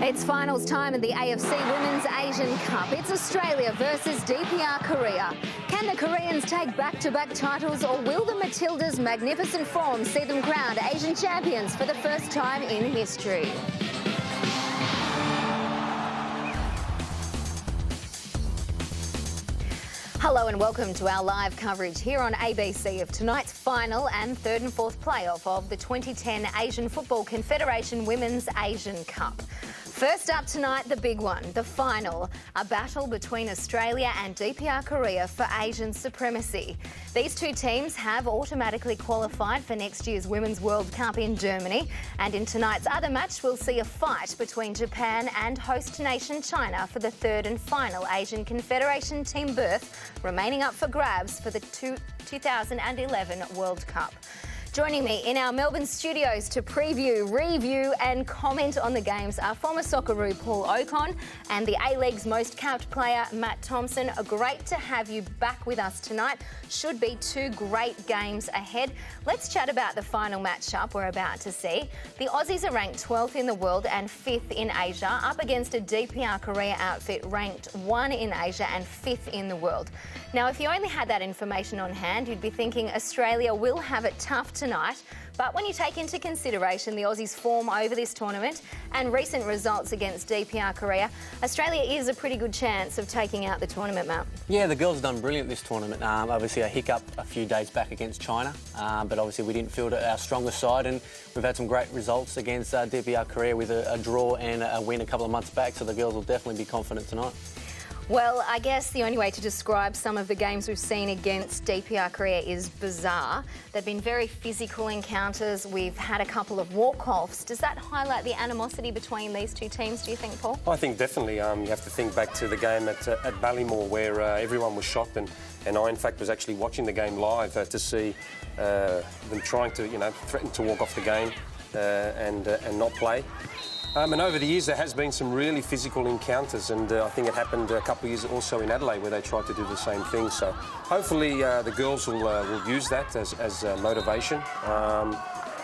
It's finals time in the AFC Women's Asian Cup. It's Australia versus DPR Korea. Can the Koreans take back-to-back titles, or will the Matildas' magnificent form see them crowned Asian champions for the first time in history? Hello and welcome to our live coverage here on ABC of tonight's final and third and fourth playoff of the 2010 Asian Football Confederation Women's Asian Cup. First up tonight, the big one, the final, a battle between Australia and DPR Korea for Asian supremacy. These two teams have automatically qualified for next year's Women's World Cup in Germany, and in tonight's other match we'll see a fight between Japan and host nation China for the third and final Asian Confederation team berth, remaining up for grabs for the 2011 World Cup. Joining me in our Melbourne studios to preview, review and comment on the games are former Socceroo Paul Ocon and the A-League's most capped player Matt Thompson. Great to have you back with us tonight. Should be two great games ahead. Let's chat about the final matchup we're about to see. The Aussies are ranked 12th in the world and 5th in Asia, up against a DPR Korea outfit ranked 1 in Asia and 5th in the world. Now, if you only had that information on hand, you'd be thinking Australia will have it tough tonight. But when you take into consideration the Aussies' form over this tournament and recent results against DPR Korea, Australia is a pretty good chance of taking out the tournament, Matt. Yeah, the girls have done brilliant this tournament. Obviously a hiccup a few days back against China, but obviously we didn't field our strongest side, and we've had some great results against DPR Korea with a draw and a win a couple of months back, so the girls will definitely be confident tonight. Well, I guess the only way to describe some of the games we've seen against DPR Korea is bizarre. They've been very physical encounters. We've had a couple of walk-offs. Does that highlight the animosity between these two teams, do you think, Paul? I think definitely. You have to think back to the game at Ballymore where everyone was shocked, and I, in fact, was actually watching the game live to see them trying to, threaten to walk off the game and not play. And over the years, there has been some really physical encounters, and I think it happened a couple of years also in Adelaide where they tried to do the same thing. So hopefully the girls will use that as motivation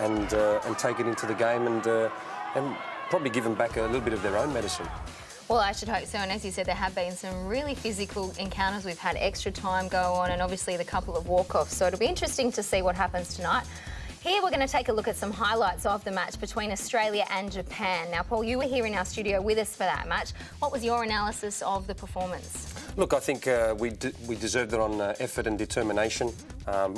and take it into the game and probably give them back a little bit of their own medicine. Well, I should hope so. And as you said, there have been some really physical encounters. We've had extra time go on and obviously the couple of walk-offs. So it'll be interesting to see what happens tonight. Here we're going to take a look at some highlights of the match between Australia and Japan. Now, Paul, you were here in our studio with us for that match. What was your analysis of the performance? Look, I think we deserved it on effort and determination.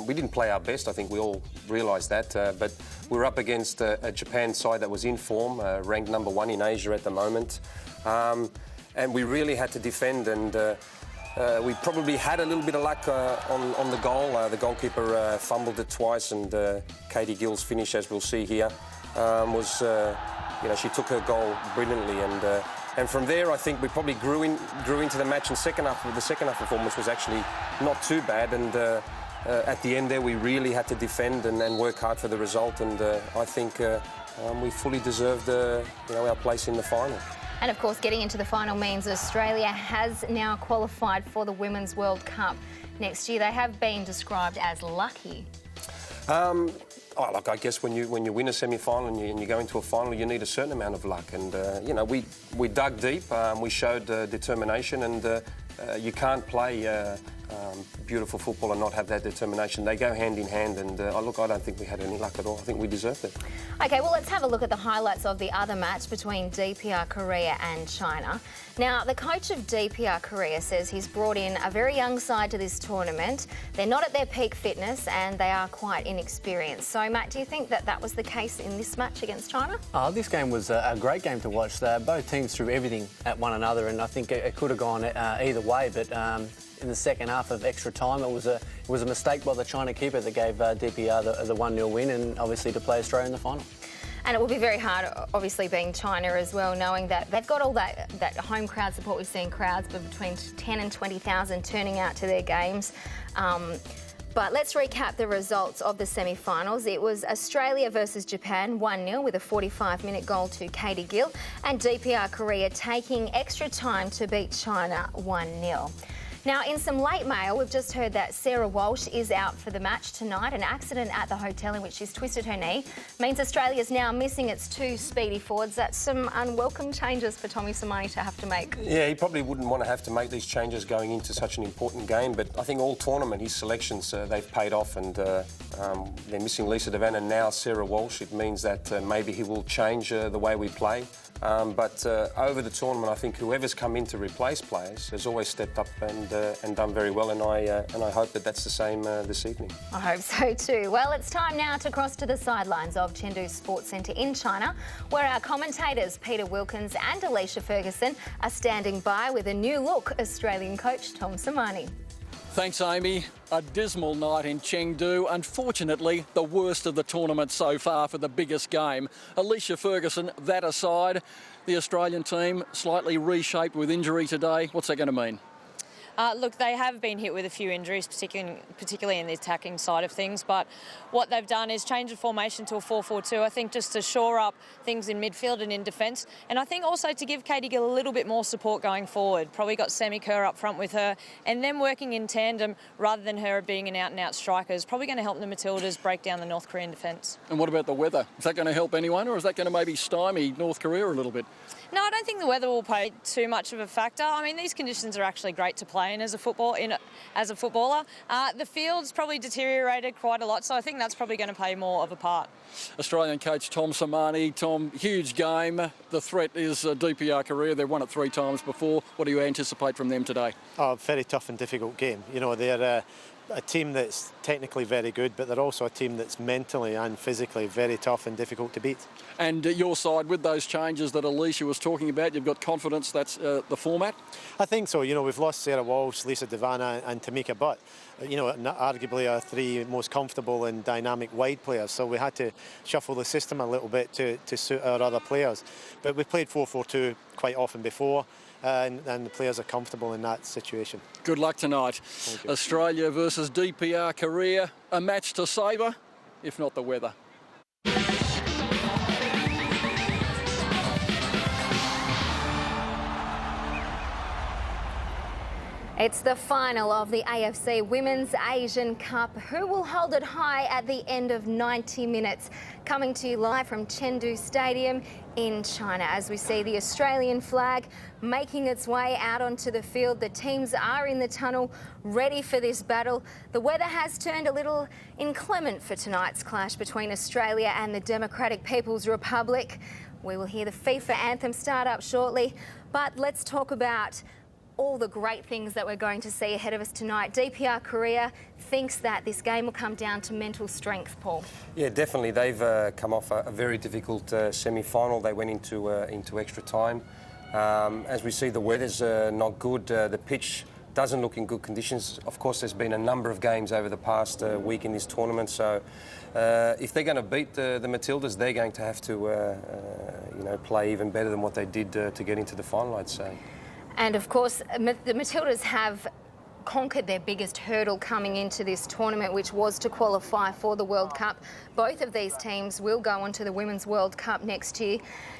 We didn't play our best. I think we all realised that. But we were up against a Japan side that was in form, ranked number 1 in Asia at the moment. And we really had to defend, and we probably had a little bit of luck on the goal. The goalkeeper fumbled it twice, and Katie Gill's finish, as we'll see here, was, she took her goal brilliantly. And from there, I think we probably grew into the match in second half. The second half performance was actually not too bad, and at the end there, we really had to defend and work hard for the result. And I think we fully deserved, our place in the final. And of course, getting into the final means Australia has now qualified for the Women's World Cup next year. They have been described as lucky. Look, I guess when you win a semi-final and you go into a final, you need a certain amount of luck. And we dug deep. We showed determination, and you can't play beautiful football and not have that determination. They go hand in hand, and I don't think we had any luck at all. I think we deserved it. OK, well, let's have a look at the highlights of the other match between DPR Korea and China. Now, the coach of DPR Korea says he's brought in a very young side to this tournament. They're not at their peak fitness and they are quite inexperienced. So, Matt, do you think that was the case in this match against China? Oh, this game was a great game to watch. Both teams threw everything at one another, and I think it could have gone either way, but in the second half of extra time, it was a mistake by the China keeper that gave DPR the 1-0 win, and obviously to play Australia in the final. And it will be very hard, obviously, being China as well, knowing that they've got all that home crowd support. We've seen crowds of between 10 and 20,000 turning out to their games. But let's recap the results of the semi-finals. It was Australia versus Japan, 1-0 with a 45-minute goal to Katie Gill, and DPR Korea taking extra time to beat China 1-0. Now, in some late mail, we've just heard that Sarah Walsh is out for the match tonight. An accident at the hotel in which she's twisted her knee means Australia's now missing its two speedy forwards. That's some unwelcome changes for Tommy Samani to have to make. Yeah, he probably wouldn't want to have to make these changes going into such an important game, but I think all tournament, his selections, they've paid off, and they're missing Lisa Devan and now Sarah Walsh. It means that maybe he will change the way we play. But over the tournament, I think whoever's come in to replace players has always stepped up and done very well, and I hope that that's the same this evening. I hope so too. Well, it's time now to cross to the sidelines of Chengdu Sports Centre in China, where our commentators Peter Wilkins and Alicia Ferguson are standing by with a new look Australian coach Tom Samani. Thanks, Amy. A dismal night in Chengdu. Unfortunately, the worst of the tournament so far for the biggest game. Alicia Ferguson, that aside, the Australian team slightly reshaped with injury today. What's that going to mean? Look, they have been hit with a few injuries, particularly in the attacking side of things, but what they've done is change the formation to a 4-4-2, I think, just to shore up things in midfield and in defence, and I think also to give Katie Gill a little bit more support going forward. Probably got Kerr up front with her, and them working in tandem rather than her being an out-and-out striker is probably going to help the Matildas break down the North Korean defence. And what about the weather? Is that going to help anyone, or is that going to maybe stymie North Korea a little bit? No, I don't think the weather will play too much of a factor. I mean, these conditions are actually great to play in as a footballer. The field's probably deteriorated quite a lot, so I think that's probably going to play more of a part. Australian coach Tom Samani. Tom, huge game. The threat is DPR Korea. They've won it 3 times before. What do you anticipate from them today? Oh, very tough and difficult game. You know, they're a team that's technically very good, but they're also a team that's mentally and physically very tough and difficult to beat. And your side, with those changes that Alicia was talking about, you've got confidence that's the format? I think so. You know, we've lost Sarah Walsh, Lisa Devan and Tamika Butt. You know, arguably our 3 most comfortable and dynamic wide players. So we had to shuffle the system a little bit to suit our other players. But we played 4-4-2 quite often before. And the players are comfortable in that situation. Good luck tonight. Australia versus DPR Korea, a match to savour, if not the weather. It's the final of the AFC Women's Asian Cup. Who will hold it high at the end of 90 minutes? Coming to you live from Chengdu Stadium in China as we see the Australian flag making its way out onto the field. The teams are in the tunnel ready for this battle. The weather has turned a little inclement for tonight's clash between Australia and the Democratic People's Republic. We will hear the FIFA anthem start up shortly, but let's talk about all the great things that we're going to see ahead of us tonight. DPR Korea thinks that this game will come down to mental strength, Paul. Yeah, definitely. They've come off a very difficult semi-final. They went into extra time. As we see, the weather's not good. The pitch doesn't look in good conditions. Of course, there's been a number of games over the past week in this tournament, so if they're going to beat the Matildas, they're going to have to play even better than what they did to get into the final, I'd say. And of course, the Matildas have conquered their biggest hurdle coming into this tournament, which was to qualify for the World Cup. Both of these teams will go on to the Women's World Cup next year.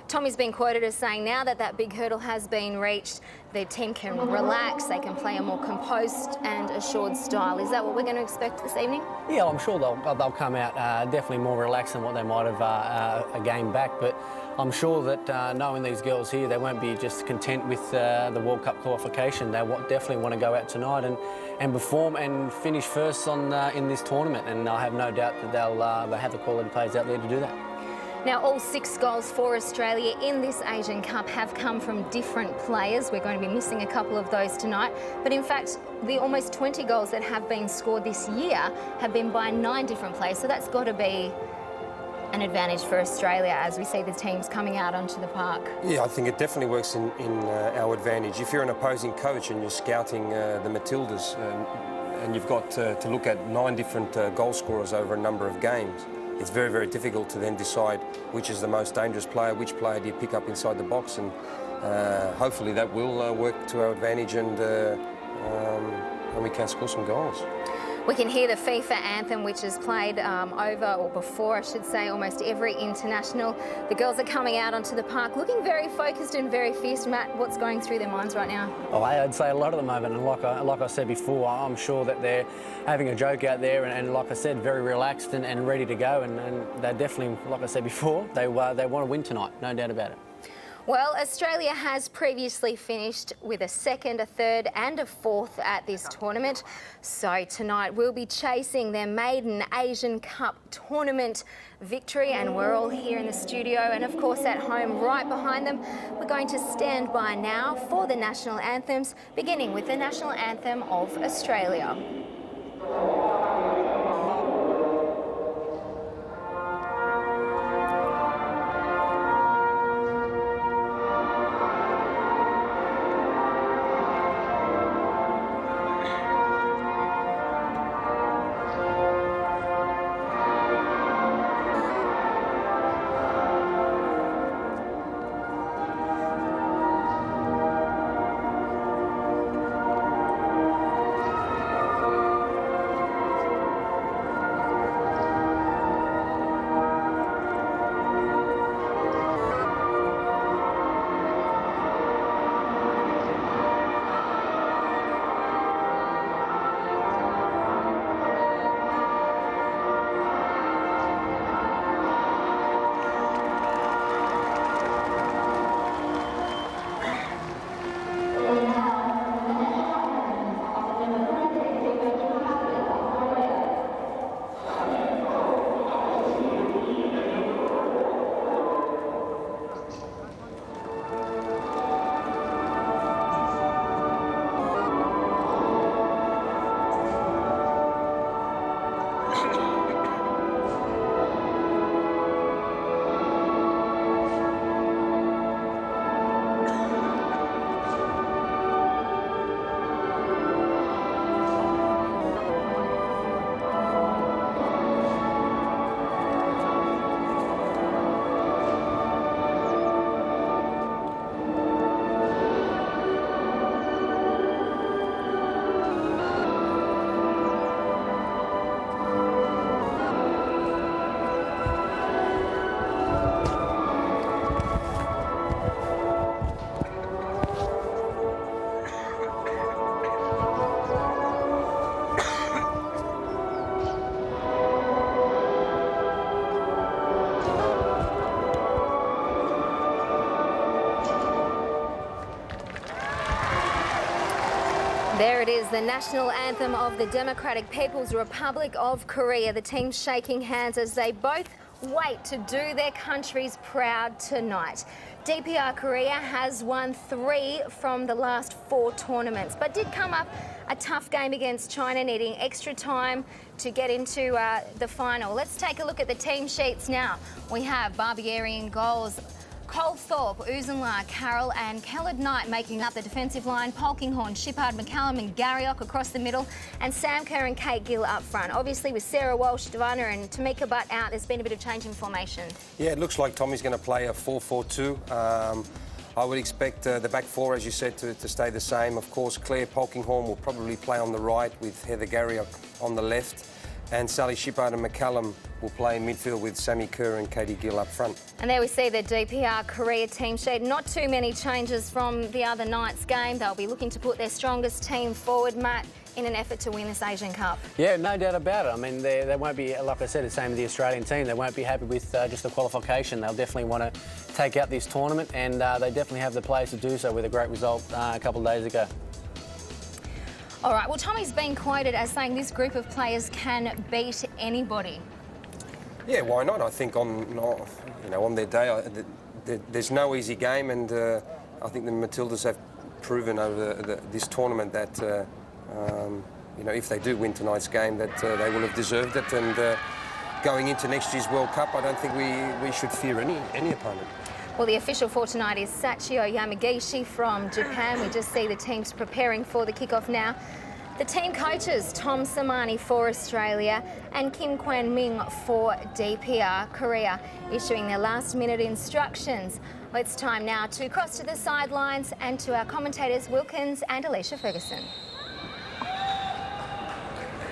Tommy's been quoted as saying now that that big hurdle has been reached, their team can relax, they can play a more composed and assured style. Is that what we're going to expect this evening? Yeah, I'm sure they'll come out definitely more relaxed than what they might have a game back, but I'm sure that knowing these girls here, they won't be just content with the World Cup qualification. They definitely want to go out tonight and perform and finish first in this tournament, and I have no doubt that they'll have the quality players out there to do that. Now, all 6 goals for Australia in this Asian Cup have come from different players. We're going to be missing a couple of those tonight. But in fact, the almost 20 goals that have been scored this year have been by 9 different players. So that's got to be an advantage for Australia as we see the teams coming out onto the park. Yeah, I think it definitely works in our advantage. If you're an opposing coach and you're scouting the Matildas and you've got to look at 9 different goal scorers over a number of games, it's very, very difficult to then decide which is the most dangerous player, which player do you pick up inside the box, and hopefully that will work to our advantage, and we can score some goals. We can hear the FIFA anthem, which is played over, or before I should say, almost every international. The girls are coming out onto the park looking very focused and very fierce. Matt, what's going through their minds right now? Oh, I'd say a lot at the moment, and like I said before, I'm sure that they're having a joke out there, and like I said, very relaxed and ready to go, and they're definitely, like I said before, they want to win tonight, no doubt about it. Well, Australia has previously finished with a second, a third and a fourth at this tournament. So tonight we'll be chasing their maiden Asian Cup tournament victory, and we're all here in the studio and of course at home right behind them. We're going to stand by now for the national anthems, beginning with the national anthem of Australia. There it is, the national anthem of the Democratic People's Republic of Korea. The team shaking hands as they both wait to do their countries proud tonight. DPR Korea has won 3 from the last 4 tournaments, but did come up a tough game against China, needing extra time to get into the final. Let's take a look at the team sheets now. We have Barbieri in goals, Colthorpe, Uzunla, Carroll and Kellard Knight making up the defensive line, Polkinghorne, Shippard, McCallum and Garriock across the middle, and Sam Kerr and Kate Gill up front. Obviously with Sarah Walsh, Devana and Tamika Butt out, there's been a bit of change in formation. Yeah, it looks like Tommy's going to play a 4-4-2. I would expect the back four, as you said, to stay the same. Of course, Claire Polkinghorne will probably play on the right with Heather Garriock on the left. And Sally Shippard and McCallum will play in midfield with Sammy Kerr and Katie Gill up front. And there we see the DPR Korea team sheet. Not too many changes from the other night's game. They'll be looking to put their strongest team forward, Matt, in an effort to win this Asian Cup. Yeah, no doubt about it. I mean, they won't be, like I said, the same with the Australian team. They won't be happy with just the qualification. They'll definitely want to take out this tournament, and they definitely have the players to do so with a great result a couple of days ago. All right, well, Tommy's been quoted as saying this group of players can beat anybody. Yeah, why not? I think on their day, there's no easy game, and I think the Matildas have proven over this tournament that, if they do win tonight's game, that they will have deserved it. And going into next year's World Cup, I don't think we should fear any opponent. Well, the official for tonight is Sachio Yamagishi from Japan. We just see the teams preparing for the kickoff now. The team coaches, Tom Samani for Australia and Kim Kwan Ming for DPR Korea, issuing their last-minute instructions. Well, it's time now to cross to the sidelines and to our commentators Wilkins and Alicia Ferguson.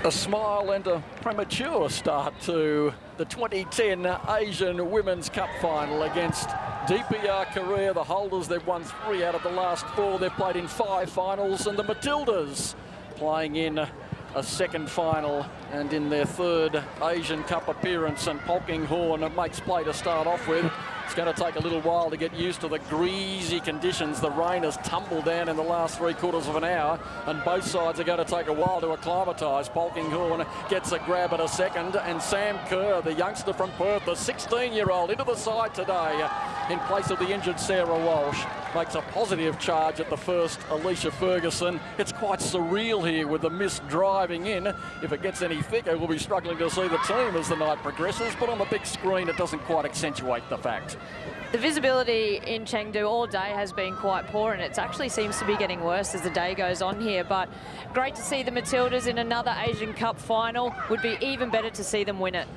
A smile and a premature start to the 2010 Asian Women's Cup final against DPR Korea. The holders, they've won 3 out of the last 4. They've played in 5 finals, and the Matildas playing in a second final and in their 3rd Asian Cup appearance. And Polkinghorne makes play to start off with. It's going to take a little while to get used to the greasy conditions. The rain has tumbled down in the last 3/4 of an hour, and both sides are going to take a while to acclimatise. Polkinghorne gets a grab at a second, and Sam Kerr, the youngster from Perth, the 16-year-old, into the side today in place of the injured Sarah Walsh, makes a positive charge at the first, Alicia Ferguson. It's quite surreal here with the mist driving in. If it gets any thicker, we'll be struggling to see the team as the night progresses, but on the big screen it doesn't quite accentuate the fact. The visibility in Chengdu all day has been quite poor, and it actually seems to be getting worse as the day goes on here. But great to see the Matildas in another Asian Cup final. Would be even better to see them win it.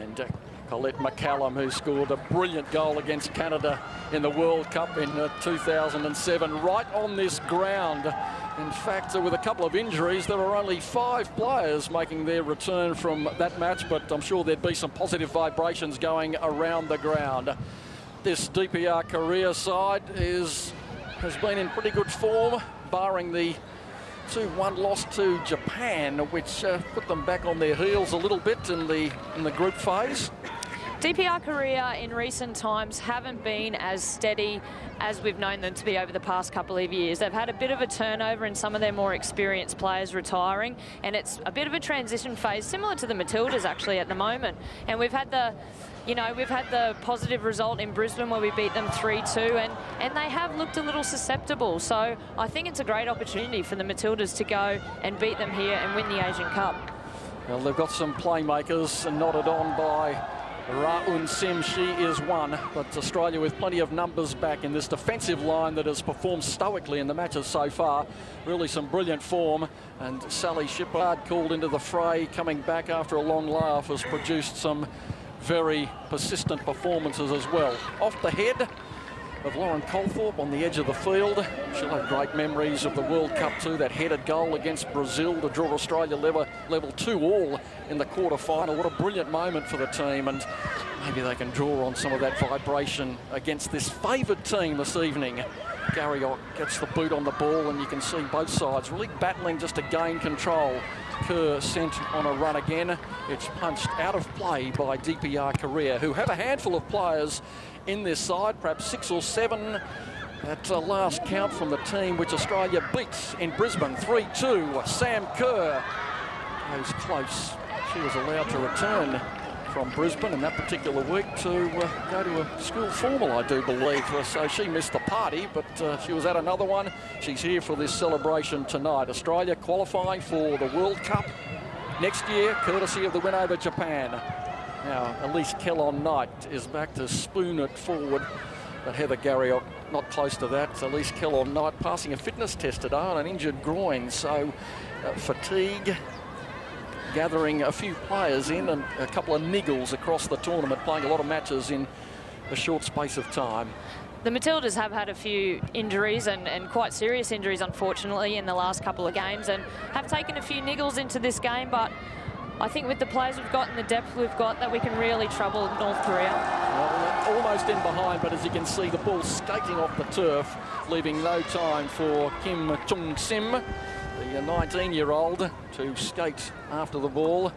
And Colette McCallum, who scored a brilliant goal against Canada in the World Cup in 2007, right on this ground. In fact, with a couple of injuries, there are only 5 players making their return from that match, but I'm sure there'd be some positive vibrations going around the ground. This DPR Korea side has been in pretty good form, barring the 2-1 loss to Japan, which put them back on their heels a little bit in the group phase. DPR Korea in recent times haven't been as steady as we've known them to be over the past couple of years. They've had a bit of a turnover in some of their more experienced players retiring, and it's a bit of a transition phase, similar to the Matildas actually at the moment. And we've had the positive result in Brisbane where we beat them 3-2, and they have looked a little susceptible. So I think it's a great opportunity for the Matildas to go and beat them here and win the Asian Cup. Well, they've got some playmakers nodded on by Ra-Un Sim. She is one, but Australia with plenty of numbers back in this defensive line that has performed stoically in the matches so far. Really some brilliant form, and Sally Shippard called into the fray, coming back after a long layoff, has produced some very persistent performances as well. Off the head of Lauren Colthorpe on the edge of the field. She'll have great memories of the World Cup too, that headed goal against Brazil to draw Australia level 2-all in the quarter-final. What a brilliant moment for the team, and maybe they can draw on some of that vibration against this favoured team this evening. Garriott gets the boot on the ball, and you can see both sides really battling just to gain control. Kerr sent on a run again. It's punched out of play by DPR Korea, who have a handful of players in this side, perhaps 6 or 7 at last count from the team which Australia beats in Brisbane 3-2. Sam Kerr goes close. She was allowed to return from Brisbane in that particular week to go to a school formal, I do believe. So she missed the party, but she was at another one. She's here for this celebration tonight. Australia qualifying for the World Cup next year, courtesy of the win over Japan. Now, Elise Kellon-Knight is back to spoon it forward, but Heather Garriott not close to that. Elise Kellon-Knight passing a fitness test today on an injured groin, so fatigue gathering a few players in, and a couple of niggles across the tournament, playing a lot of matches in a short space of time. The Matildas have had a few injuries and quite serious injuries, unfortunately, in the last couple of games, and have taken a few niggles into this game, but I think with the players we've got and the depth we've got, that we can really trouble North Korea. Well, almost in behind, but as you can see, the ball skating off the turf, leaving no time for Kim Chung-sim, the 19-year-old, to skate after the ball.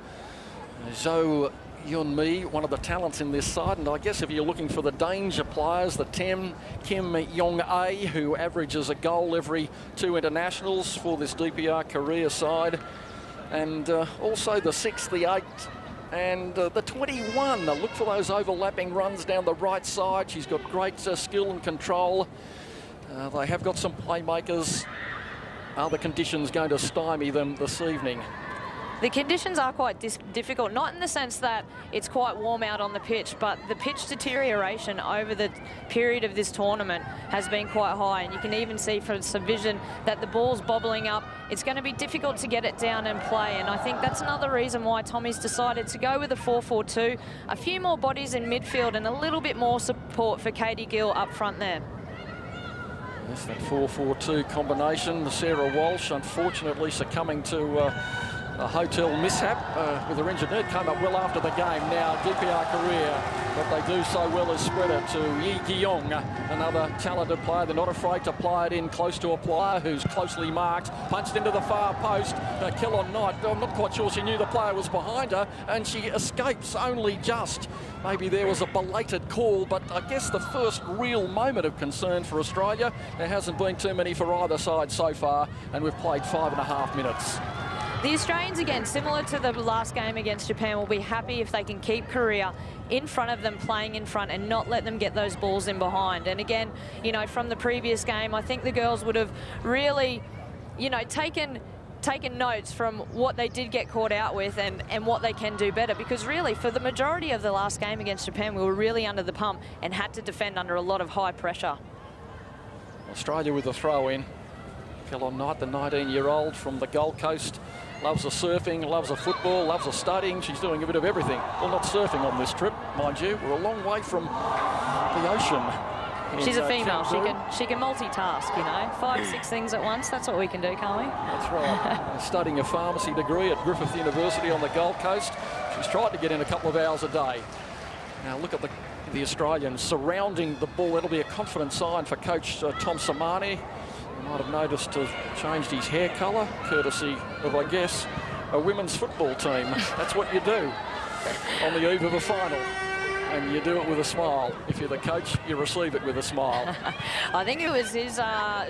Zhou Yun-mi, one of the talents in this side, and I guess if you're looking for the danger players, the 10, Kim Yong-ae, who averages a goal every 2 internationals for this DPR Korea side, and also the 6, the 8, and the 21. Look for those overlapping runs down the right side. She's got great skill and control. They have got some playmakers. Are the conditions going to stymie them this evening? The conditions are quite difficult, not in the sense that it's quite warm out on the pitch, but the pitch deterioration over the period of this tournament has been quite high, and you can even see from some vision that the ball's bobbling up. It's going to be difficult to get it down and play, and I think that's another reason why Tommy's decided to go with a 4-4-2, a few more bodies in midfield and a little bit more support for Katie Gill up front there. Yes, that 4-4-2 combination. Sarah Walsh, unfortunately, succumbing to a hotel mishap with her injured knee. Came up well after the game. Now DPR Korea, what they do so well is spread it to Yi Gyong, another talented player. They're not afraid to play it in close to a player who's closely marked. Punched into the far post. Kellon Knight, I'm not quite sure she knew the player was behind her, and she escapes only just. Maybe there was a belated call, but I guess the first real moment of concern for Australia. There hasn't been too many for either side so far, and we've played 5.5 minutes. The Australians, again, similar to the last game against Japan, will be happy if they can keep Korea in front of them, playing in front, and not let them get those balls in behind. And again, you know, from the previous game, I think the girls would have really, you know, taken notes from what they did get caught out with and what they can do better, because really for the majority of the last game against Japan we were really under the pump and had to defend under a lot of high pressure. Australia with a throw in. Kellon Knight, the 19-year-old from the Gold Coast, loves the surfing, loves the football, loves the studying. She's doing a bit of everything. Well, not surfing on this trip, mind you. We're a long way from the ocean. She's a female. Chengdu. She can multitask, you know. 5, 6 things at once. That's what we can do, can't we? That's right. Studying a pharmacy degree at Griffith University on the Gold Coast. She's tried to get in a couple of hours a day. Now look at the Australians surrounding the ball. That'll be a confident sign for coach Tom Samani. You might have noticed changed his hair colour, courtesy of, I guess, a women's football team. That's what you do on the eve of a final. And you do it with a smile. If you're the coach, you receive it with a smile. I think it was his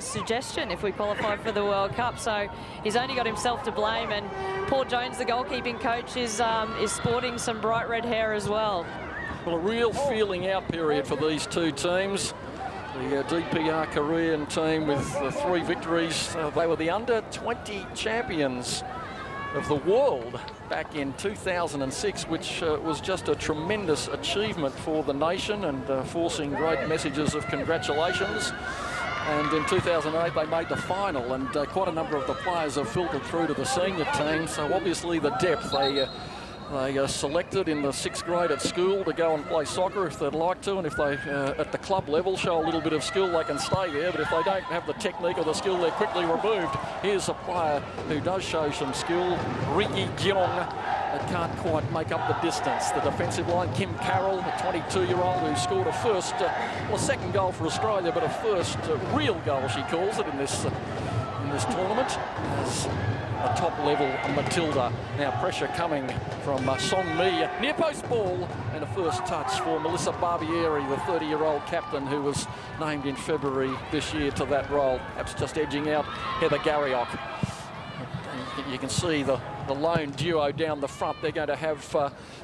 suggestion if we qualify for the World Cup. So he's only got himself to blame. And Paul Jones, the goalkeeping coach, is sporting some bright red hair as well. Well, a real feeling out period for these two teams. The DPR Korean team with 3 victories. They were the under-20 champions of the world back in 2006, which was just a tremendous achievement for the nation and forcing great messages of congratulations. And in 2008 they made the final, and quite a number of the players have filtered through to the senior team, so obviously the depth. They are selected in the 6th grade at school to go and play soccer if they'd like to, and if they, at the club level, show a little bit of skill, they can stay there. But if they don't have the technique or the skill, they're quickly removed. Here's a player who does show some skill, Riki Gyong, that can't quite make up the distance. The defensive line, Kim Carroll, a 22-year-old who scored a second goal for Australia, but a first real goal, she calls it, in this tournament. As a top-level Matilda. Now pressure coming from Song Mi. Near post ball and a first touch for Melissa Barbieri, the 30-year-old captain who was named in February this year to that role. Perhaps just edging out Heather Garriock. You can see the lone duo down the front. They're going to have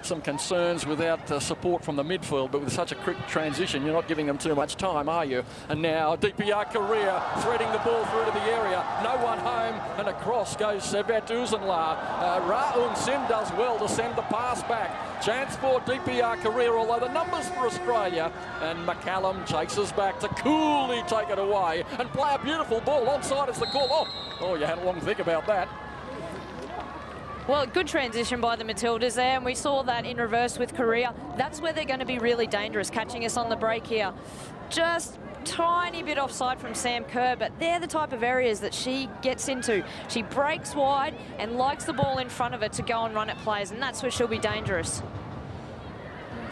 some concerns without support from the midfield, but with such a quick transition, you're not giving them too much time, are you? And now DPR Korea threading the ball through to the area. No one home, and across goes Sevet Uzenla. Ra Eun Sim does well to send the pass back. Chance for DPR Korea, although the numbers for Australia. And McCallum chases back to coolly take it away and play a beautiful ball. Onside is the call. Oh, you had a long think about that. Well, good transition by the Matildas there, and we saw that in reverse with Korea. That's where they're going to be really dangerous, catching us on the break here. Just tiny bit offside from Sam Kerr, but they're the type of areas that she gets into. She breaks wide and likes the ball in front of her to go and run at players, and that's where she'll be dangerous.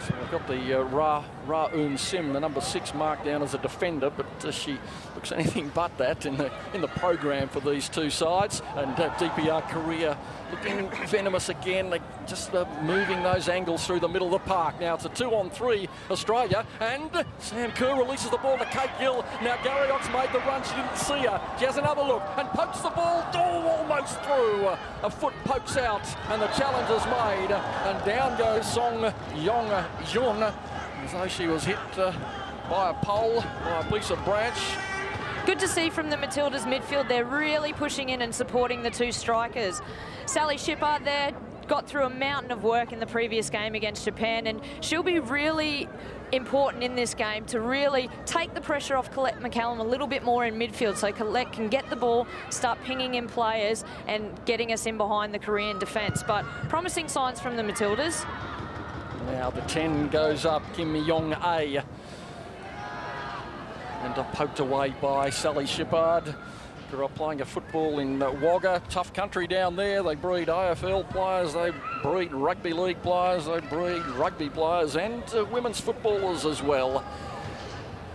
So we've got the Ra Eun Sim, the number 6, marked down as a defender, but she looks anything but that in the program for these two sides. And DPR Korea looking venomous again. They just moving those angles through the middle of the park. Now it's a 2-on-3 Australia, and Sam Kerr releases the ball to Kate Gill. Now Garriock's made the run. She didn't see her. She has another look and pokes the ball. Almost through. A foot pokes out, and the challenge is made. And down goes Song Yong-jun, as though she was hit by a pole, by a piece of branch. good to see from the Matildas midfield. They're really pushing in and supporting the two strikers. Sally Shippard there got through a mountain of work in the previous game against Japan, and she'll be really important in this game to really take the pressure off Colette McCallum a little bit more in midfield, so Colette can get the ball, start pinging in players and getting us in behind the Korean defence. But promising signs from the Matildas. Now the 10 goes up, Kim Yong-a, and poked away by Sally Shippard. Grew up playing a football in Wagga, tough country down there. They breed AFL players, they breed rugby league players, they breed rugby players and women's footballers as well.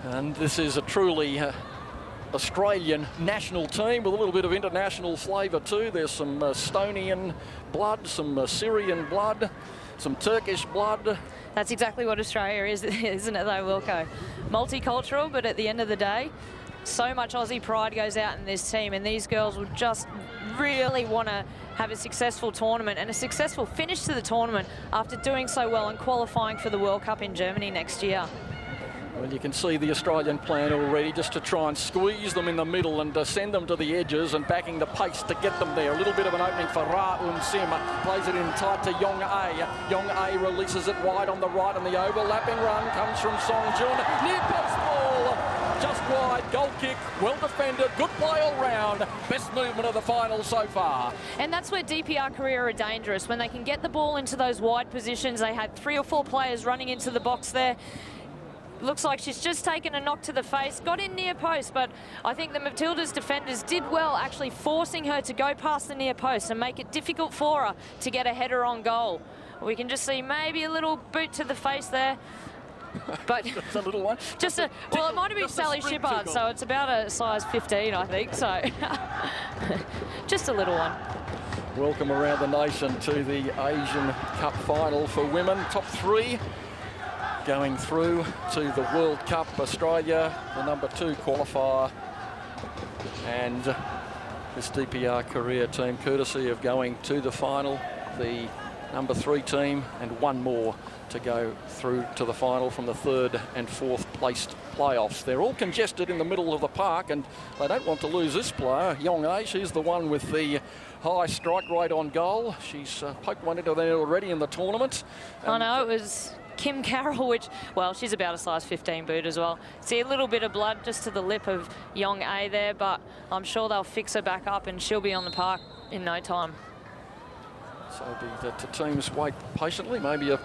And this is a truly Australian national team with a little bit of international flavour too. There's some Estonian blood, some Syrian blood, some Turkish blood. That's exactly what Australia is, isn't it though, Wilco? Multicultural, but at the end of the day, so much Aussie pride goes out in this team, and these girls will just really want to have a successful tournament and a successful finish to the tournament after doing so well and qualifying for the World Cup in Germany next year. Well, you can see the Australian plan already, just to try and squeeze them in the middle and send them to the edges and backing the pace to get them there. A little bit of an opening for Ra Un Sim. Plays it in tight to Yong-a. Yong-a releases it wide on the right, and the overlapping run comes from Song Jun. Near post ball, just wide, goal kick, well defended, good play all round. Best movement of the final so far. And that's where DPR Korea are dangerous. When they can get the ball into those wide positions, they had 3 or 4 players running into the box there. Looks like she's just taken a knock to the face, got in near post, but I think the Matildas defenders did well actually forcing her to go past the near post and make it difficult for her to get a header on goal. We can just see maybe a little boot to the face there. But just a little one. Well, it might have been Sally Shippard, so it's about a size 15, I think. So just a little one. Welcome around the nation to the Asian Cup final for women. Top 3 going through to the World Cup. Australia, the number 2 qualifier, and this DPR Korea team, courtesy of going to the final, the number 3 team, and 1 more to go through to the final from the 3rd and 4th placed playoffs. They're all congested in the middle of the park, and they don't want to lose this player. Yong-a, she's the one with the high strike rate on goal. She's poked one into there already in the tournament. I know, it was Kim Carroll, which, well, she's about a size 15 boot as well. See a little bit of blood just to the lip of Yong-a there, but I'm sure they'll fix her back up and she'll be on the park in no time. So the teams wait patiently, maybe a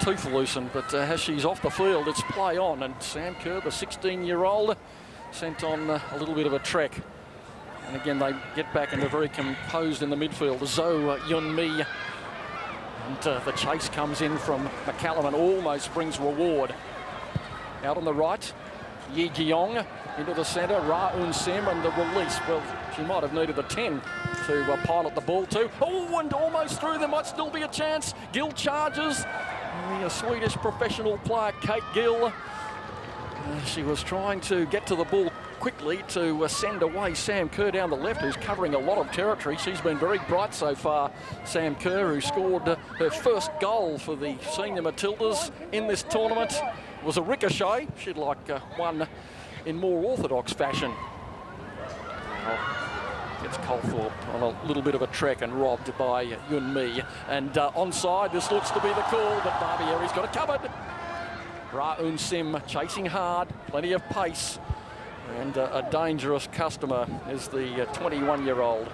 tooth loosened, but as she's off the field, it's play on, and Sam Kerr, the 16-year-old, sent on a little bit of a trek. And again, they get back and they're very composed in the midfield. Zhou Yun-mi. And the chase comes in from McCallum and almost brings reward. Out on the right, Yi Jiong into the centre, Ra Un Sim, and the release. Well, she might have needed the 10 to pilot the ball to. Oh, and almost through. There might still be a chance. Gill charges. The Swedish professional player, Kate Gill. She was trying to get to the ball quickly to send away Sam Kerr down the left, who's covering a lot of territory. She's been very bright so far, Sam Kerr, who scored her first goal for the senior Matildas in this tournament. It was a ricochet. She'd like one in more orthodox fashion. Gets Colthorpe on a little bit of a trek and robbed by Yun-mi. And onside, this looks to be the call, but Barbieri's got it covered. Ra Un Sim chasing hard, plenty of pace, and a dangerous customer is the 21-year-old.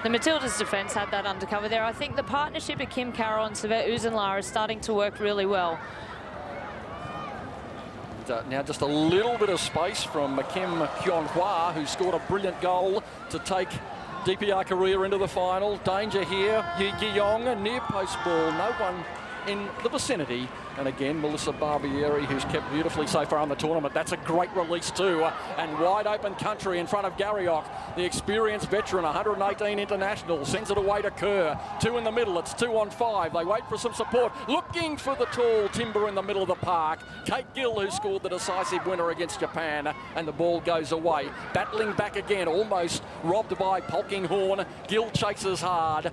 The Matildas' defence had that undercover there. I think the partnership of Kim Carroll and Savet Uzunlar is starting to work really well. Now just a little bit of space from Kim Kyun-hwa, who scored a brilliant goal to take DPR Korea into the final. Danger here, Yi Gi-yong, near post ball, no one in the vicinity. And again, Melissa Barbieri, who's kept beautifully so far in the tournament. That's a great release too. And wide open country in front of Garriock, the experienced veteran, 118 international, sends it away to Kerr. 2 in the middle, it's 2 on 5. They wait for some support, looking for the tall timber in the middle of the park. Kate Gill, who scored the decisive winner against Japan, and the ball goes away. Battling back again, almost robbed by Polkinghorn. Gill chases hard.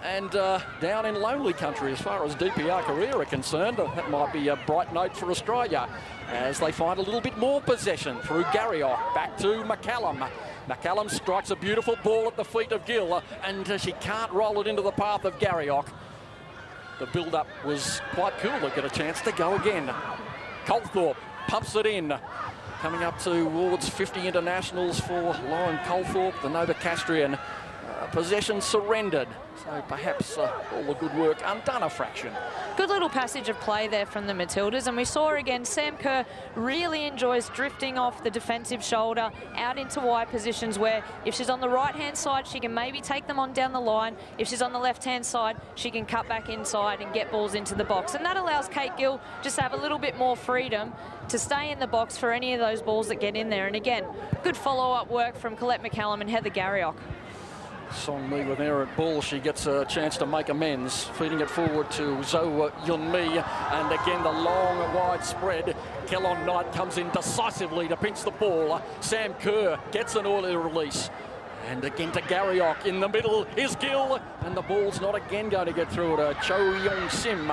and down in lonely country as far as DPR Korea are concerned. That might be a bright note for Australia as they find a little bit more possession through Garriock. Back to McCallum. McCallum strikes a beautiful ball at the feet of Gill, and she can't roll it into the path of Garriock. The build-up was quite cool. They get a chance to go again. Colthorpe pumps it in. Coming up towards 50 internationals for Lauren Colthorpe, the Novocastrian. Possession surrendered, so perhaps all the good work undone a fraction. Good little passage of play there from the Matildas, and we saw again Sam Kerr really enjoys drifting off the defensive shoulder out into wide positions where if she's on the right-hand side, she can maybe take them on down the line. If she's on the left-hand side, she can cut back inside and get balls into the box. And that allows Kate Gill just to have a little bit more freedom to stay in the box for any of those balls that get in there. And again, good follow-up work from Colette McCallum and Heather Garriock. Song Mi with errant ball. She gets a chance to make amends, feeding it forward to Zo Yun Mi, and again the long wide spread. Kellon Knight comes in decisively to pinch the ball. Sam Kerr gets an early release, and again to Garriock. In the middle is Gill, and the ball's not again going to get through to Cho Yong Sim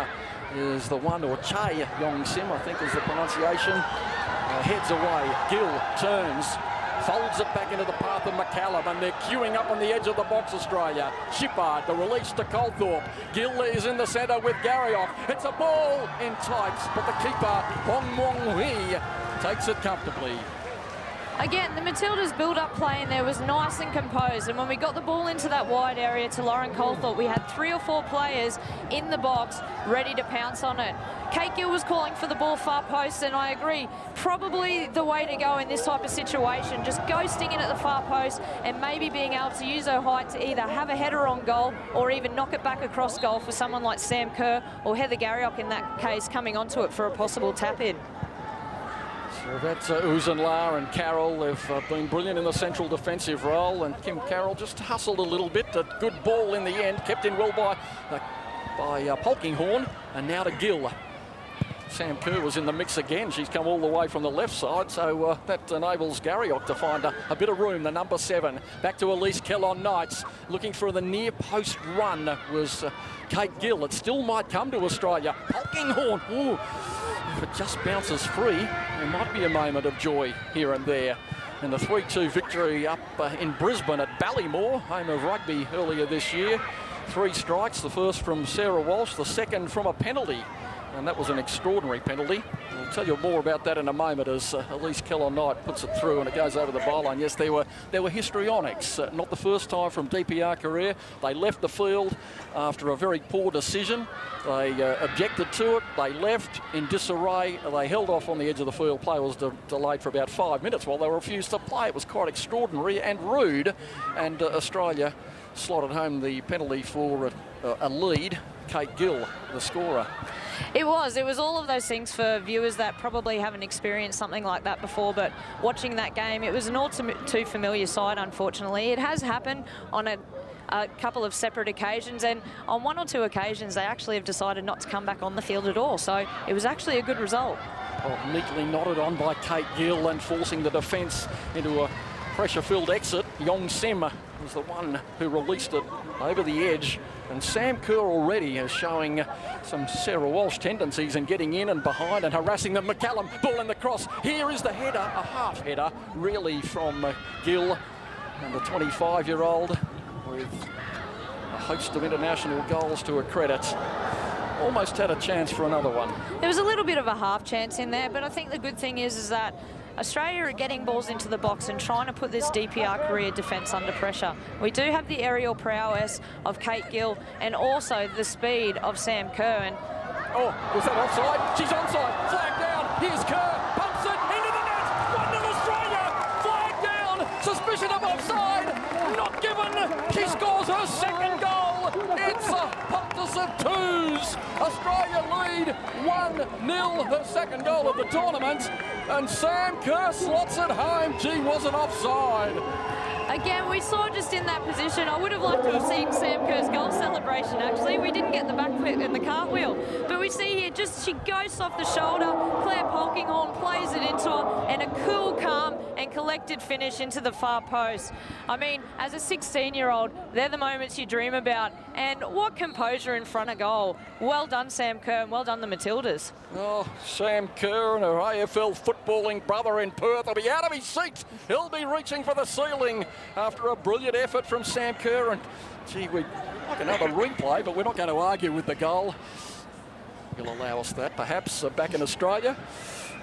is the one, or Chae Yong Sim I think is the pronunciation. Heads away. Gill turns, folds it back into the path of McCallum, and they're queuing up on the edge of the box, Australia. Shippard, the release to Colthorpe. Gill is in the centre with Garriock. It's a ball in tights, but the keeper, Hong Wong Hui, takes it comfortably. Again, the Matildas' build-up play in there was nice and composed, and when we got the ball into that wide area to Lauren Colthorpe, we had 3 or 4 players in the box ready to pounce on it. Kate Gill was calling for the ball far post, and I agree, probably the way to go in this type of situation, just ghosting in at the far post and maybe being able to use her height to either have a header on goal or even knock it back across goal for someone like Sam Kerr or Heather Garriock in that case coming onto it for a possible tap-in. So that's Uzunla and Carroll. They've been brilliant in the central defensive role, and Kim Carroll just hustled a little bit. A good ball in the end, kept in well by Polkinghorne, and now to Gill. Sam Kerr was in the mix again. She's come all the way from the left side, so that enables Garriock to find a bit of room. The number 7. Back to Elise Kellon Knights. Looking for the near post run was Kate Gill. It still might come to Australia. Polkinghorne. Ooh. If it just bounces free, there might be a moment of joy here and there. And the 3-2 victory up in Brisbane at Ballymore, home of rugby earlier this year. 3 strikes, the first from Sarah Walsh, the second from a penalty. And that was an extraordinary penalty. I'll tell you more about that in a moment as Elise Kellon Knight puts it through and it goes over the byline. Yes, there were histrionics. Not the first time from DPR Korea. They left the field after a very poor decision. They objected to it. They left in disarray. They held off on the edge of the field. Play was delayed for about 5 minutes while they refused to play. It was quite extraordinary and rude. And Australia slotted home the penalty for a lead. Kate Gill, the scorer. It was all of those things for viewers that probably haven't experienced something like that before, but watching that game, it was an all too familiar side, unfortunately. It has happened on a couple of separate occasions, and on 1 or 2 occasions they actually have decided not to come back on the field at all, so it was actually a good result. Oh, neatly knotted on by Kate Gill and forcing the defence into a pressure-filled exit. Yong Sim was the one who released it over the edge. And Sam Kerr already is showing some Sarah Walsh tendencies in getting in and behind and harassing them. McCallum, ball in the cross. Here is the header, a half header, really, from Gill. And the 25-year-old with a host of international goals to her credit. Almost had a chance for another one. There was a little bit of a half chance in there, but I think the good thing is that Australia are getting balls into the box and trying to put this DPR Korea defence under pressure. We do have the aerial prowess of Kate Gill and also the speed of Sam Kerr. And oh, was that offside? She's onside. Flag down. Here's Kerr. Pumps it into the net. 1-0 Australia. Flag down. Suspicion of offside. Not given. She scores her second goal. It's a Pontus of 2s. Australia lead 1-0. Her second goal of the tournament. And Sam Kerr slots it home. Gee, wasn't offside. Again, we saw just in that position, I would have liked to have seen Sam Kerr's goal celebration, actually. We didn't get the backflip and the cartwheel. But we see here, just she ghosts off the shoulder. Claire Polkinghorne plays it into her, and a cool, calm and collected collected finish into the far post. I mean, as a 16-year-old, they're the moments you dream about. And what composure in front of goal. Well done, Sam Kerr, and well done, the Matildas. Oh, Sam Kerr and her AFL footballing brother in Perth will be out of his seat. He'll be reaching for the ceiling after a brilliant effort from Sam Kerr. And, gee, we'd like another replay, but we're not going to argue with the goal. You'll allow us that, perhaps, back in Australia.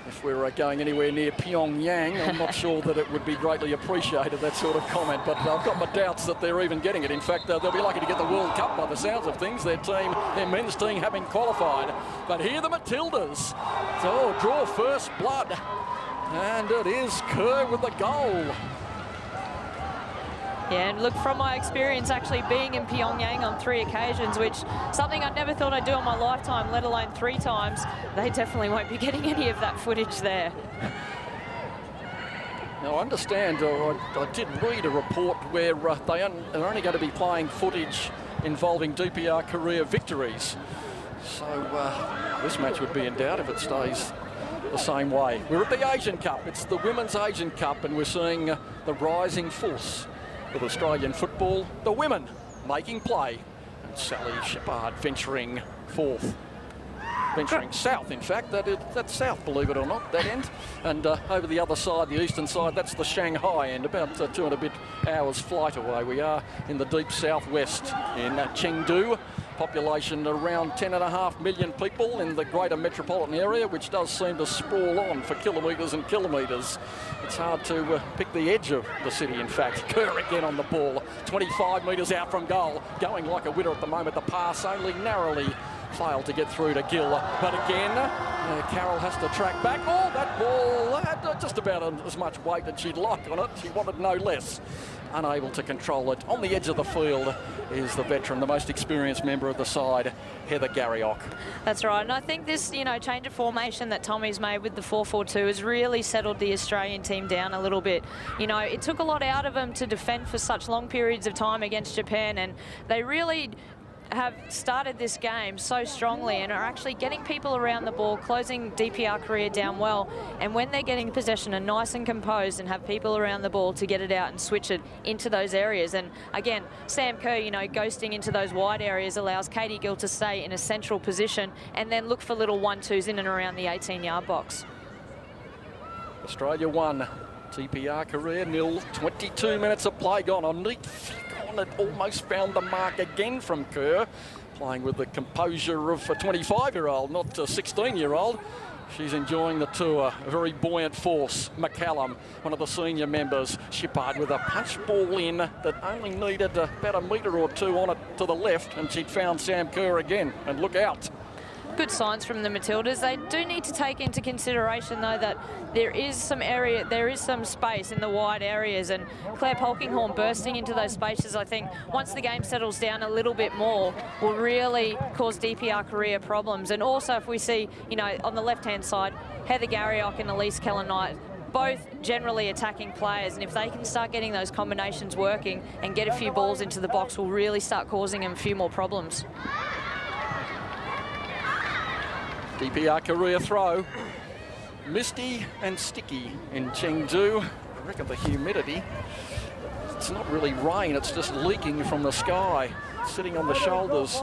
If we're going anywhere near Pyongyang, I'm not sure that it would be greatly appreciated, that sort of comment, but I've got my doubts that they're even getting it. In fact, they'll be lucky to get the World Cup by the sounds of things, their men's team having qualified. But here the Matildas, so draw first blood, and it is Kerr with the goal. Yeah, and look, from my experience actually being in Pyongyang on 3 occasions, which something I never thought I'd do in my lifetime, let alone 3 times, they definitely won't be getting any of that footage there. Now, I understand, I did read a report where they're only going to be playing footage involving DPR career victories. So this match would be in doubt if it stays the same way. We're at the Asian Cup. It's the Women's Asian Cup, and we're seeing the rising force of Australian football, the women making play, and Sally Shepard venturing forth. Venturing south, in fact. That's south, believe it or not, that end. And over the other side, the eastern side, that's the Shanghai end, about 2 and a bit hours flight away. We are in the deep southwest in Chengdu. Population around 10.5 million people in the greater metropolitan area, which does seem to sprawl on for kilometres and kilometres. It's hard to pick the edge of the city, in fact. Kerr again on the ball, 25 metres out from goal, going like a winner at the moment. The pass only narrowly failed to get through to Gill. But again, Carroll has to track back. Oh, that ball had just about as much weight as she'd like on it. She wanted no less. Unable to control it. On the edge of the field is the veteran, the most experienced member of the side, Heather Garriock. That's right, and I think this, change of formation that Tommy's made with the 4-4-2 has really settled the Australian team down a little bit. It took a lot out of them to defend for such long periods of time against Japan, and they really have started this game so strongly and are actually getting people around the ball, closing DPR career down well. And when they're getting possession, are nice and composed and have people around the ball to get it out and switch it into those areas. And again, Sam Kerr, ghosting into those wide areas allows Katie Gill to stay in a central position and then look for little 1-2s in and around the 18-yard box. Australia 1, DPR career 0, 22 minutes of play gone. A neat flick on it, almost found the mark again from Kerr, playing with the composure of a 25-year-old, not a 16-year-old. She's enjoying the tour. A very buoyant force. McCallum, one of the senior members. Shepard with a punch ball in that only needed about a metre or 2 on it to the left, and she'd found Sam Kerr again. And look out. Good signs from the Matildas. They do need to take into consideration, though, that there is some space in the wide areas, and Claire Polkinghorne bursting into those spaces, I think, once the game settles down a little bit more, will really cause DPR career problems. And also, if we see, on the left-hand side, Heather Garriock and Elise Keller-Knight, both generally attacking players, and if they can start getting those combinations working and get a few balls into the box, will really start causing them a few more problems. DPR career throw. Misty and sticky in Chengdu. I reckon the humidity, it's not really rain, it's just leaking from the sky, sitting on the shoulders.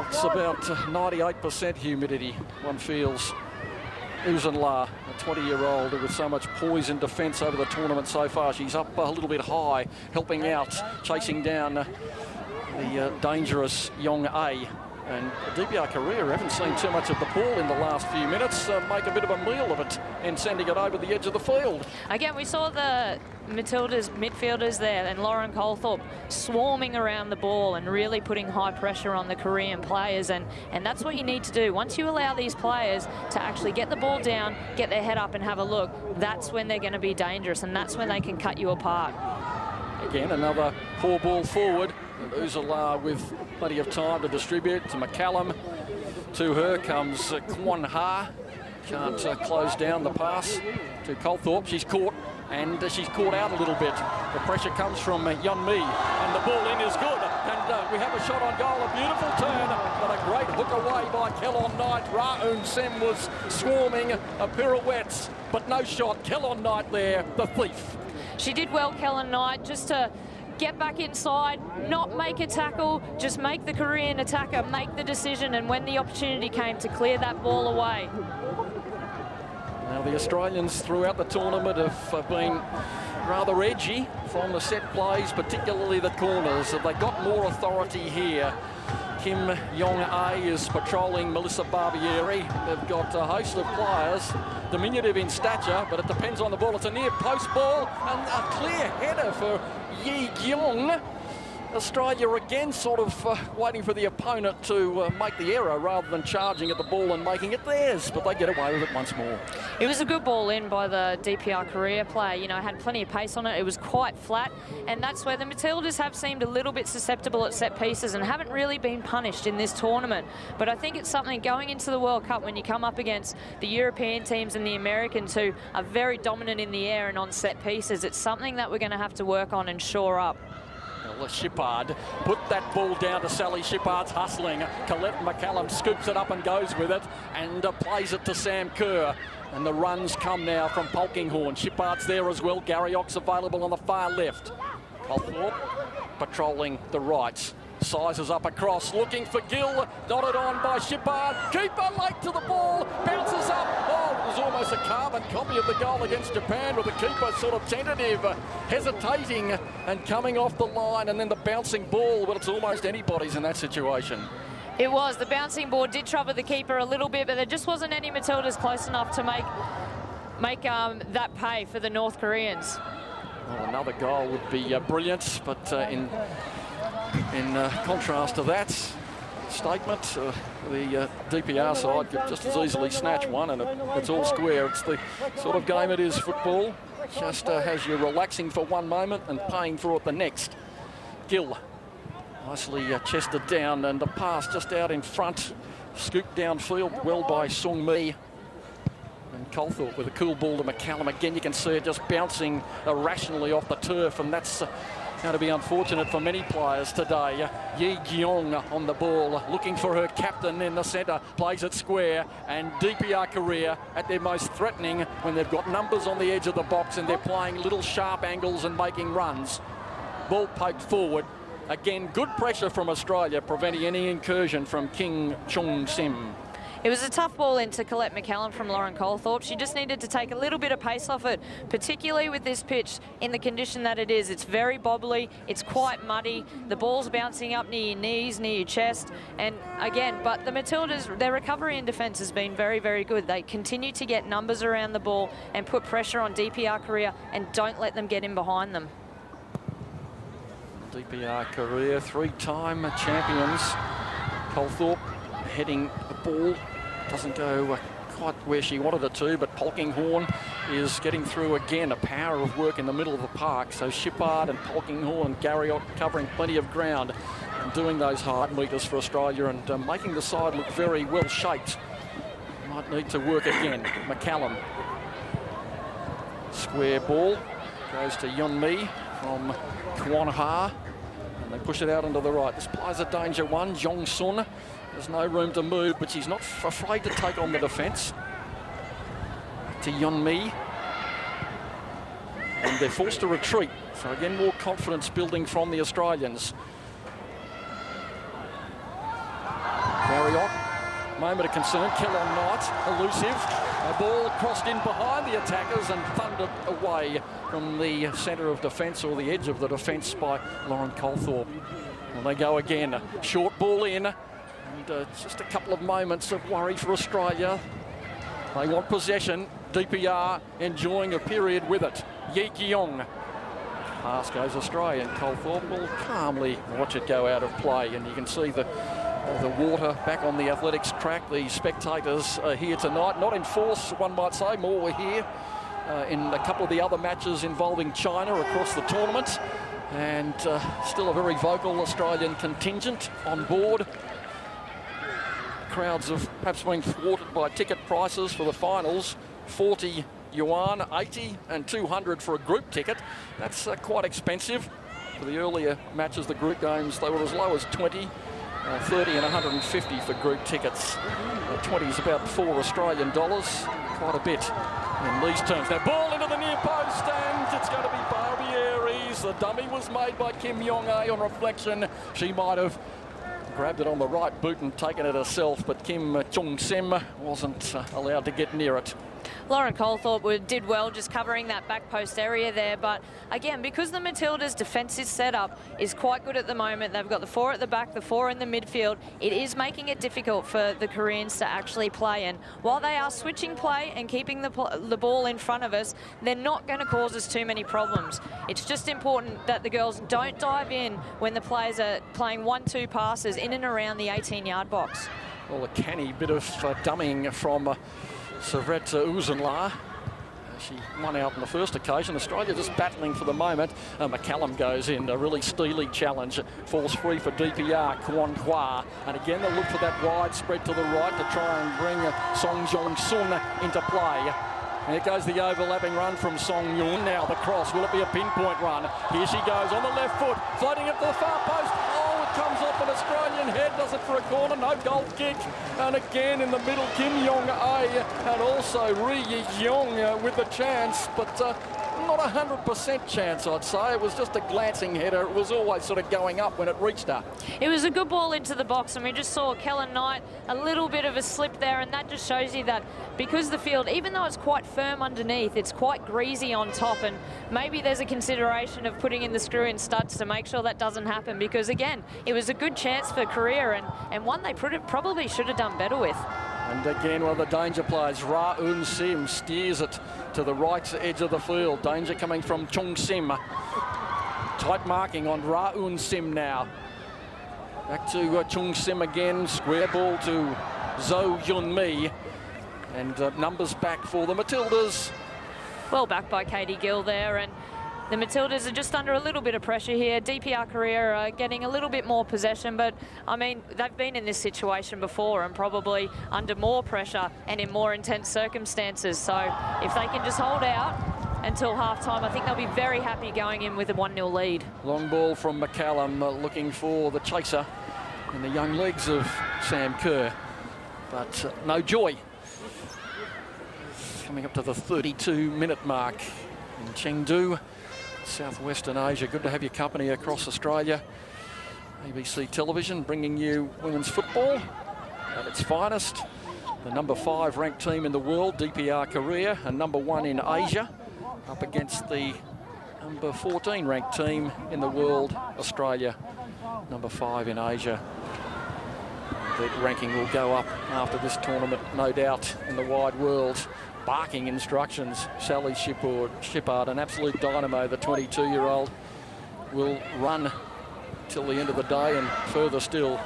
It's about 98% humidity, one feels. Uzunla, a 20-year-old with so much poise in defence over the tournament so far. She's up a little bit high, helping out, chasing down the dangerous Yong A. And DPR career haven't seen too much of the ball in the last few minutes. Make a bit of a meal of it and sending it over the edge of the field. Again, we saw the Matildas midfielders there and Lauren Colthorpe swarming around the ball and really putting high pressure on the Korean players. And that's what you need to do. Once you allow these players to actually get the ball down, get their head up and have a look, that's when they're going to be dangerous, and that's when they can cut you apart. Again, another poor ball forward. Uzunla with plenty of time to distribute to McCallum. To her comes Kwon Ha. Can't close down the pass to Colthorpe. She's caught, and she's caught out a little bit. The pressure comes from Yun Mi, and the ball in is good. And we have a shot on goal, a beautiful turn, but a great hook away by Kellon Knight. Ra-Un Sem was swarming a pirouettes, but no shot. Kellon Knight there, the thief. She did well, Kellon Knight, just to get back inside, not make a tackle, just make the Korean attacker make the decision, and when the opportunity came to clear that ball away. Now the Australians throughout the tournament have been rather edgy from the set plays, particularly the corners. Have they got more authority here? Kim Yong-A is patrolling Melissa Barbieri. They've got a host of players, diminutive in stature, but it depends on the ball. It's a near post ball and a clear header for Yi Gyong. Australia again sort of waiting for the opponent to make the error rather than charging at the ball and making it theirs, but they get away with it once more. It was a good ball in by the DPR Korea player. You know, had plenty of pace on it. It was quite flat, and that's where the Matildas have seemed a little bit susceptible at set pieces and haven't really been punished in this tournament. But I think it's something going into the World Cup when you come up against the European teams and the Americans who are very dominant in the air and on set pieces. It's something that we're going to have to work on and shore up. Shippard put that ball down to Sally. Shippard's hustling. Colette McCallum scoops it up and goes with it and plays it to Sam Kerr. And the runs come now from Polkinghorne. Shippard's there as well. Garriock's available on the far left. Colthorpe patrolling the right. Sizes up across, looking for Gill. Dotted on by Shippard. Keeper late to the ball. Bounces up. Oh, it was almost a carbon copy of the goal against Japan, with the keeper sort of tentative, hesitating and coming off the line, and then the bouncing ball. But it's almost anybody's in that situation. It was. The bouncing ball did trouble the keeper a little bit, but there just wasn't any Matildas close enough to make that pay for the North Koreans. Well, another goal would be brilliant, but in contrast to that statement, the DPR side could just as easily snatch one, and it's all square. It's the sort of game it is, football. Just has you relaxing for one moment and paying for it the next. Gill nicely chested down, and the pass just out in front, scooped downfield well by Sung Mi. And Colthorpe with a cool ball to McCallum. Again, you can see it just bouncing irrationally off the turf, and that's going to be unfortunate for many players today. Yi Gyong on the ball, looking for her captain in the centre, plays it square, and DPR Korea at their most threatening when they've got numbers on the edge of the box and they're playing little sharp angles and making runs. Ball poked forward. Again, good pressure from Australia, preventing any incursion from King Chung Sim. It was a tough ball into Colette McCallum from Lauren Colthorpe. She just needed to take a little bit of pace off it, particularly with this pitch in the condition that it is. It's very bobbly, it's quite muddy, the ball's bouncing up near your knees, near your chest, and again, but the Matildas, their recovery and defence has been very, very good. They continue to get numbers around the ball and put pressure on DPR Korea and don't let them get in behind them. DPR Korea, three-time champions. Colthorpe heading the ball. Doesn't go quite where she wanted it to, but Polkinghorne is getting through again. A power of work in the middle of the park. So Shippard and Polkinghorne and Garriock covering plenty of ground and doing those hard metres for Australia and making the side look very well shaped. Might need to work again. McCallum. Square ball. Goes to Yeonmi from Kwon Ha. And they push it out into the right. This plays a danger one. Jong Sun. There's no room to move, but she's not afraid to take on the defence. To Yeonmi. And they're forced to retreat. So again, more confidence building from the Australians. Garriock. Moment of concern. Kellon Knight, elusive. A ball crossed in behind the attackers and thundered away from the centre of defence, or the edge of the defence, by Lauren Colthorpe. And they go again. A short ball in. And just a couple of moments of worry for Australia. They want possession. DPR enjoying a period with it. Yi Gyong. Pass goes Australian. Colthorpe will calmly watch it go out of play, and you can see the water back on the athletics track. The spectators are here tonight, not in force, one might say. More were here in a couple of the other matches involving China across the tournament, and still a very vocal Australian contingent on board. Crowds have perhaps been thwarted by ticket prices for the finals. 40 yuan, 80 and 200 for a group ticket. That's quite expensive. For the earlier matches, the group games, they were as low as 20, 30 and 150 for group tickets. 20 is about $4 Australian, quite a bit in these terms. Now, ball into the near post, and it's going to be Barbieri's. The dummy was made by Kim Yong-a on reflection. She might have grabbed it on the right boot and taken it herself, but Kim Chung-sim wasn't allowed to get near it. Lauren Colthorpe did well just covering that back post area there, but again, because the Matildas' defensive setup is quite good at the moment, they've got the 4 at the back, the 4 in the midfield, it is making it difficult for the Koreans to actually play, and while they are switching play and keeping the ball in front of us, they're not going to cause us too many problems. It's just important that the girls don't dive in when the players are playing 1-2 passes in and around the 18-yard box. Well, a canny bit of dummying from Savret Uzunla. She won out on the first occasion. Australia just battling for the moment. McCallum goes in, a really steely challenge. Falls free for DPR, Kwon Hwa. And again, they'll look for that wide spread to the right to try and bring Song Jong-sun into play. There goes the overlapping run from Song Yun. Now the cross. Will it be a pinpoint run? Here she goes on the left foot, floating it to the far post. Oh, it comes off an Australian head. Does it for a corner? No goal kick. And again in the middle, Kim Yong-a and also Ri Yi-jeong with the chance, but not 100% chance, I'd say. It was just a glancing header. It was always sort of going up when it reached her. It was a good ball into the box, and we just saw Kellen Knight a little bit of a slip there, and that just shows you that because the field, even though it's quite firm underneath, it's quite greasy on top, and maybe there's a consideration of putting in the screw-in studs to make sure that doesn't happen, because again, it was a good chance for Korea and one they probably should have done better with. And again, one of the danger players, Ra Eun Sim, steers it to the right edge of the field. Danger coming from Chung Sim. Tight marking on Ra Eun Sim now. Back to Chung Sim again. Square ball to Zo Yun Mi. And numbers back for the Matildas. Well back by Katie Gill there, and the Matildas are just under a little bit of pressure here. DPR Korea are getting a little bit more possession, but I mean, they've been in this situation before and probably under more pressure and in more intense circumstances. So if they can just hold out until half-time, I think they'll be very happy going in with a 1-0 lead. Long ball from McCallum, looking for the chaser in the young legs of Sam Kerr, but no joy. Coming up to the 32-minute mark in Chengdu, Southwestern Asia. Good to have your company across Australia. ABC Television bringing you women's football at its finest. The number 5 ranked team in the world, DPR Korea, and number 1 in Asia, up against the number 14 ranked team in the world, Australia, number 5 in Asia. The ranking will go up after this tournament, no doubt, in the wide world. Barking instructions. Sally Shippard, an absolute dynamo, the 22-year-old, will run till the end of the day and further still.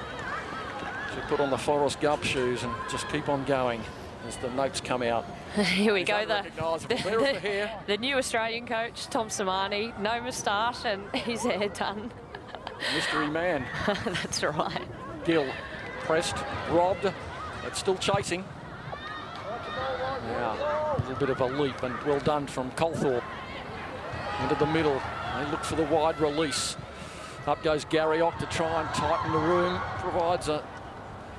She'll put on the Forrest Gump shoes and just keep on going as the notes come out. Here we go, the new Australian coach, Tom Samani, no moustache and his hair done. Mystery man. That's right. Gill pressed, robbed, but still chasing. Now, a little bit of a leap, and well done from Colthorpe. Into the middle, they look for the wide release. Up goes Garriock to try and tighten the room. Provides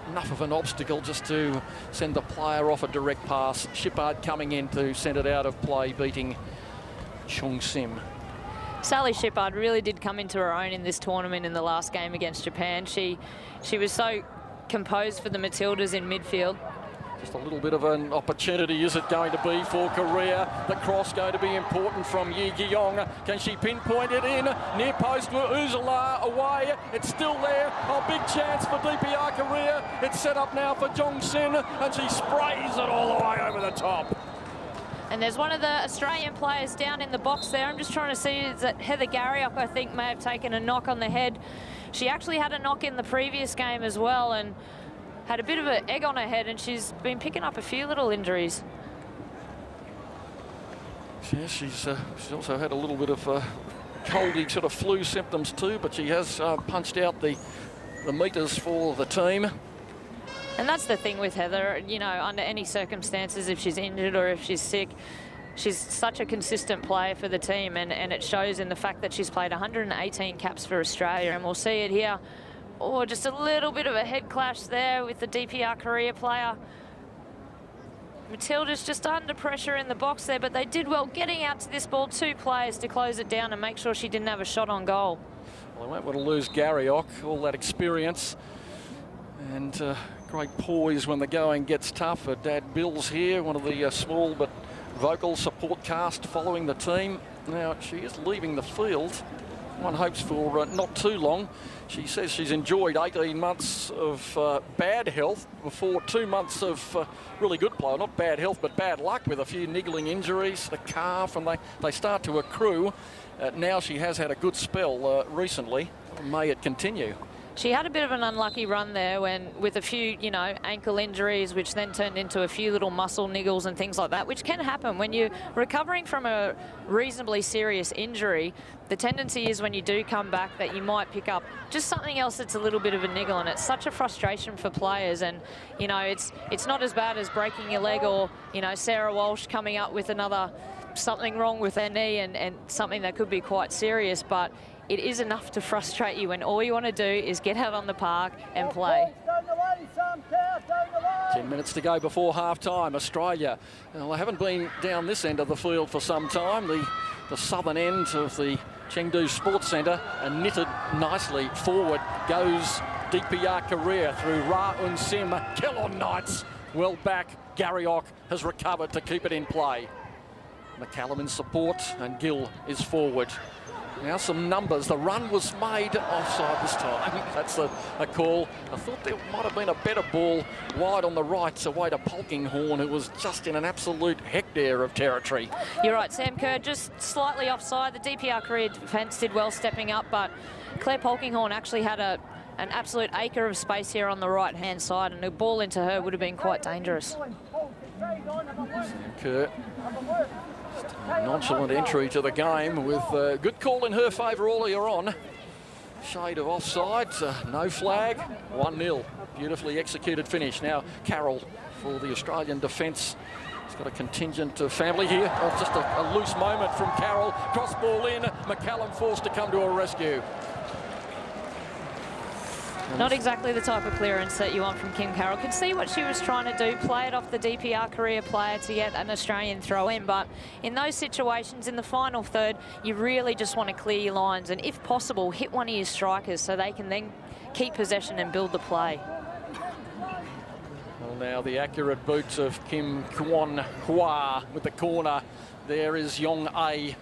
enough of an obstacle just to send the player off a direct pass. Shippard coming in to send it out of play, beating Chung Sim. Sally Shippard really did come into her own in this tournament in the last game against Japan. She was so composed for the Matildas in midfield. Just a little bit of an opportunity, is it going to be for Korea? The cross going to be important from Yi Gi-yong. Can she pinpoint it in? Near post for Uzala, away. It's still there. A big chance for DPR Korea. It's set up now for Jong-sin, and she sprays it all the way over the top. And there's one of the Australian players down in the box there. I'm just trying to see that Heather Garriock, I think, may have taken a knock on the head. She actually had a knock in the previous game as well, and had a bit of an egg on her head, and she's been picking up a few little injuries. Yeah, she's also had a little bit of coldy sort of flu symptoms too, but she has punched out the metres for the team. And that's the thing with Heather, you know, under any circumstances, if she's injured or if she's sick, she's such a consistent player for the team, and it shows in the fact that she's played 118 caps for Australia, and we'll see it here. Oh, just a little bit of a head clash there with the DPR Korea player. Matilda's just under pressure in the box there, but they did well getting out to this ball. 2 players to close it down and make sure she didn't have a shot on goal. Well, they won't want to lose Garriock, all that experience. And great poise when the going gets tough. Her dad Bill's here, one of the small but vocal support cast following the team. Now, she is leaving the field. One hopes for not too long. She says she's enjoyed 18 months of bad health before 2 months of really good play. Not bad health, but bad luck with a few niggling injuries, the calf, and they start to accrue. Now she has had a good spell recently. May it continue. She had a bit of an unlucky run there with a few, ankle injuries, which then turned into a few little muscle niggles and things like that, which can happen when you're recovering from a reasonably serious injury. The tendency is when you do come back that you might pick up just something else that's a little bit of a niggle, and it's such a frustration for players. And, it's not as bad as breaking your leg or, Sarah Walsh coming up with something wrong with their knee and something that could be quite serious, but it is enough to frustrate you when all you want to do is get out on the park and play. 10 minutes to go before half-time. Australia, well, they haven't been down this end of the field for some time. The southern end of the Chengdu Sports Centre, and knitted nicely forward goes DPR Korea through Ra Un Sim. Kellon Knights well back. Garriock has recovered to keep it in play. McCallum in support, and Gill is forward. Now some numbers. The run was made offside this time. That's a call. I thought there might have been a better ball wide on the right away to Polkinghorne, who was just in an absolute hectare of territory. You're right, Sam Kerr, just slightly offside. The DPR Korea defence did well stepping up, but Claire Polkinghorne actually had an absolute acre of space here on the right-hand side, and a ball into her would have been quite dangerous. Sam Kerr. Nonchalant entry to the game with a good call in her favour earlier on. Shade of offside, no flag, 1-0. Beautifully executed finish. Now Carroll for the Australian defence. He's got a contingent of family here. Oh, just a loose moment from Carroll. Cross ball in, McCallum forced to come to a rescue. Not exactly the type of clearance that you want from Kim Carroll. Could see what she was trying to do, play it off the DPR Korea player to get an Australian throw in. But in those situations, in the final third, you really just want to clear your lines and, if possible, hit one of your strikers so they can then keep possession and build the play. Well, now the accurate boots of Kim Kwon Hua with the corner. There is Yong A.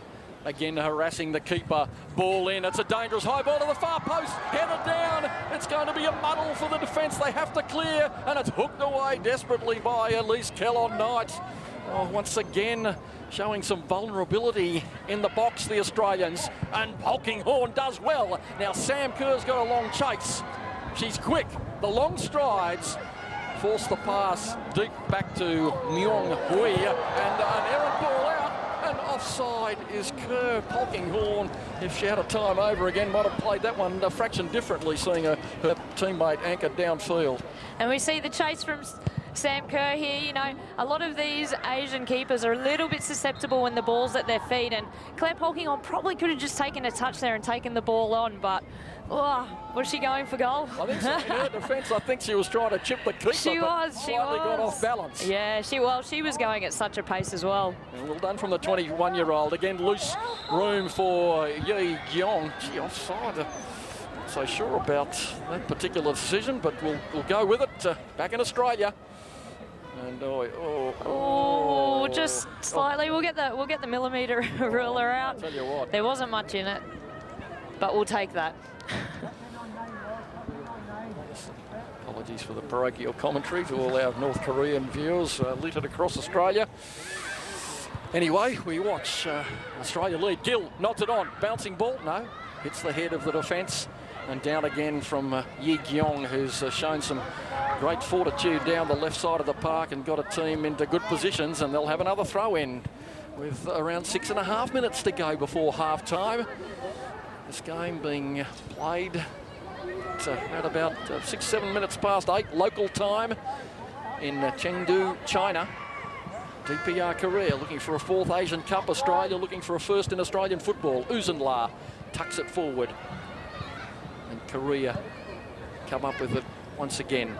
Again harassing the keeper. Ball in. It's a dangerous high ball to the far post. Headed down. It's going to be a muddle for the defence. They have to clear, and it's hooked away desperately by Elise Kellon Knight. Oh, once again, showing some vulnerability in the box, the Australians. And Polkinghorne does well. Now Sam Kerr's got a long chase. She's quick. The long strides force the pass deep back to Myung Hui, and an errant ball out. And offside is Kerr. Polkinghorne, if she had a time over again, might have played that one a fraction differently, seeing her teammate anchored downfield. And we see the chase from Sam Kerr here. A lot of these Asian keepers are a little bit susceptible when the ball's at their feet, and Claire Polkinghorne probably could have just taken a touch there and taken the ball on, but was she going for goal? I think so. In her defence, I think she was trying to chip the keeper. She was. Got off balance. Yeah, she was going at such a pace as well. And well done from the 21-year-old. Again, loose room for Yi Gyong. Gee, offside. Not so sure about that particular decision, but we'll go with it. Back in Australia. And just slightly. We'll get the millimetre ruler out. I'll tell you what. There wasn't much in it, but we'll take that. Apologies for the parochial commentary to all our North Korean viewers littered across Australia. Anyway, we watch Australia lead. Gill knocks it on. Bouncing ball, no. Hits the head of the defence. And down again from Yi Gyong, who's shown some great fortitude down the left side of the park and got a team into good positions. And they'll have another throw in with around 6.5 minutes to go before half-time. This game being played at about 6-7 minutes past 8 local time in Chengdu, China. DPR Kerr looking for a 4th Asian Cup. Australia looking for a 1st in Australian football. Uzenla tucks it forward. And Kerr come up with it once again.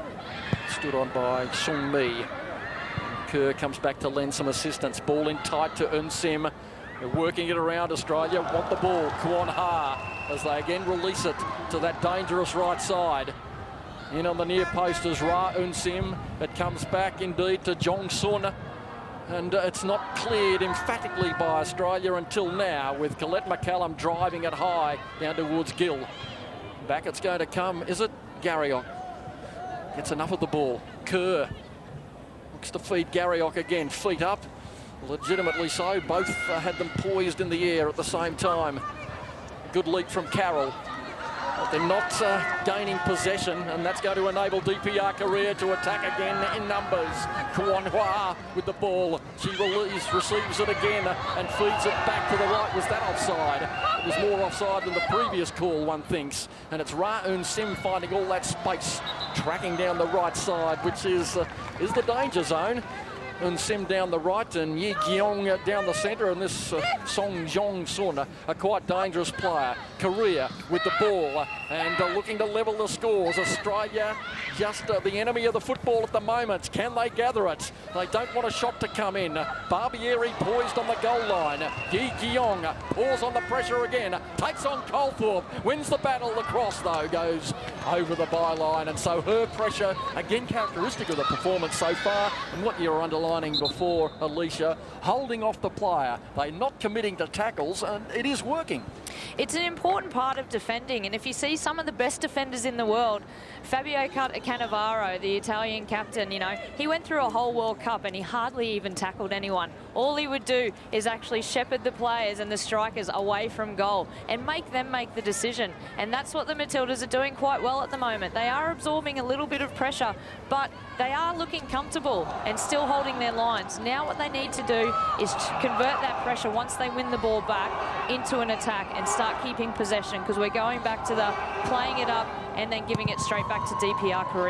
Stood on by Sung Mi. Kerr comes back to lend some assistance. Ball in tight to Eun Sim. They're working it around. Australia want the ball. Kwon Ha as they again release it to that dangerous right side. In on the near post is Ra Eun Sim. It comes back indeed to Jong Sun. And it's not cleared emphatically by Australia until now, with Colette McCallum driving it high down towards Gill. Back it's going to come. Is it Garriock? Gets enough of the ball. Kerr looks to feed Garriock again. Feet up. Legitimately so. Both had them poised in the air at the same time. Good leap from Carroll. But they're not gaining possession, and that's going to enable DPR Kerr to attack again in numbers. Kwon Hua with the ball. She receives it again and feeds it back to the right. Was that offside? It was more offside than the previous call, one thinks. And it's Ra Eun Sim finding all that space, tracking down the right side, which is the danger zone. And Sim down the right and Yi Gyong down the centre, and this Song Jong Sun, a quite dangerous player. Kerr with the ball and looking to level the scores. Australia just the enemy of the football at the moment. Can they gather it? They don't want a shot to come in. Barbieri poised on the goal line. Yi Gyong pours on the pressure again, takes on Colthorpe, wins the battle. The cross though goes over the byline, and so her pressure again characteristic of the performance so far, and what you're underlining before, Alicia, holding off the player. They're not committing to tackles, and it is working. It's an important part of defending, and if you see some of the best defenders in the world, Fabio Cannavaro, the Italian captain, you know, he went through a whole World Cup and he hardly even tackled anyone. All he would do is actually shepherd the players and the strikers away from goal and make them make the decision. And that's what the Matildas are doing quite well at the moment. They are absorbing a little bit of pressure, but they are looking comfortable and still holding their lines. Now what they need to do is convert that pressure once they win the ball back into an attack and start keeping possession, because we're going back to the playing it up and then giving it straight back to DPR Kerr.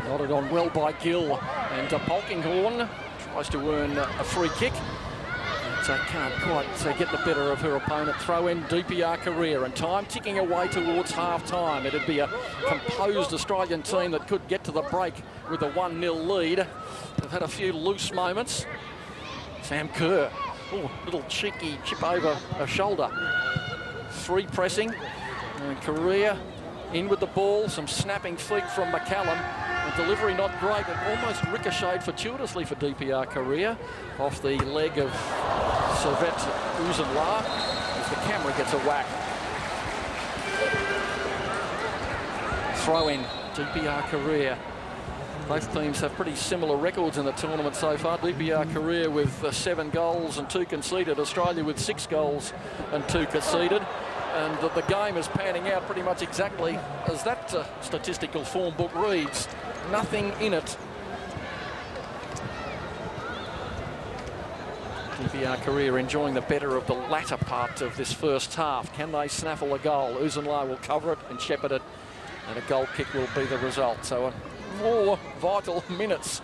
Nodded on well by Gill, and Polkinghorn tries to earn a free kick. So can't quite get the better of her opponent. Throw in DPR Kerr, and time ticking away towards half-time. It'd be a composed Australian team that could get to the break with a 1-0 lead. They've had a few loose moments. Sam Kerr, oh, little cheeky chip over her shoulder. 3 pressing, and Kerr in with the ball. Some snapping feet from McCallum. The delivery not great, but almost ricocheted fortuitously for DPR Kerr off the leg of Servette Uzenla as the camera gets a whack. Throw in, DPR Kerr. Both teams have pretty similar records in the tournament so far. DPR Kerr with 7 goals and 2 conceded. Australia with 6 goals and 2 conceded. And the game is panning out pretty much exactly as that statistical form book reads. Nothing in it. DPR Kerr enjoying the better of the latter part of this first half. Can they snaffle a goal? Uzenla will cover it and shepherd it, and a goal kick will be the result. So more vital minutes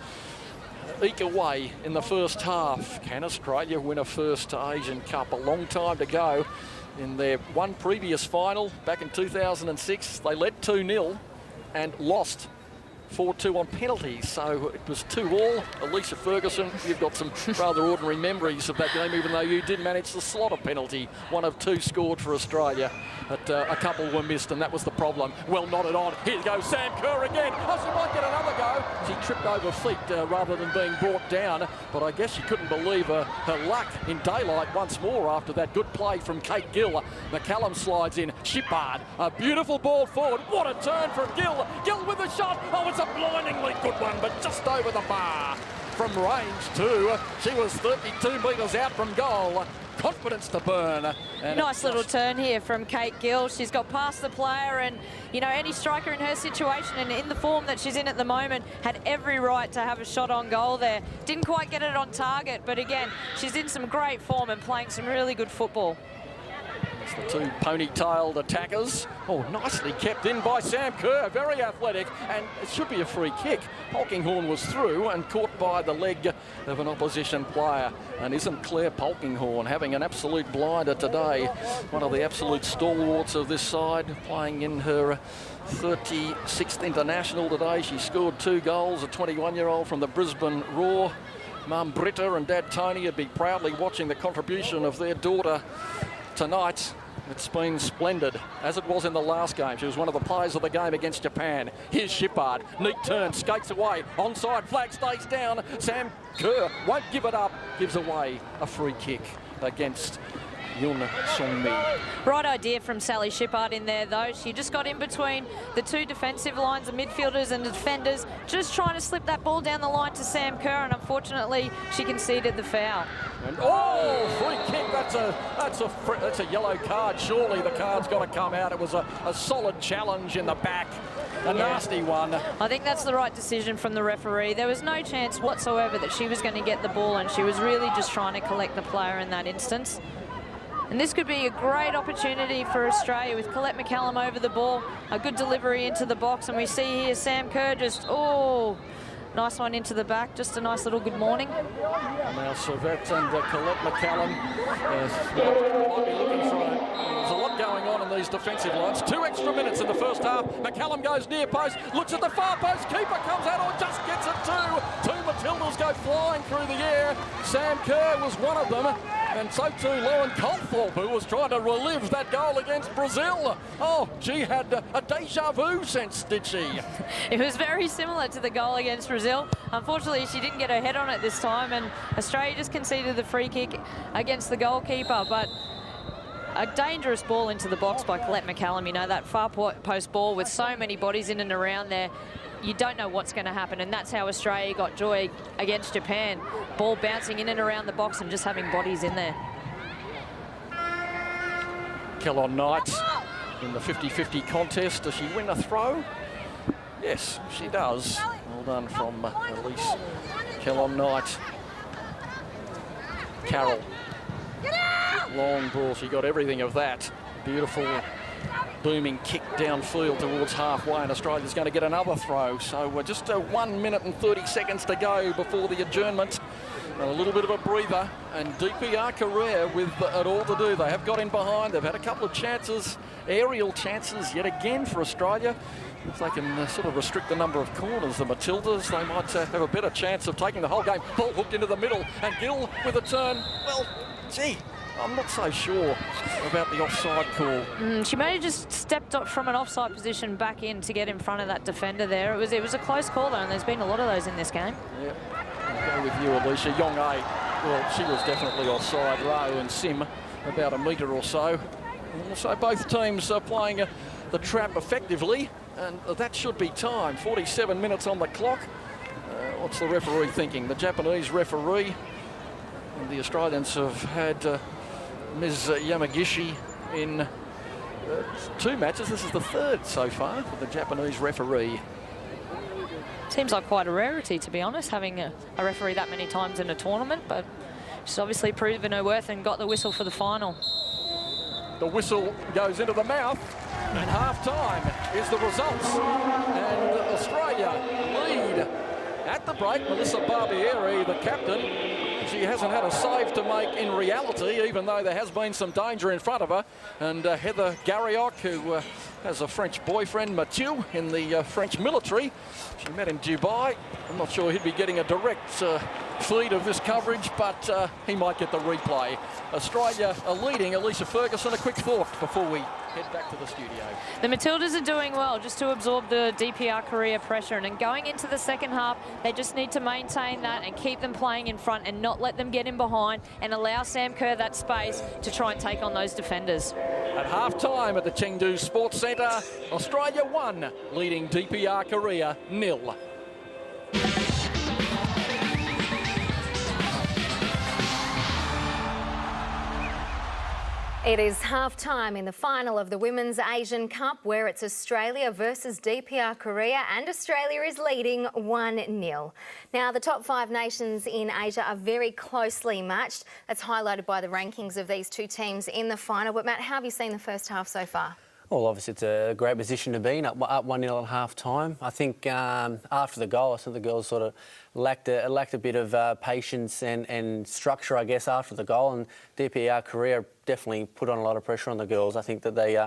eke away in the first half. Can Australia win a first Asian Cup? A long time to go. In their one previous final back in 2006, they led 2-0 and lost 4-2 on penalties, so it was 2-2. Alicia Ferguson, you've got some rather ordinary memories of that game, even though you did manage to slot a penalty. 1 of 2 scored for Australia, but a couple were missed, and that was the problem. Well nodded on. Here goes Sam Kerr again. Oh, she might get another go. She tripped over feet rather than being brought down, but I guess she couldn't believe her luck in daylight once more after that good play from Kate Gill. McCallum slides in. Shippard, a beautiful ball forward. What a turn from Gill. Gill with a shot. Oh, it's a blindingly good one, but just over the bar. From range too. She was 32 metres out from goal. Confidence to burn. And nice little turn here from Kate Gill. She's got past the player, and you know, any striker in her situation and in the form that she's in at the moment had every right to have a shot on goal there. Didn't quite get it on target, but again, she's in some great form and playing some really good football. It's the two ponytailed attackers. Oh, nicely kept in by Sam Kerr, very athletic, and it should be a free kick. Polkinghorne was through and caught by the leg of an opposition player. And isn't Claire Polkinghorne having an absolute blinder today? One of the absolute stalwarts of this side, playing in her 36th international today. She scored 2 goals, a 21-year-old from the Brisbane Roar. Mum Britta and Dad Tony would be proudly watching the contribution of their daughter tonight. It's been splendid, as it was in the last game. She was one of the players of the game against Japan. Here's Shippard, neat turn, skates away, onside, flag stays down. Sam Kerr won't give it up, gives away a free kick against Yun Song Mi. Right idea from Sally Shippard in there, though. She just got in between the two defensive lines, the midfielders and the defenders, just trying to slip that ball down the line to Sam Kerr, and unfortunately she conceded the foul. And free kick, that's a yellow card. Surely the card's got to come out. It was a solid challenge in the back. A nasty one. I think that's the right decision from the referee. There was no chance whatsoever that she was going to get the ball, and she was really just trying to collect the player in that instance. And this could be a great opportunity for Australia with Colette McCallum over the ball. A good delivery into the box, and we see here Sam Kerr just, nice one into the back. Just a nice little good morning. Now Servette and Colette McCallum might be looking for there's a lot going on in these defensive lines. 2 extra minutes in the first half. McCallum goes near post, looks at the far post, keeper comes out, just gets it too. 2 Matildas go flying through the air. Sam Kerr was one of them. And so too Lauren Colthorpe, who was trying to relive that goal against Brazil. Oh, she had a deja vu sense, did she? It was very similar to the goal against Brazil. Unfortunately, she didn't get her head on it this time, and Australia just conceded the free kick against the goalkeeper. But a dangerous ball into the box by Colette McCallum. You know, that far post ball with so many bodies in and around there. You don't know what's going to happen, and that's how Australia got joy against Japan. Ball bouncing in and around the box and just having bodies in there. Kellon Knight in the 50-50 contest. Does she win a throw? Yes, she does. Well done from Elise Kellon Knight. Carroll. Long ball, she got everything of that. Beautiful booming kick downfield towards halfway, and Australia's going to get another throw. So we're just 1 minute and 30 seconds to go before the adjournment. And a little bit of a breather, and DPR Kerr with it all to do. They have got in behind. They've had a couple of chances, aerial chances yet again for Australia. If they can sort of restrict the number of corners, the Matildas, they might have a better chance of taking the whole game. Ball hooked into the middle, and Gill with a turn. Well, gee, I'm not so sure about the offside call. She may have just stepped up from an offside position back in to get in front of that defender there. It was a close call, though, and there's been a lot of those in this game. Yeah, I'll go with you, Alicia. Yong A, well, she was definitely offside. Rowe and Sim about a metre or so. So both teams are playing the trap effectively, and that should be time. 47 minutes on the clock. What's the referee thinking? The Japanese referee. And the Australians have had Ms. Yamagishi in 2 matches. This is the 3rd so far for the Japanese referee. Seems like quite a rarity, to be honest, having a referee that many times in a tournament, but she's obviously proven her worth and got the whistle for the final. The whistle goes into the mouth, and half-time is the results. And Australia lead at the break. Melissa Barbieri, the captain, she hasn't had a save to make in reality, even though there has been some danger in front of her. And Heather Garriock, who has a French boyfriend, Mathieu, in the French military. She met in Dubai. I'm not sure he'd be getting a direct feed of this coverage, but he might get the replay. Australia are leading. Alicia Ferguson, a quick thought before we head back to the studio. The Matildas are doing well just to absorb the DPR Korea pressure, and then going into the second half, they just need to maintain that and keep them playing in front and not let them get in behind and allow Sam Kerr that space to try and take on those defenders. At half-time at the Chengdu Sports Centre, Australia 1, leading DPR Korea 0. It is half-time in the final of the Women's Asian Cup, where it's Australia versus DPR Korea, and Australia is leading 1-0. Now, the top 5 nations in Asia are very closely matched. That's highlighted by the rankings of these two teams in the final. But, Matt, how have you seen the first half so far? Well, obviously it's a great position to be in, up 1-0 at half-time. I think after the goal, I think the girls sort of lacked a bit of patience and structure, I guess, after the goal. And DPR Korea definitely put on a lot of pressure on the girls. I think that they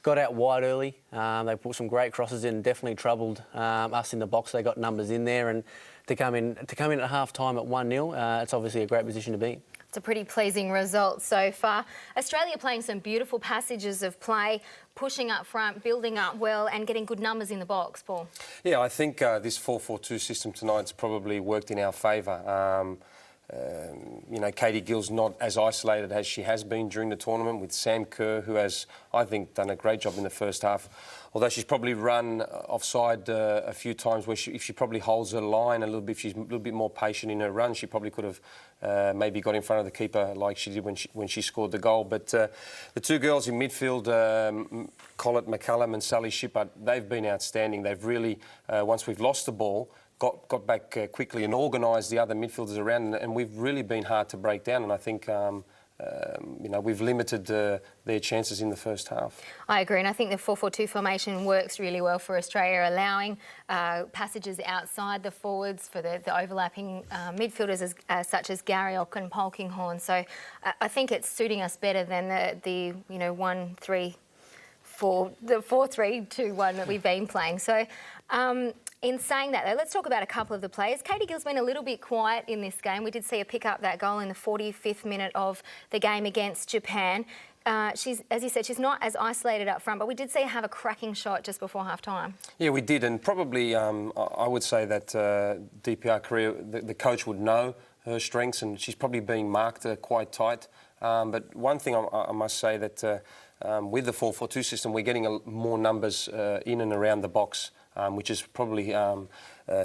got out wide early. They put some great crosses in, definitely troubled us in the box. They got numbers in there, and to come in at half-time at 1-0, it's obviously a great position to be in. It's a pretty pleasing result so far. Australia playing some beautiful passages of play, pushing up front, building up well, and getting good numbers in the box, Paul. Yeah, I think this 4-4-2 system tonight's probably worked in our favour. You know, Katie Gill's not as isolated as she has been during the tournament, with Sam Kerr, who has, I think, done a great job in the first half. Although she's probably run offside a few times, where if she probably holds her line a little bit, she's a little bit more patient in her run, she probably could have maybe got in front of the keeper like she did when she scored the goal. But the two girls in midfield, Collett McCallum and Sally Shippard, they've been outstanding. They've really, once we've lost the ball, got back quickly and organised the other midfielders around, and we've really been hard to break down. And I think you know, we've limited their chances in the first half. I agree, and I think the 4-4-2 formation works really well for Australia, allowing passages outside the forwards for the overlapping midfielders such as Garriock and Polkinghorne. So I think it's suiting us better than the 1-3-4, the 4-3-2-1 that we've been playing. So. In saying that, though, let's talk about a couple of the players. Katie Gill's been a little bit quiet in this game. We did see her pick up that goal in the 45th minute of the game against Japan. She's, as you said, she's not as isolated up front, but we did see her have a cracking shot just before half-time. Yeah, we did, and probably I would say that DPR Korea, the coach would know her strengths, and she's probably being marked quite tight. But one thing I must say that with the 4-4-2 system, we're getting more numbers in and around the box, which is probably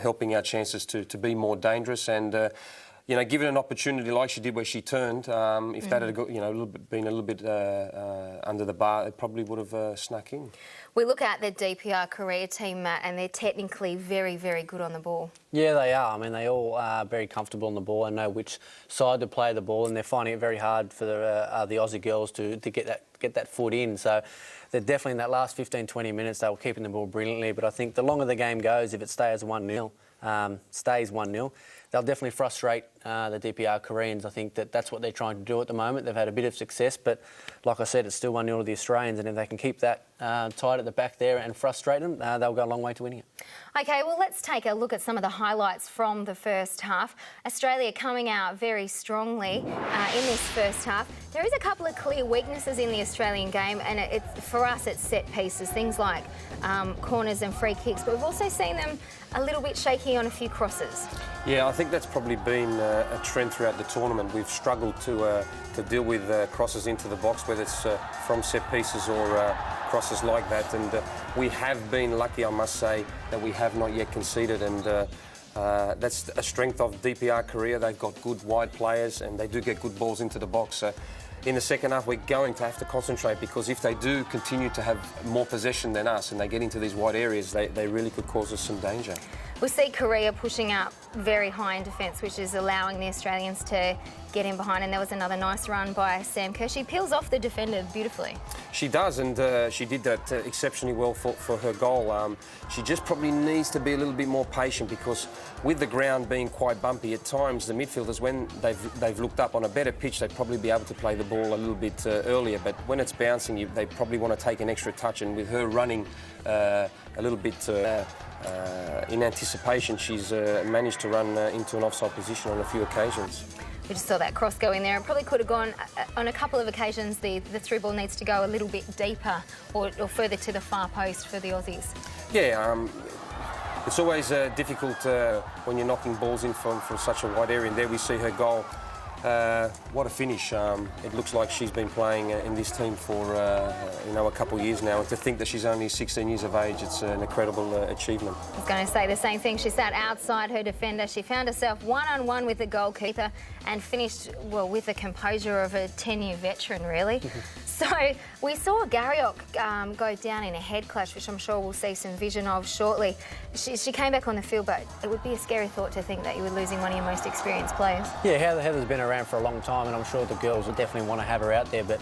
helping our chances to be more dangerous. And you know, given an opportunity like she did where she turned, if that had got, been a little bit under the bar, it probably would have snuck in. We look at the DPR Korea team, Matt, and they're technically very, very good on the ball. Yeah, they are. I mean, they all are very comfortable on the ball and know which side to play the ball, and they're finding it very hard for the Aussie girls to get that foot in. So they're definitely in that last 15-20 minutes, they were keeping the ball brilliantly. But I think the longer the game goes, if it stays 1-0, they'll definitely frustrate the DPR Koreans. I think that's what they're trying to do at the moment. They've had a bit of success, but like I said, it's still 1-0 to the Australians, and if they can keep that tight at the back there and frustrate them, they'll go a long way to winning it. OK, well, let's take a look at some of the highlights from the first half. Australia coming out very strongly in this first half. There is a couple of clear weaknesses in the Australian game, and for us it's set pieces, things like corners and free kicks, but we've also seen them a little bit shaky on a few crosses. Yeah, I think that's probably been a trend throughout the tournament. We've struggled to deal with crosses into the box, whether it's from set pieces or crosses like that. And we have been lucky, I must say, that we have not yet conceded. And that's a strength of DPR Korea. They've got good wide players, and they do get good balls into the box. In the second half, we're going to have to concentrate, because if they do continue to have more possession than us and they get into these wide areas, they really could cause us some danger. We see Korea pushing up very high in defence, which is allowing the Australians to get in behind. And there was another nice run by Sam Kerr. She peels off the defender beautifully. She does, and she did that exceptionally well for her goal. She just probably needs to be a little bit more patient, because with the ground being quite bumpy at times, the midfielders, when they've looked up on a better pitch, they'd probably be able to play the ball a little bit earlier. But when it's bouncing, they probably want to take an extra touch. And with her running a little bit in anticipation, she's managed to run into an offside position on a few occasions. We just saw that cross go in there. It probably could have gone on a couple of occasions. The through ball needs to go a little bit deeper or further to the far post for the Aussies. Yeah, it's always difficult when you're knocking balls in from such a wide area. And there we see her goal. What a finish. It looks like she's been playing in this team for a couple of years now, and to think that she's only 16 years of age, it's an incredible achievement. I was going to say the same thing. She sat outside her defender. She found herself one-on-one with the goalkeeper and finished, well, with the composure of a 10-year veteran, really. So we saw Garriok go down in a head clash, which I'm sure we'll see some vision of shortly. She came back on the field, but it would be a scary thought to think that you were losing one of your most experienced players. Yeah, Heather's been around for a long time, and I'm sure the girls will definitely want to have her out there, but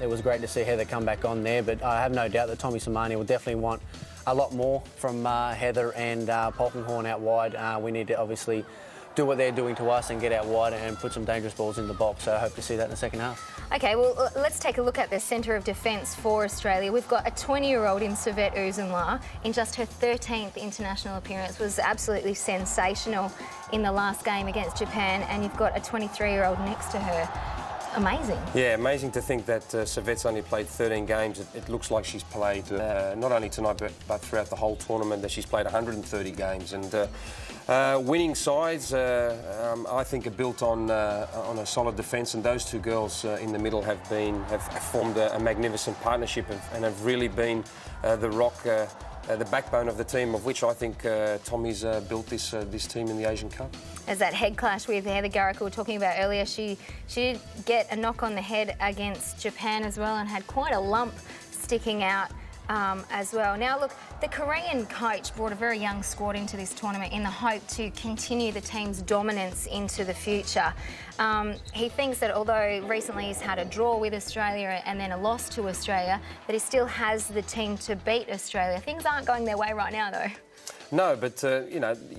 it was great to see Heather come back on there. But I have no doubt that Tommy Simani will definitely want a lot more from Heather and Polkinghorne out wide. We need to obviously do what they're doing to us and get out wide and put some dangerous balls in the box. So I hope to see that in the second half. OK, well, let's take a look at the centre of defence for Australia. We've got a 20-year-old in Savette Uzenla. In just her 13th international appearance, was absolutely sensational in the last game against Japan, and you've got a 23-year-old next to her. Amazing. Yeah, amazing to think that Savette's only played 13 games. It looks like she's played, not only tonight, but throughout the whole tournament, that she's played 130 games. And winning sides, I think, are built on a solid defence, and those two girls in the middle have formed a magnificent partnership and have really been the rock, the backbone of the team, of which I think Tommy's built this team in the Asian Cup. As that head clash with Heather Garrick we were talking about earlier, she did get a knock on the head against Japan as well, and had quite a lump sticking out as well. Now, look, the Korean coach brought a very young squad into this tournament in the hope to continue the team's dominance into the future. He thinks that although recently he's had a draw with Australia and then a loss to Australia, that he still has the team to beat Australia. Things aren't going their way right now, though. No, but,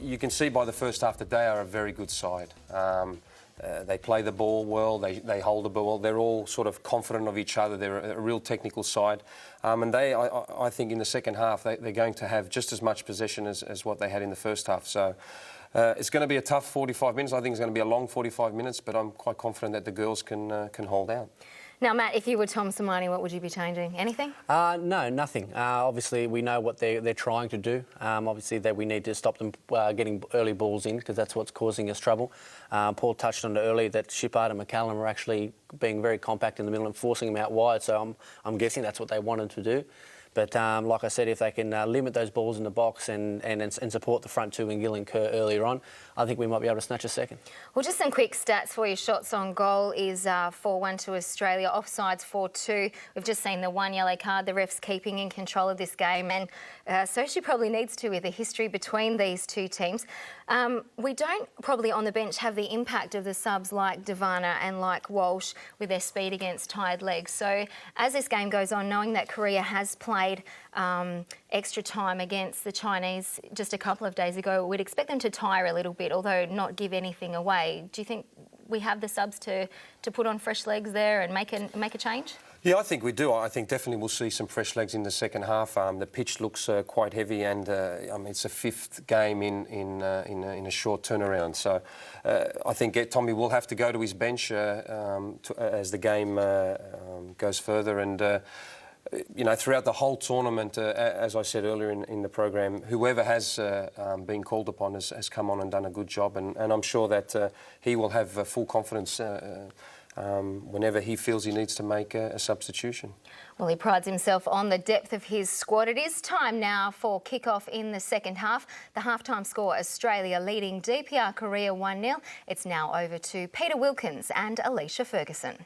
you can see by the first half that they are a very good side. They play the ball well, they hold the ball, they're all sort of confident of each other, they're a real technical side. And I think in the second half, they're going to have just as much possession as what they had in the first half. So it's going to be a tough 45 minutes. I think it's going to be a long 45 minutes, but I'm quite confident that the girls can hold out. Now, Matt, if you were Tom Simani, what would you be changing? Anything? No, nothing. Obviously, we know what they're trying to do. Obviously, that we need to stop them getting early balls in, because that's what's causing us trouble. Paul touched on it earlier that Shippard and McCallum are actually being very compact in the middle and forcing them out wide. So I'm guessing that's what they wanted to do. But like I said, if they can limit those balls in the box and support the front two in Gill and Kerr earlier on, I think we might be able to snatch a second. Well, just some quick stats for you. Shots on goal is 4-1 to Australia. Offsides 4-2. We've just seen the one yellow card. The ref's keeping in control of this game, and so she probably needs to, with the history between these two teams. We don't probably on the bench have the impact of the subs like Devana and like Walsh with their speed against tired legs. So as this game goes on, knowing that Korea has played extra time against the Chinese just a couple of days ago, we'd expect them to tire a little bit, although not give anything away. Do you think we have the subs to put on fresh legs there and make a change? Yeah, I think we do. I think definitely we'll see some fresh legs in the second half. The pitch looks quite heavy, and it's a fifth game in a short turnaround. So I think Tommy will have to go to his bench as the game goes further. And throughout the whole tournament, as I said earlier in the program, whoever has been called upon has come on and done a good job, and I'm sure that he will have full confidence whenever he feels he needs to make a substitution. Well, he prides himself on the depth of his squad. It is time now for kick-off in the second half. The half-time score, Australia leading DPR Korea 1-0. It's now over to Peter Wilkins and Alicia Ferguson.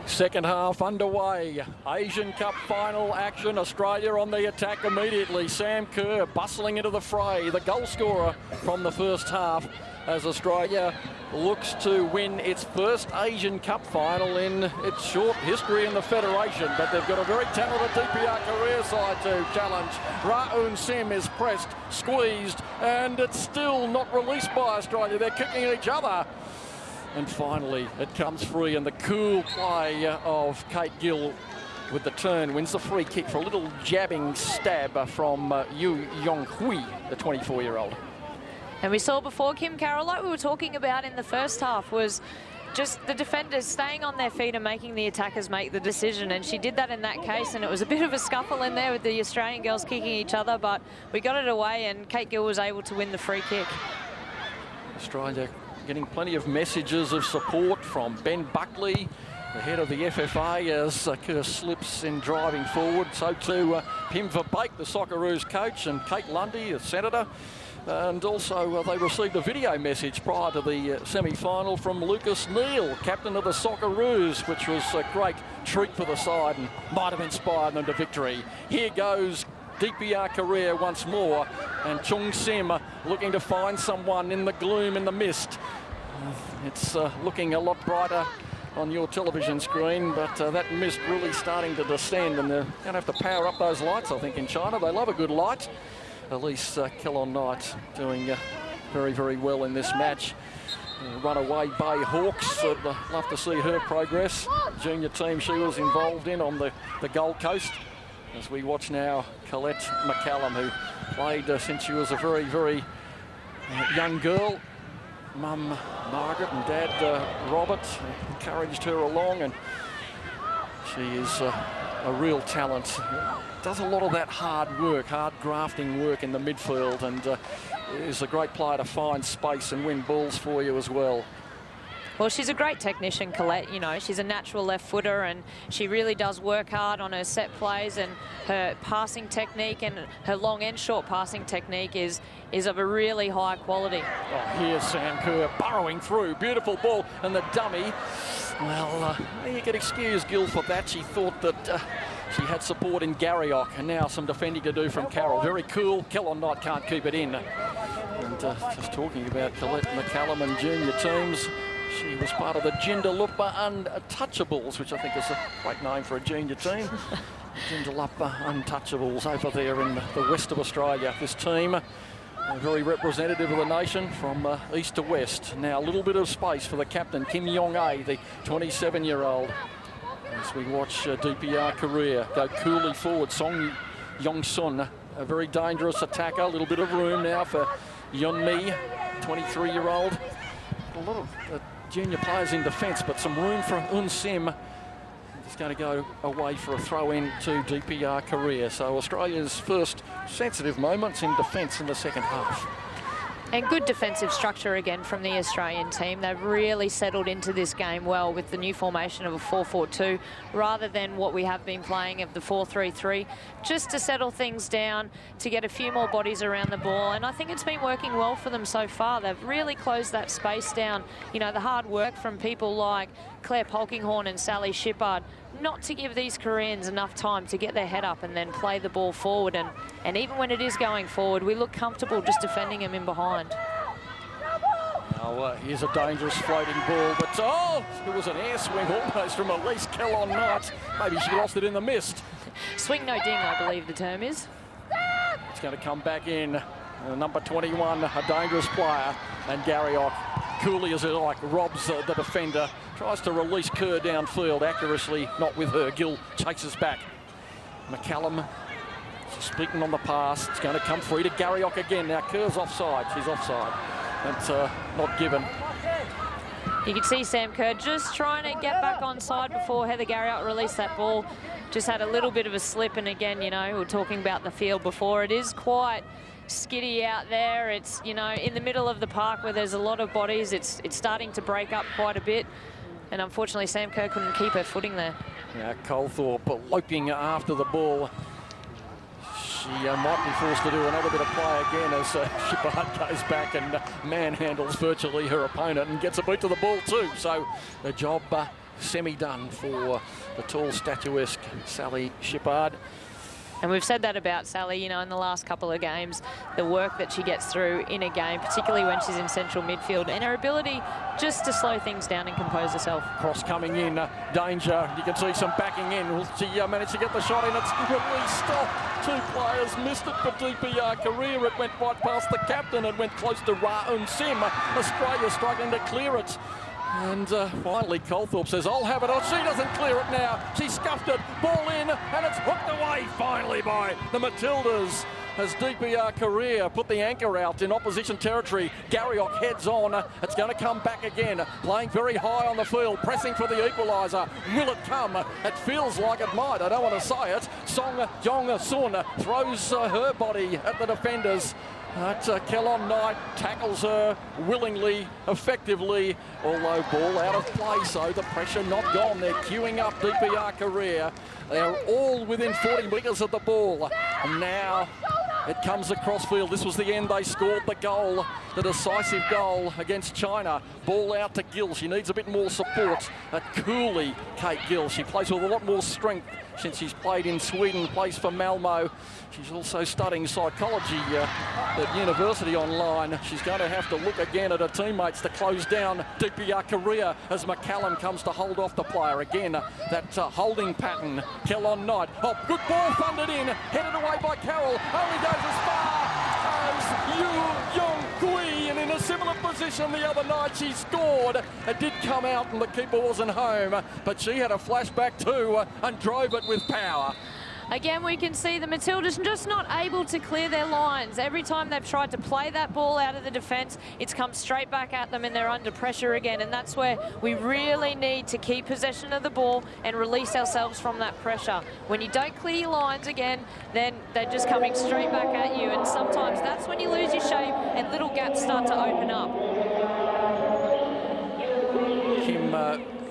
Second half underway. Asian Cup final action. Australia on the attack immediately. Sam Kerr bustling into the fray. The goal scorer from the first half as Australia looks to win its first Asian Cup final in its short history in the Federation. But they've got a very talented DPR Korea side to challenge. Ra-Un Sim is pressed, squeezed, and it's still not released by Australia. They're kicking each other. And finally, it comes free, and the cool play of Kate Gill with the turn wins the free kick for a little jabbing stab from Yu Yong-hui, the 24-year-old. And we saw before, Kim Carroll, like we were talking about in the first half, was just the defenders staying on their feet and making the attackers make the decision, and she did that in that case, and it was a bit of a scuffle in there with the Australian girls kicking each other, but we got it away and Kate Gill was able to win the free kick. Australia getting plenty of messages of support from Ben Buckley, the head of the FFA, as Kerr slips in driving forward. So too Pim Verbeek, the Socceroos coach, and Kate Lundy, the senator. And also they received a video message prior to the semi-final from Lucas Neal, captain of the Socceroos, which was a great treat for the side and might have inspired them to victory. Here goes DPR Korea once more, and Chung Sim looking to find someone in the gloom, in the mist. It's looking a lot brighter on your television screen, but that mist really starting to descend, and they're going to have to power up those lights, I think, in China. They love a good light. Elise Kellon-Knight doing very, very well in this match. Runaway Bay Hawks, I'd love to see her progress. Junior team she was involved in on the Gold Coast. As we watch now Colette McCallum, who played since she was a very, very young girl. Mum Margaret and Dad Robert encouraged her along, and she is a real talent. Does a lot of that hard work, hard grafting work in the midfield, and is a great player to find space and win balls for you as well. Well, she's a great technician, Colette. You know, she's a natural left footer, and she really does work hard on her set plays, and her passing technique and her long and short passing technique is of a really high quality. Oh, here's Sam Kerr burrowing through. Beautiful ball, and the dummy. Well, you could excuse Gill for that. She thought that she had support in Garriock, and now some defending to do from Carroll. Very cool. Kellon-Knight can't keep it in. And just talking about Colette McCallum and junior teams, she was part of the Joondalupa Untouchables, which I think is a great name for a junior team. Joondalupa Untouchables over there in the west of Australia. This team, very representative of the nation from east to west. Now a little bit of space for the captain, Kim Yong-ae, the 27-year-old. As we watch DPR Korea go coolly forward. Song Yong-sun, a very dangerous attacker. A little bit of room now for Yeon-mi, 23-year-old. A lot of junior players in defence, but some room for Eun Sim. It's going to go away for a throw-in to DPR Korea. So Australia's first sensitive moments in defence in the second half. And good defensive structure again from the Australian team. They've really settled into this game well with the new formation of a 4-4-2 rather than what we have been playing of the 4-3-3, just to settle things down, to get a few more bodies around the ball. And I think it's been working well for them so far. They've really closed that space down. You know, the hard work from people like Claire Polkinghorne and Sally Shippard, not to give these Koreans enough time to get their head up and then play the ball forward. And even when it is going forward, we look comfortable just defending them in behind. Now, here's a dangerous floating ball, but it was an air swing almost from Elise Kellon-Knight. Maybe she lost it in the mist. Swing no ding, I believe the term is. It's going to come back in. Number 21, a dangerous player, and Garriock, coolly as he like, robs the defender. Tries to release Kerr downfield, accuracy not with her. Gill chases back. McCallum speaking on the pass. It's going to come free to Garriock again. Now Kerr's offside. She's offside. That's not given. You can see Sam Kerr just trying to get back on side before Heather Garriock released that ball. Just had a little bit of a slip, and again, you know, we were talking about the field before. It is quite skiddy out there. It's, you know, in the middle of the park where there's a lot of bodies. It's starting to break up quite a bit. And unfortunately, Sam Kerr couldn't keep her footing there. Yeah, Colethorpe loping after the ball. She might be forced to do another bit of play again as Shippard goes back and manhandles virtually her opponent and gets a boot to the ball too. So the job semi-done for the tall, statuesque Sally Shippard. And we've said that about Sally, you know, in the last couple of games, the work that she gets through in a game, particularly when she's in central midfield, and her ability just to slow things down and compose herself. Cross coming in, danger. You can see some backing in. Will she manage to get the shot in? It's released. Stop. Two players missed it for DPR Korea. It went right past the captain and went close to Eun Sim. Australia struggling to clear it. And finally, Colethorpe says, I'll have it. Oh, she doesn't clear it now. She scuffed it. Ball in, and it's hooked away finally by the Matildas. as DPR Kerr put the anchor out in opposition territory. Garriock heads on. It's going to come back again. Playing very high on the field, pressing for the equaliser. Will it come? It feels like it might. I don't want to say it. Song Jong-sun throws her body at the defenders. Kellon Knight tackles her willingly, effectively, although ball out of play, so the pressure not gone. They're queuing up DPR Kerr. They're all within 40 metres of the ball. And now it comes across field. This was the end. They scored the goal, the decisive goal against China. Ball out to Gill. She needs a bit more support. Coolly, Kate Gill. She plays with a lot more strength since she's played in Sweden, plays for Malmo. She's also studying psychology at university online. She's going to have to look again at her teammates to close down DPR Kerr as McCallum comes to hold off the player. Again, that holding pattern. Kellon Knight. Oh, good ball thundered in. Headed away by Carroll. Only goes as far as Yu Yong-kui. And in a similar position the other night, she scored. It did come out and the keeper wasn't home. But she had a flashback too and drove it with power. Again, we can see the Matildas just not able to clear their lines. Every time they've tried to play that ball out of the defence, it's come straight back at them and they're under pressure again. And that's where we really need to keep possession of the ball and release ourselves from that pressure. When you don't clear your lines again, then they're just coming straight back at you. And sometimes that's when you lose your shape and little gaps start to open up.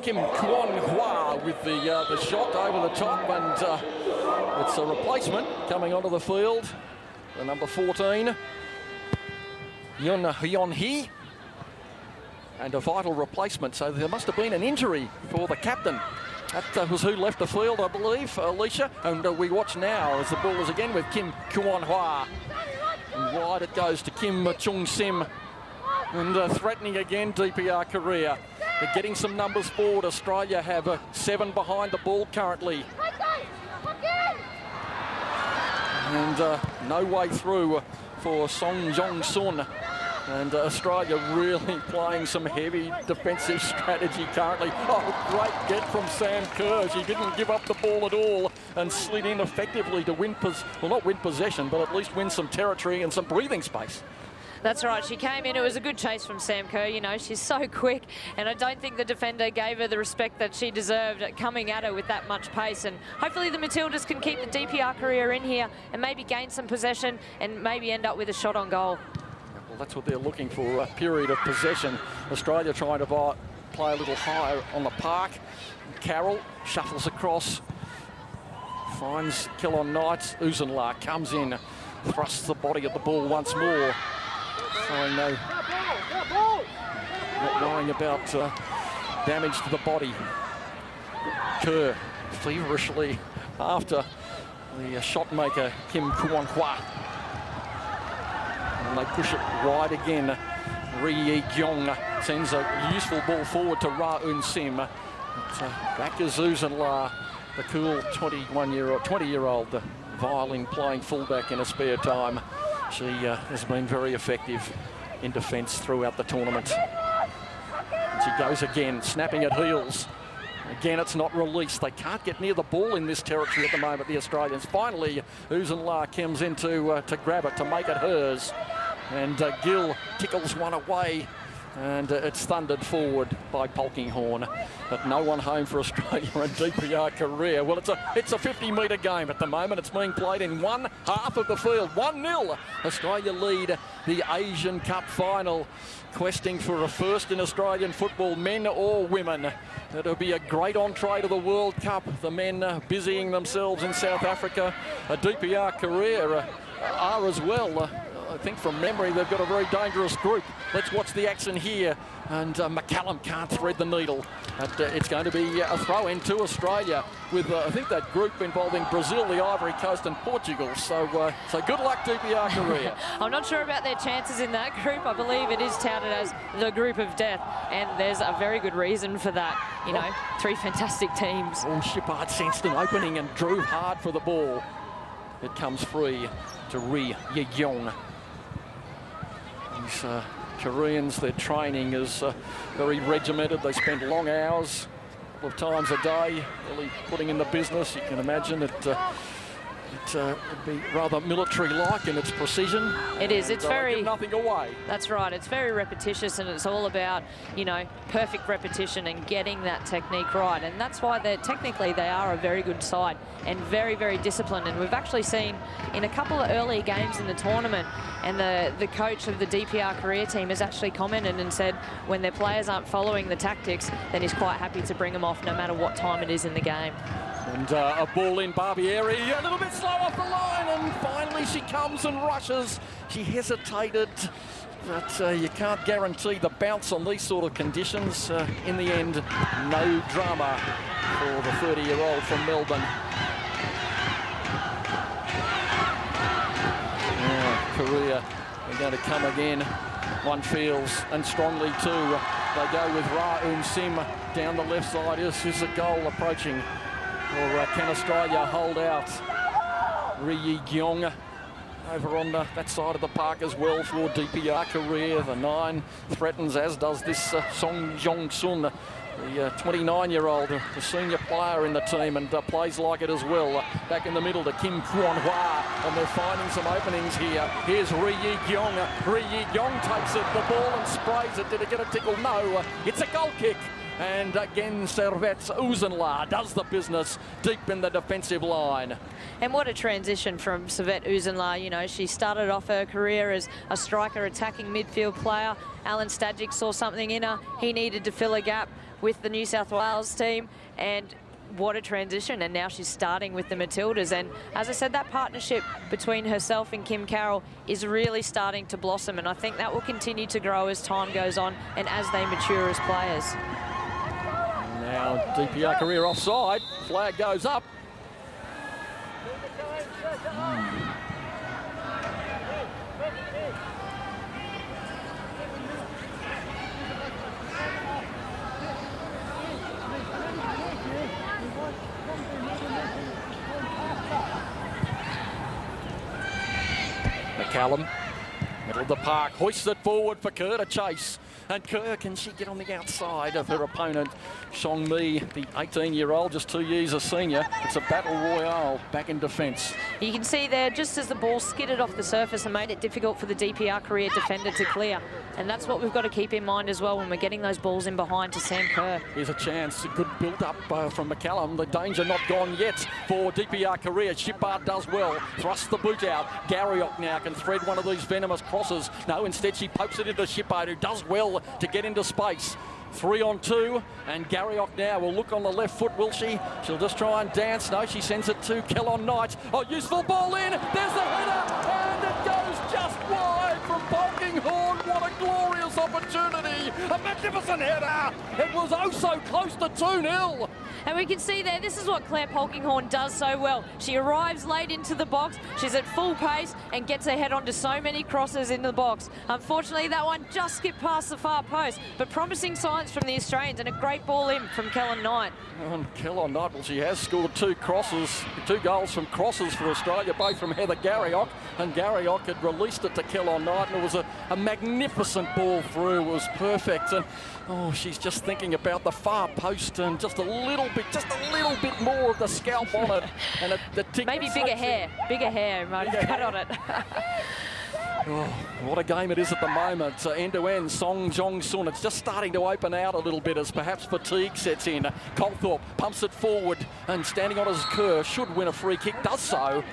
Kim Kwon-hwa with the shot over the top, and it's a replacement coming onto the field. The number 14, Yun Hyun-hee, and a vital replacement. So there must have been an injury for the captain. That was who left the field, I believe, Alicia. And we watch now as the ball is again with Kim Kwon-hwa. And wide it goes to Kim Chung-sim. And threatening again, DPR Kerr. They're getting some numbers forward. Australia have 7 behind the ball currently. And no way through for Song Jong-sun. And Australia really playing some heavy defensive strategy currently. Oh, great get from Sam Kerr. She didn't give up the ball at all and slid in effectively to win, well, not win possession, but at least win some territory and some breathing space. That's right, she came in, it was a good chase from Sam Kerr, you know, she's so quick, and I don't think the defender gave her the respect that she deserved coming at her with that much pace, and hopefully the Matildas can keep the DPR career in here and maybe gain some possession and maybe end up with a shot on goal. Well, that's what they're looking for, a period of possession. Australia trying to play a little higher on the park. Carroll shuffles across, finds Kellon Knight. Uzenla comes in, thrusts the body at the ball once more. Showing not worrying about damage to the body. Kerr feverishly after the shot maker Kim Kwon-hwa. And they push it wide again. Ri Yi-gyong sends a useful ball forward to Ra Un-sim. Back is Uzenla, the cool 20-year-old violin playing fullback in a spare time. She has been very effective in defence throughout the tournament. And she goes again, snapping at heels. Again, it's not released. They can't get near the ball in this territory at the moment, the Australians. Finally, Uzenla comes in to grab it, to make it hers. And Gill tickles one away. And it's thundered forward by Polkinghorne. But no one home for Australia and DPR Kerr. Well, it's a 50-metre game at the moment. It's being played in one half of the field. 1-0. Australia lead the Asian Cup final, questing for a first in Australian football, men or women. It'll be a great entree to the World Cup. The men busying themselves in South Africa. DPR Kerr are as well. I think from memory they've got a very dangerous group. Let's watch the action here. And McCallum can't thread the needle. It's going to be a throw-in to Australia with, I think, that group involving Brazil, the Ivory Coast and Portugal. So good luck, DPR Kerr. I'm not sure about their chances in that group. I believe it is touted as the group of death, and there's a very good reason for that. You know, 3 fantastic teams. Well, Shippard sensed an opening and drew hard for the ball. It comes free to Ri Yi-gyong. These Koreans, their training is very regimented. They spend long hours, a couple of times a day, really putting in the business. You can imagine it It would be rather military-like in its precision. It is. It's very... give nothing away. That's right. It's very repetitious, and it's all about, you know, perfect repetition and getting that technique right. And that's why technically they are a very good side and very, very disciplined. And we've actually seen in a couple of early games in the tournament, and the coach of the DPR career team has actually commented and said when their players aren't following the tactics, then he's quite happy to bring them off no matter what time it is in the game. And a ball in Barbieri, a little bit slow off the line, and finally she comes and rushes. She hesitated, but you can't guarantee the bounce on these sort of conditions. In the end, no drama for the 30-year-old from Melbourne. Korea are going to come again. One feels, and strongly too. They go with Ra Eun Sim down the left side. Is a goal approaching. Or can Australia hold out? Ri Yi-gyong over on that side of the park as well for DPR Korea. The 9 threatens, as does this Song Jong-sun, the 29-year-old, the senior player in the team, and plays like it as well. Back in the middle to Kim Kwon-hwa, and they're finding some openings here. Here's Ri Yi-gyong. Ri Yi-gyong takes it, the ball, and sprays it. Did it get a tickle? No. It's a goal kick. And again, Servet Uzunla does the business deep in the defensive line. And what a transition from Servet Uzunla. You know, she started off her career as a striker, attacking midfield player. Alan Stajic saw something in her. He needed to fill a gap with the New South Wales team. And what a transition. And now she's starting with the Matildas. And as I said, that partnership between herself and Kim Carroll is really starting to blossom. And I think that will continue to grow as time goes on and as they mature as players. Now DPR Korea offside, flag goes up. McCallum, middle of the park, hoists it forward for Kerr to chase. And Kerr, can she get on the outside of her opponent, Song Mi, the 18-year-old, just 2 years a senior. It's a battle royale back in defence. You can see there, just as the ball skidded off the surface and made it difficult for the DPR Korea defender to clear. And that's what we've got to keep in mind as well when we're getting those balls in behind to Sam Kerr. Here's a chance, a good build-up from McCallum. The danger not gone yet for DPR Korea. Shippard does well, thrusts the boot out. Garriok now can thread one of these venomous crosses. No, instead she pokes it into Shippard, who does well to get into space. 3 on 2, and Garriok now will look on the left foot, will she? She'll just try and dance. No, she sends it to Kellon Knight. Oh, useful ball in. There's the header, and it goes just wide from Polkinghorne. What a glorious opportunity. A magnificent header. It was oh so close to 2-0. And we can see there, this is what Claire Polkinghorne does so well. She arrives late into the box, she's at full pace and gets her head onto so many crosses in the box. Unfortunately, that one just skipped past the far post, but promising signs from the Australians and a great ball in from Kellon Knight. And Kellon Knight, well, she has scored 2 goals from crosses for Australia, both from Heather Garriok, and Garriok had released it to Kellon Knight, and it was a magnificent ball through. It was perfect, and oh, she's just thinking about the far post and just a little bit more of the scalp on it. And maybe bigger hair might have cut on it. Oh, what a game it is at the moment. End-to-end, Song Jong-sun. It's just starting to open out a little bit as perhaps fatigue sets in. Colthorpe pumps it forward, and standing on as Kerr should win a free kick, does so.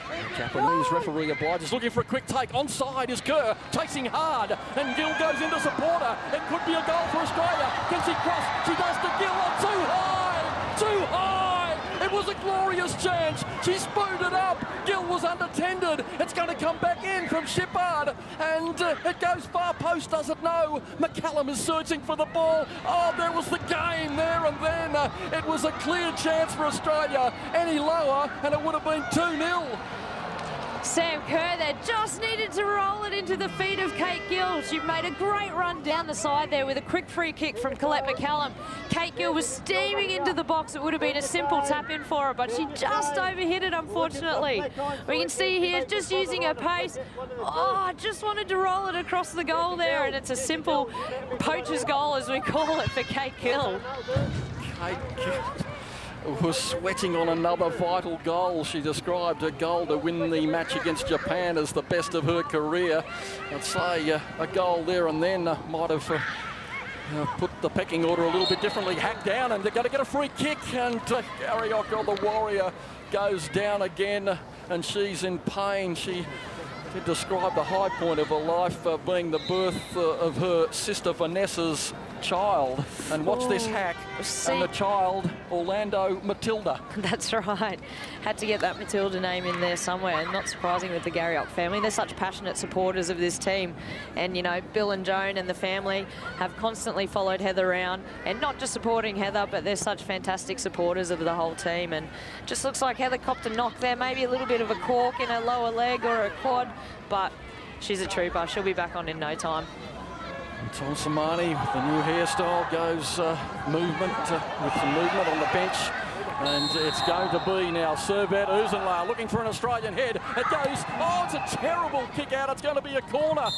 The Japanese referee obliges, looking for a quick take. Onside is Kerr, chasing hard, and Gill goes into support her. It could be a goal for Australia. Can she cross? She does to Gill. Oh, too high! Too high! It was a glorious chance. She spooned it up. Gill was unattended. It's going to come back in from Shippard, and it goes far post, does it? No. McCallum is searching for the ball. Oh, there was the game there and then. It was a clear chance for Australia. Any lower, and it would have been 2-0. Sam Kerr there just needed to roll it into the feet of Kate Gill. She made a great run down the side there with a quick free kick from Colette McCallum. Kate Gill was steaming into the box. It would have been a simple tap in for her, but she just overhit it, unfortunately. We can see here, just using her pace. Oh, just wanted to roll it across the goal there, and it's a simple poacher's goal, as we call it, for Kate Gill. Kate Gill. was sweating on another vital goal. She described a goal to win the match against Japan as the best of her career. I'd say a goal there and then might have put the pecking order a little bit differently. Hacked down, and they're going to get a free kick, and Garriock, the Warrior, goes down again, and she's in pain. She did describe the high point of her life being the birth of her sister Vanessa's child. And watch this hack. And the child, Orlando Matilda. That's right. Had to get that Matilda name in there somewhere. And not surprising with the Garriock family. They're such passionate supporters of this team. And, you know, Bill and Joan and the family have constantly followed Heather around. And not just supporting Heather, but they're such fantastic supporters of the whole team. And just looks like Heather copped a knock there. Maybe a little bit of a cork in her lower leg or a quad. But she's a trooper. She'll be back on in no time. Tom Samani with the new hairstyle goes movement with some movement on the bench, and it's going to be now Servet Uzunla looking for an Australian head. It goes, oh, it's a terrible kick out. It's going to be a corner.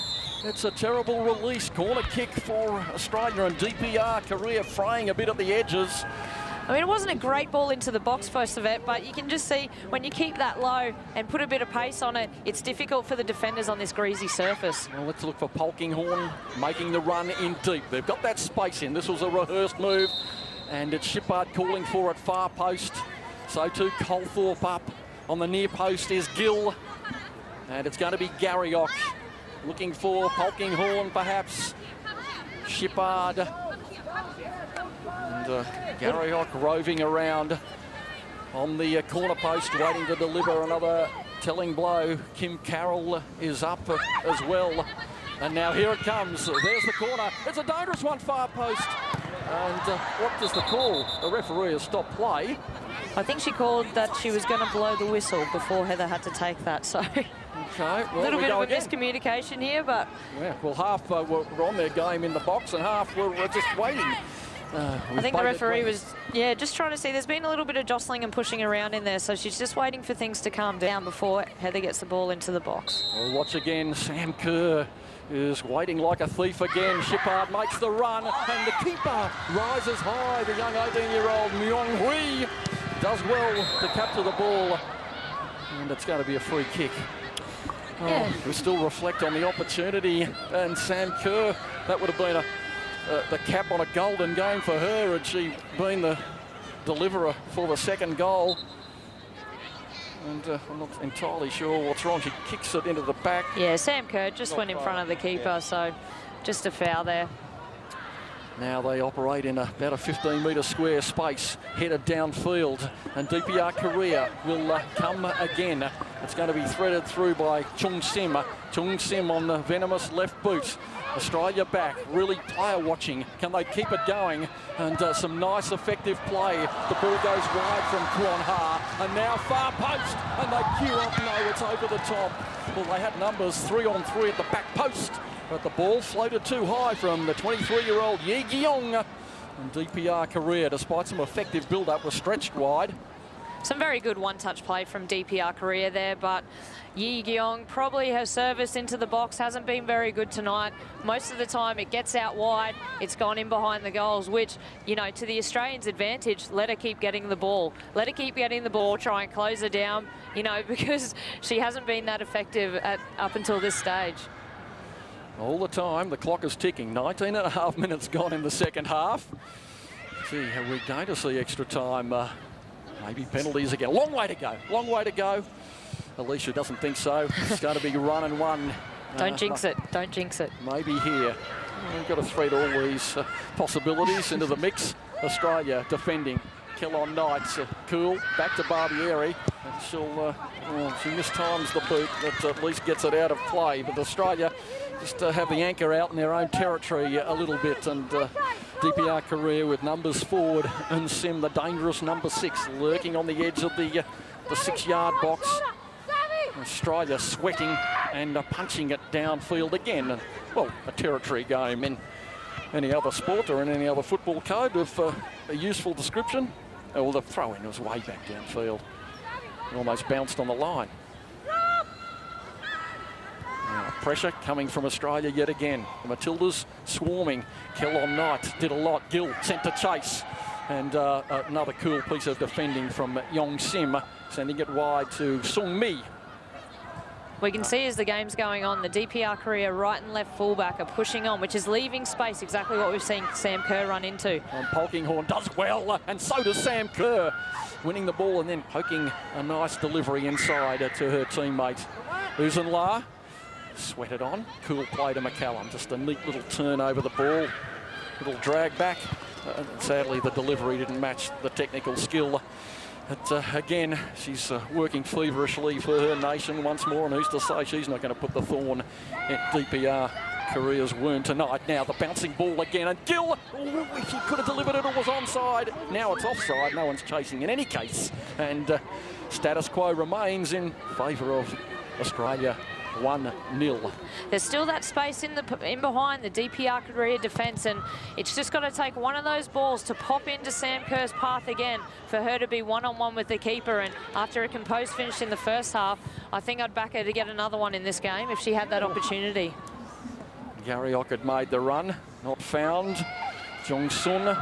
It's a terrible release. Corner kick for Australia, and DPR Korea fraying a bit at the edges. I mean, it wasn't a great ball into the box for Servet, but you can just see when you keep that low and put a bit of pace on it, it's difficult for the defenders on this greasy surface. Well, let's look for Polkinghorne making the run in deep. They've got that space in. This was a rehearsed move, and it's Shippard calling for it far post. So too Colthorpe up. On the near post is Gill, and it's going to be Garriock looking for Polkinghorne perhaps. Shippard. And Garriock roving around on the corner post, waiting to deliver another telling blow. Kim Carroll is up as well. And now here it comes. There's the corner. It's a dangerous one, far post. And what does the call? The referee has stopped play. I think she called that she was going to blow the whistle before Heather had to take that. So okay, well, a little bit of a again. miscommunication here, but... Yeah, well, half were on their game in the box and half were just waiting. I think the referee was, just trying to see. There's been a little bit of jostling and pushing around in there, so she's just waiting for things to calm down before Heather gets the ball into the box. Well, watch again. Sam Kerr is waiting like a thief again. Shippard makes the run, and the keeper rises high. The young 18-year-old Myung Hui does well to capture the ball, and it's going to be a free kick. Yeah. We still reflect on the opportunity, and Sam Kerr, that would have been the cap on a golden game for her had she been the deliverer for the second goal. And I'm not entirely sure what's wrong. She kicks it into the back. Yeah, Sam Kerr just went in front of the keeper, so just a foul there. Now they operate in about a 15-metre square space, headed downfield, and DPR Korea will come again. It's going to be threaded through by Chung Sim. Chung Sim on the venomous left boot. Australia back, really player watching. Can they keep it going? And some nice effective play. The ball goes wide from Kwon Ha, and now far post, and they queue up. No, it's over the top. Well, they had numbers 3-on-3 at the back post, but the ball floated too high from the 23-year-old Yi Gyong. And DPR Korea, despite some effective build-up, was stretched wide. Some very good one-touch play from DPR Korea there, but Yi Gyong, probably her service into the box hasn't been very good tonight. Most of the time it gets out wide, it's gone in behind the goals, which, you know, to the Australians' advantage, let her keep getting the ball. Let her keep getting the ball, try and close her down, you know, because she hasn't been that effective up until this stage. All the time, the clock is ticking. 19.5 minutes gone in the second half. Gee, are we going to see extra time? Maybe penalties again. Long way to go. Long way to go. Alicia doesn't think so. It's going to be run and one. Don't jinx it. Don't jinx it. Maybe here. We've got to thread all these possibilities into the mix. Australia defending. Kellon Knights cool. Back to Barbieri. And she'll, she mistimes the boot, but at least gets it out of play. But Australia just have the anchor out in their own territory a little bit. And DPR Korea with numbers forward and Sim, the dangerous number 6, lurking on the edge of the 6-yard box. Australia sweating and punching it downfield again. Well, a territory game in any other sport or in any other football code of a useful description. Oh, well, the throw-in was way back downfield. It almost bounced on the line. Now, pressure coming from Australia yet again. The Matildas swarming. Kellon Knight did a lot. Gill sent to chase. And another cool piece of defending from Yong Sim, sending it wide to Sung Mi. We can see as the game's going on, the DPR Korea right and left fullback are pushing on, which is leaving space, exactly what we've seen Sam Kerr run into. And Polkinghorne does well, and so does Sam Kerr, winning the ball and then poking a nice delivery inside to her teammate. Uzenla sweated on, cool play to McCallum, just a neat little turn over the ball, little drag back. Sadly, the delivery didn't match the technical skill. But again, she's working feverishly for her nation once more, and who's to say she's not going to put the thorn at DPR Korea's wound tonight. Now the bouncing ball again, and Gill, if she could have delivered it, it was onside. Now it's offside, no one's chasing in any case. And status quo remains in favour of Australia. 1-0. There's still that space in behind the DPR Korea defence, and it's just got to take one of those balls to pop into Sam Kerr's path again for her to be one-on-one with the keeper. And after a composed finish in the first half, I think I'd back her to get another one in this game if she had that opportunity. Garriock had made the run, not found. Jong Sun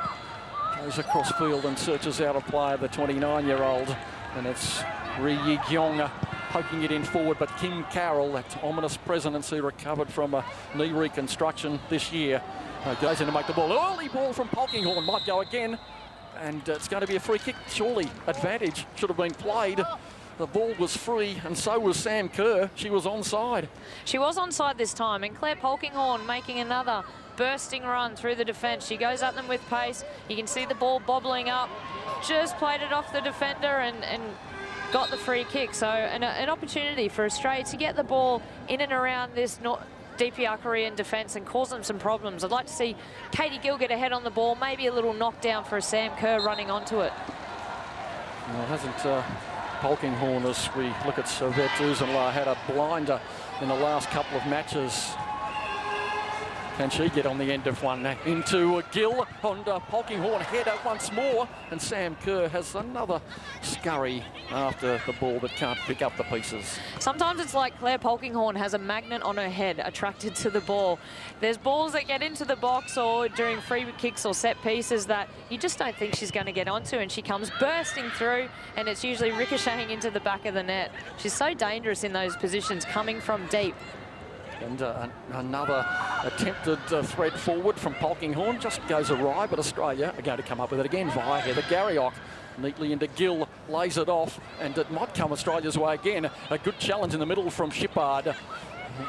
goes across field and searches out a player, the 29-year-old, and it's Ri Yi-gyong poking it in forward, but Kim Carroll, that ominous presidency, recovered from a knee reconstruction this year. Goes in to make the ball. Early ball from Polkinghorne, might go again. And it's going to be a free kick, surely. Advantage should have been played. The ball was free, and so was Sam Kerr. She was onside. She was onside this time, and Claire Polkinghorne making another bursting run through the defence. She goes at them with pace. You can see the ball bobbling up. Just played it off the defender and got the free kick. So an opportunity for Australia to get the ball in and around this DPR Korean defence and cause them some problems. I'd like to see Katie Gill get ahead on the ball, maybe a little knockdown for a Sam Kerr running onto it. Well, hasn't Polkinghorne, as we look at Servette Uzenla, had a blinder in the last couple of matches. Can she get on the end of one? Into Gill on Polkinghorne, header once more, and Sam Kerr has another scurry after the ball that can't pick up the pieces. Sometimes it's like Claire Polkinghorne has a magnet on her head attracted to the ball. There's balls that get into the box or during free kicks or set pieces that you just don't think she's going to get onto, and she comes bursting through, and it's usually ricocheting into the back of the net. She's so dangerous in those positions, coming from deep. And another attempted thread forward from Polkinghorne just goes awry, but Australia are going to come up with it again via Heather Garriock. Neatly into Gill, lays it off, and it might come Australia's way again. A good challenge in the middle from Shippard.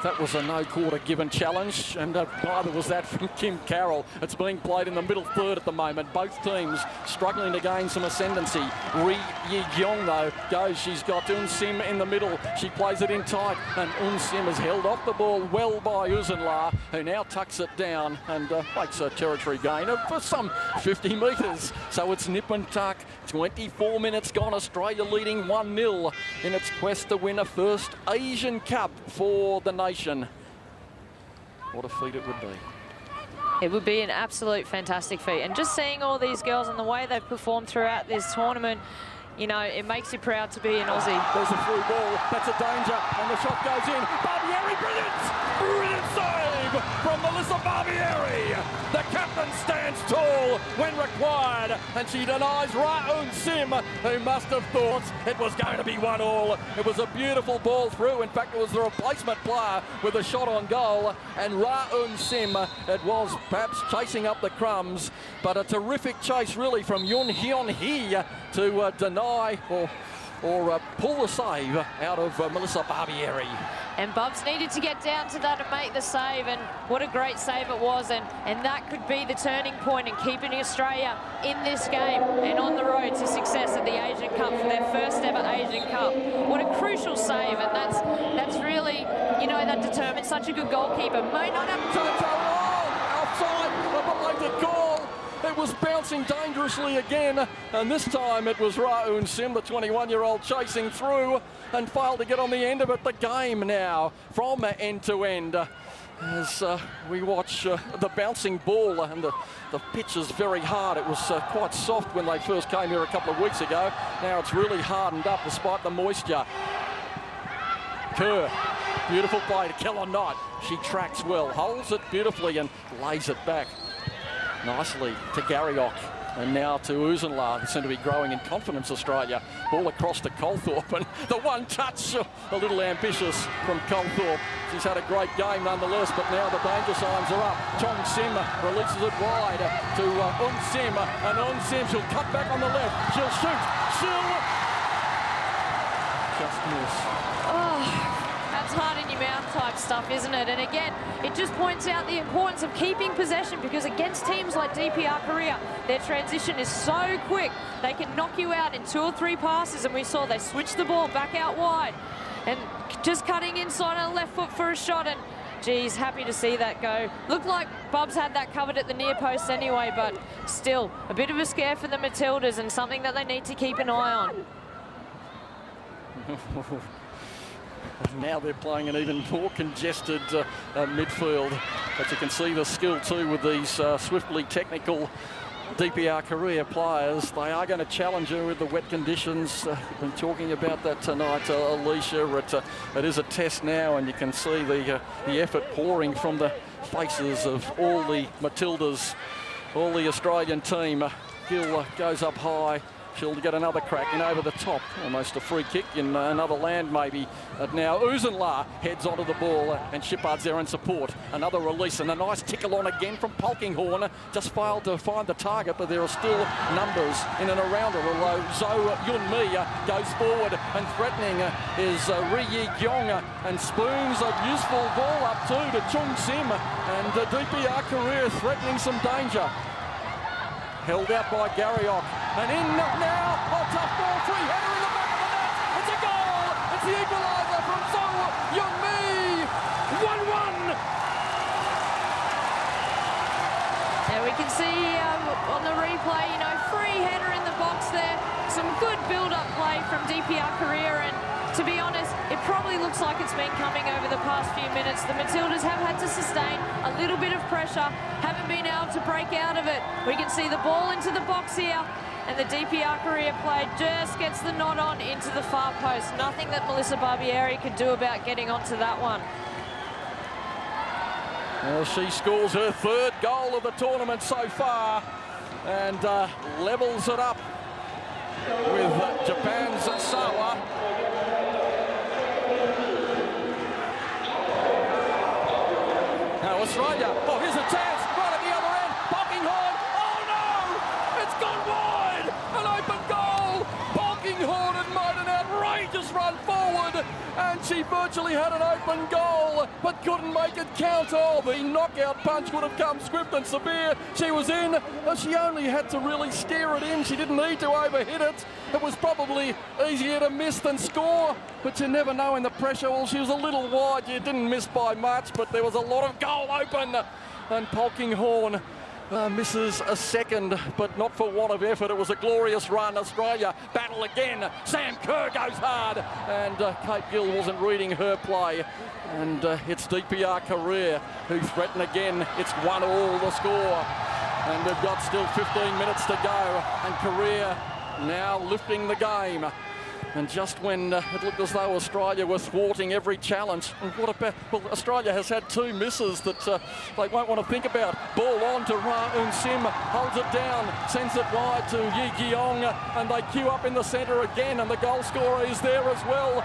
That was a no-quarter given challenge, and neither was that from Kim Carroll. It's being played in the middle third at the moment. Both teams struggling to gain some ascendancy. Ri Yi-gyong, though, goes. She's got Un Sim in the middle. She plays it in tight, and Un Sim has held off the ball well by Uzenla, who now tucks it down and makes a territory gain of some 50 metres. So it's nip and tuck. 24 minutes gone. Australia leading 1-0 in its quest to win a first Asian Cup for the nation. What a feat it would be. It would be an absolute fantastic feat. And just seeing all these girls and the way they've performed throughout this tournament, you know, it makes you proud to be an Aussie. There's a through ball. That's a danger. And the shot goes in. Barbieri, brilliant! Brilliant save from Melissa Barbieri. The captain stands tall when required, and she denies Ra-Un Sim, who must have thought it was going to be 1-1. It was a beautiful ball through. In fact, it was the replacement player with a shot on goal, and Ra-Un Sim, it was perhaps chasing up the crumbs, but a terrific chase really from Yun Hyun Hee to deny or pull the save out of Melissa Barbieri. And Bubs needed to get down to that and make the save, and what a great save it was, and that could be the turning point in keeping Australia in this game and on the road to success at the Asian Cup for their first ever Asian Cup. What a crucial save, and that's really, you know, that determines such a good goalkeeper. May not have outside, the goal. It was bouncing dangerously again, and this time it was Ra-Un Sim, the 21-year-old, chasing through and failed to get on the end of it. The game now from end to end as we watch the bouncing ball, and the pitch is very hard. It was quite soft when they first came here a couple of weeks ago. Now it's really hardened up despite the moisture. Kerr, beautiful play to Kellon Knight. She tracks well, holds it beautifully and lays it back nicely to Garriock. And now to Uzenla, who seem to be growing in confidence, Australia. Ball across to Colthorpe, and the one touch, a little ambitious from Colthorpe. She's had a great game nonetheless, but now the danger signs are up. Chong Sim releases it wide to Un Sim, and Un Sim, she'll cut back on the left. She'll shoot. She'll just miss. Oh. That's heart in your mouth type stuff, isn't it? And again, it just points out the importance of keeping possession, because against teams like DPR Korea, their transition is so quick. They can knock you out in 2 or 3 passes, and we saw they switched the ball back out wide and just cutting inside on the left foot for a shot. And geez, happy to see that go. Looked like Bubs had that covered at the near post anyway, but still a bit of a scare for the Matildas and something that they need to keep an eye on. Now they're playing an even more congested midfield. But you can see the skill too with these swiftly technical DPR Korea players. They are going to challenge her with the wet conditions. We've been talking about that tonight, Alicia. It is a test now, and you can see the effort pouring from the faces of all the Matildas, all the Australian team. Gill goes up high. She'll get another crack in over the top. Almost a free kick in another land maybe. But now Uzenla heads onto the ball and Shippard's there in support. Another release and a nice tickle on again from Polkinghorn. Just failed to find the target, but there are still numbers in and around her. Although Zhou Yunmi goes forward and threatening is Ri Yi Gyong and spoons a useful ball up too to Chung Sim. And DPR Korea threatening some danger. Held out by Garriock. And in now, tough ball, free header in the back of the net. It's a goal. It's the equaliser from Zhou Yunmi. 1-1. Now we can see on the replay, free header in the box there. Some good build-up play from DPR Korea, and to be honest, it probably looks like it's been coming over the past few minutes. The Matildas have had to sustain a little bit of pressure, haven't been able to break out of it. We can see the ball into the box here, and the DPR Korea player just gets the nod on into the far post. Nothing that Melissa Barbieri could do about getting onto that one. Well, she scores her 3rd goal of the tournament so far and levels it up with Japan's Sawa. Now Australia, here's a chance, right at the other end, Polkinghorn, oh no, it's gone wide, an open goal. Polkinghorn had made an outrageous run forward, and she virtually had an open goal, but couldn't make it count. Oh, the knockout punch would have come swift and severe. She was in, she only had to really steer it in, she didn't need to overhit it. It was probably easier to miss than score, but you never know in the pressure. Well, she was a little wide, you didn't miss by much, but there was a lot of goal open, and Polkinghorn misses a second, but not for want of effort. It was a glorious run. Australia battle again. Sam Kerr goes hard, and Kate Gill wasn't reading her play. And it's DPR Korea who threaten again. It's 1-1 the score, and we've got still 15 minutes to go, and Korea now lifting the game. And just when it looked as though Australia were thwarting every challenge, and what about, well, Australia has had 2 misses that they won't want to think about. Ball on to Ra Un Sim, holds it down, sends it wide to Yi Gyong, and they queue up in the centre again, and the goal scorer is there as well,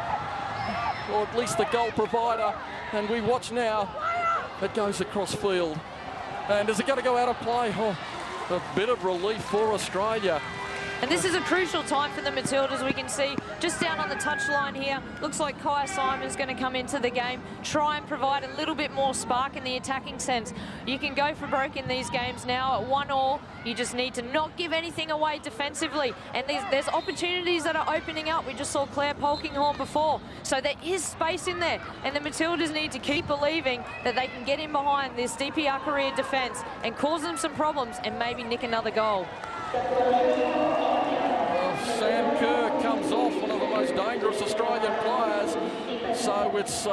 or at least the goal provider. And we watch now, it goes across field. And is it going to go out of play? Oh, a bit of relief for Australia. And this is a crucial time for the Matildas. We can see just down on the touchline here, looks like Kaya Simon's going to come into the game, try and provide a little bit more spark in the attacking sense. You can go for broke in these games now at 1-1. You just need to not give anything away defensively. And there's opportunities that are opening up. We just saw Claire Polkinghorn before. So there is space in there. And the Matildas need to keep believing that they can get in behind this DPR Korea defence and cause them some problems and maybe nick another goal. Well, Sam Kerr comes off, one of the most dangerous Australian players. So it's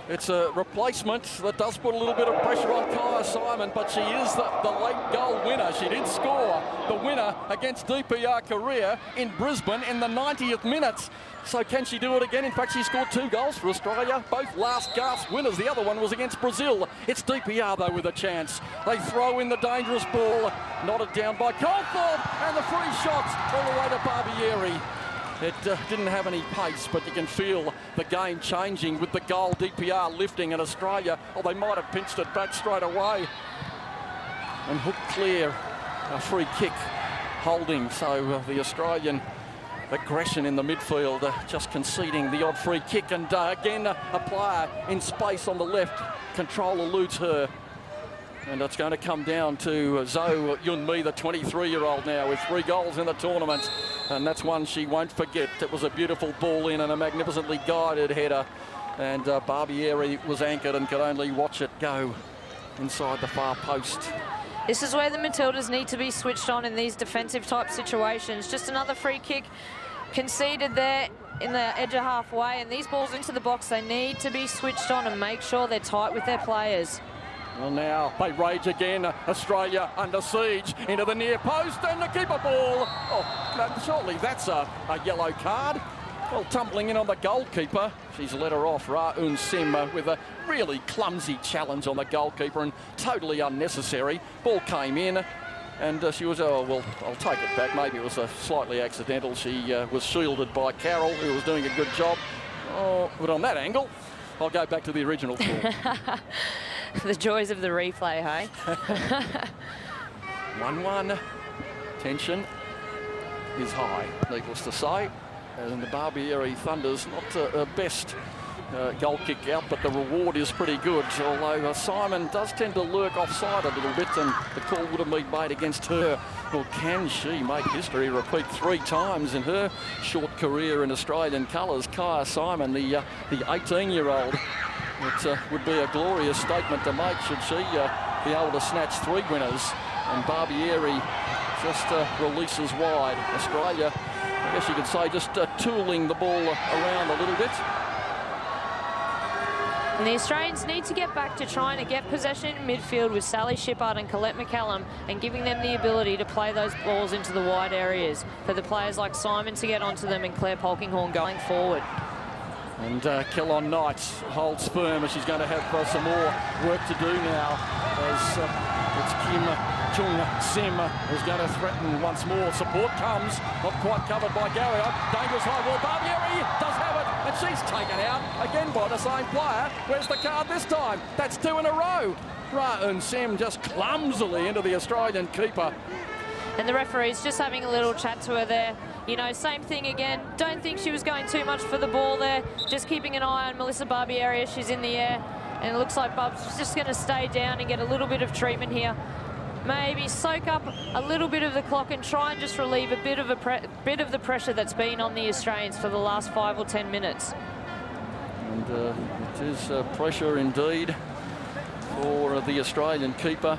It's a replacement that does put a little bit of pressure on Kyah Simon, but she is the late goal winner. She did score the winner against DPR Korea in Brisbane in the 90th minute. So can she do it again? In fact, she scored 2 goals for Australia, both last gasp winners. The other one was against Brazil. It's DPR, though, with a chance. They throw in the dangerous ball, knotted down by Caulfield, and the free shots all the way to Barbieri. It didn't have any pace, but you can feel the game changing with the goal. DPR lifting, and Australia, they might have pinched it back straight away. And hooked clear, a free kick holding. So the Australian aggression in the midfield, just conceding the odd free kick. And again, a player in space on the left. Control eludes her. And it's going to come down to Zhou Yunmi, the 23-year-old now, with 3 goals in the tournament. And that's one she won't forget. It was a beautiful ball in and a magnificently guided header. And Barbieri was anchored and could only watch it go inside the far post. This is where the Matildas need to be switched on in these defensive type situations. Just another free kick conceded there in the edge of halfway. And these balls into the box, they need to be switched on and make sure they're tight with their players. Well, now they rage again. Australia under siege into the near post, and the keeper ball. Oh, surely that's a yellow card. Well, tumbling in on the goalkeeper. She's let her off, Ra-Un Sim, with a really clumsy challenge on the goalkeeper and totally unnecessary. Ball came in, and she was, oh, well, I'll take it back. Maybe it was a slightly accidental. She was shielded by Carroll, who was doing a good job. Oh, but on that angle, I'll go back to the original call. The joys of the replay, hey? 1-1. Tension is high, needless to say. And the Barbieri Thunder's not her best goal kick out, but the reward is pretty good. Although Simon does tend to lurk offside a little bit, and the call would have been made against her. Well, can she make history, repeat 3 times in her short career in Australian colours? Kyah Simon, the 18-year-old. It would be a glorious statement to make should she be able to snatch 3 winners. And Barbieri just releases wide. Australia, I guess you could say, just tooling the ball around a little bit. And the Australians need to get back to trying to get possession in midfield with Sally Shippard and Colette McCallum, and giving them the ability to play those balls into the wide areas for the players like Simon to get onto them and Claire Polkinghorne going forward. And Kellon Knight holds firm, as she's going to have some more work to do now, as it's Kim Chung-Sim who's going to threaten once more. Support comes, not quite covered by Gary. Dangerous high ball. Barbieri does have it, and she's taken out again by the same player. Where's the card this time? That's 2 in a row. Ra-Un Sim just clumsily into the Australian keeper. And the referee's just having a little chat to her there. You know, same thing again. Don't think she was going too much for the ball there. Just keeping an eye on Melissa Barbieri as she's in the air. And it looks like Bub's just going to stay down and get a little bit of treatment here. Maybe soak up a little bit of the clock and try and just relieve a bit of the pressure that's been on the Australians for the last 5 or 10 minutes. And it is pressure indeed for the Australian keeper.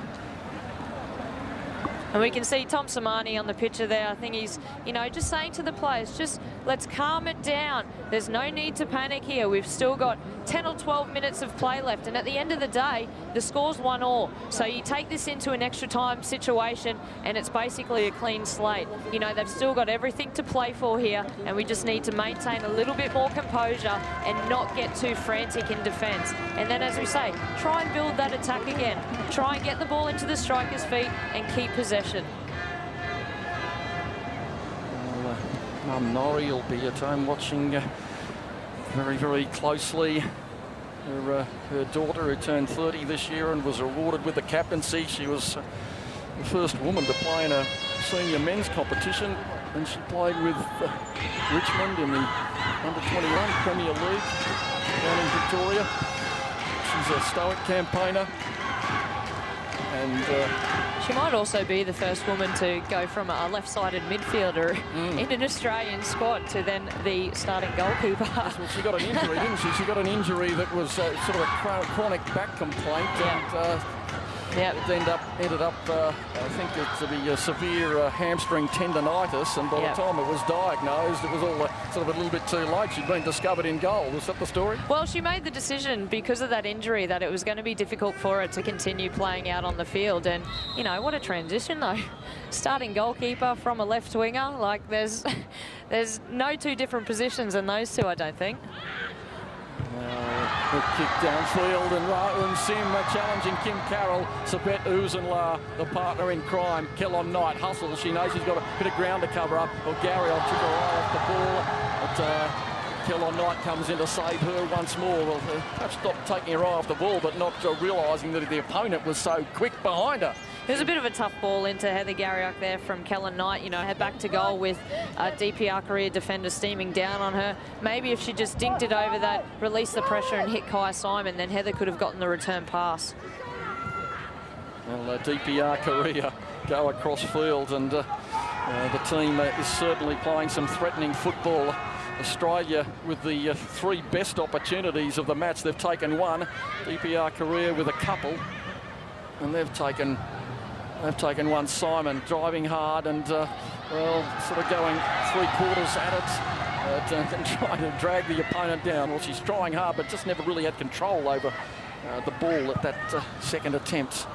And we can see Tom Samani on the picture there. I think he's, you know, just saying to the players, just let's calm it down. There's no need to panic here. We've still got 10 or 12 minutes of play left. And at the end of the day, the score's 1-1. So you take this into an extra time situation and it's basically a clean slate. You know, they've still got everything to play for here. And we just need to maintain a little bit more composure and not get too frantic in defence. And then, as we say, try and build that attack again. Try and get the ball into the striker's feet and keep possession. Mum Norrie will be at home watching very, very closely. Her daughter, who turned 30 this year and was awarded with the captaincy. She was the first woman to play in a senior men's competition, and she played with Richmond in the under-21 Premier League down in Victoria. She's a stoic campaigner. And she might also be the first woman to go from a left-sided midfielder in an Australian squad to then the starting goalkeeper. Well, she got an injury, didn't she? She got an injury that was sort of a chronic back complaint. Yeah. And Yep. It ended up I think it to be a severe hamstring tendonitis, and by the time it was diagnosed, it was all sort of a little bit too late. She'd been discovered in goal. Was that the story? Well, she made the decision because of that injury that it was going to be difficult for her to continue playing out on the field. And, you know, what a transition, though. Starting goalkeeper from a left winger, like there's no two different positions in those two, I don't think. The kick downfield, and Ra-Un Sim challenging Kim Carroll. Sabet Uzunla, the partner in crime. Kellon Knight hustles. She knows she's got a bit of ground to cover up. Well, Gary took her eye off the ball. But Kellon Knight comes in to save her once more. Well, perhaps not taking her eye off the ball, but not realising that the opponent was so quick behind her. It was a bit of a tough ball into Heather Garriock there from Kellon Knight. You know, head back to goal with DPR career defender steaming down on her. Maybe if she just dinked it over that, released the pressure and hit Kai Simon, then Heather could have gotten the return pass. Well, DPR Korea go across field, and the team is certainly playing some threatening football. Australia with the three best opportunities of the match. They've taken one. DPR Korea with a couple, and they've taken one. Simon driving hard and, well, sort of going three-quarters at it and trying to drag the opponent down. Well, she's trying hard, but just never really had control over the ball at that second attempt.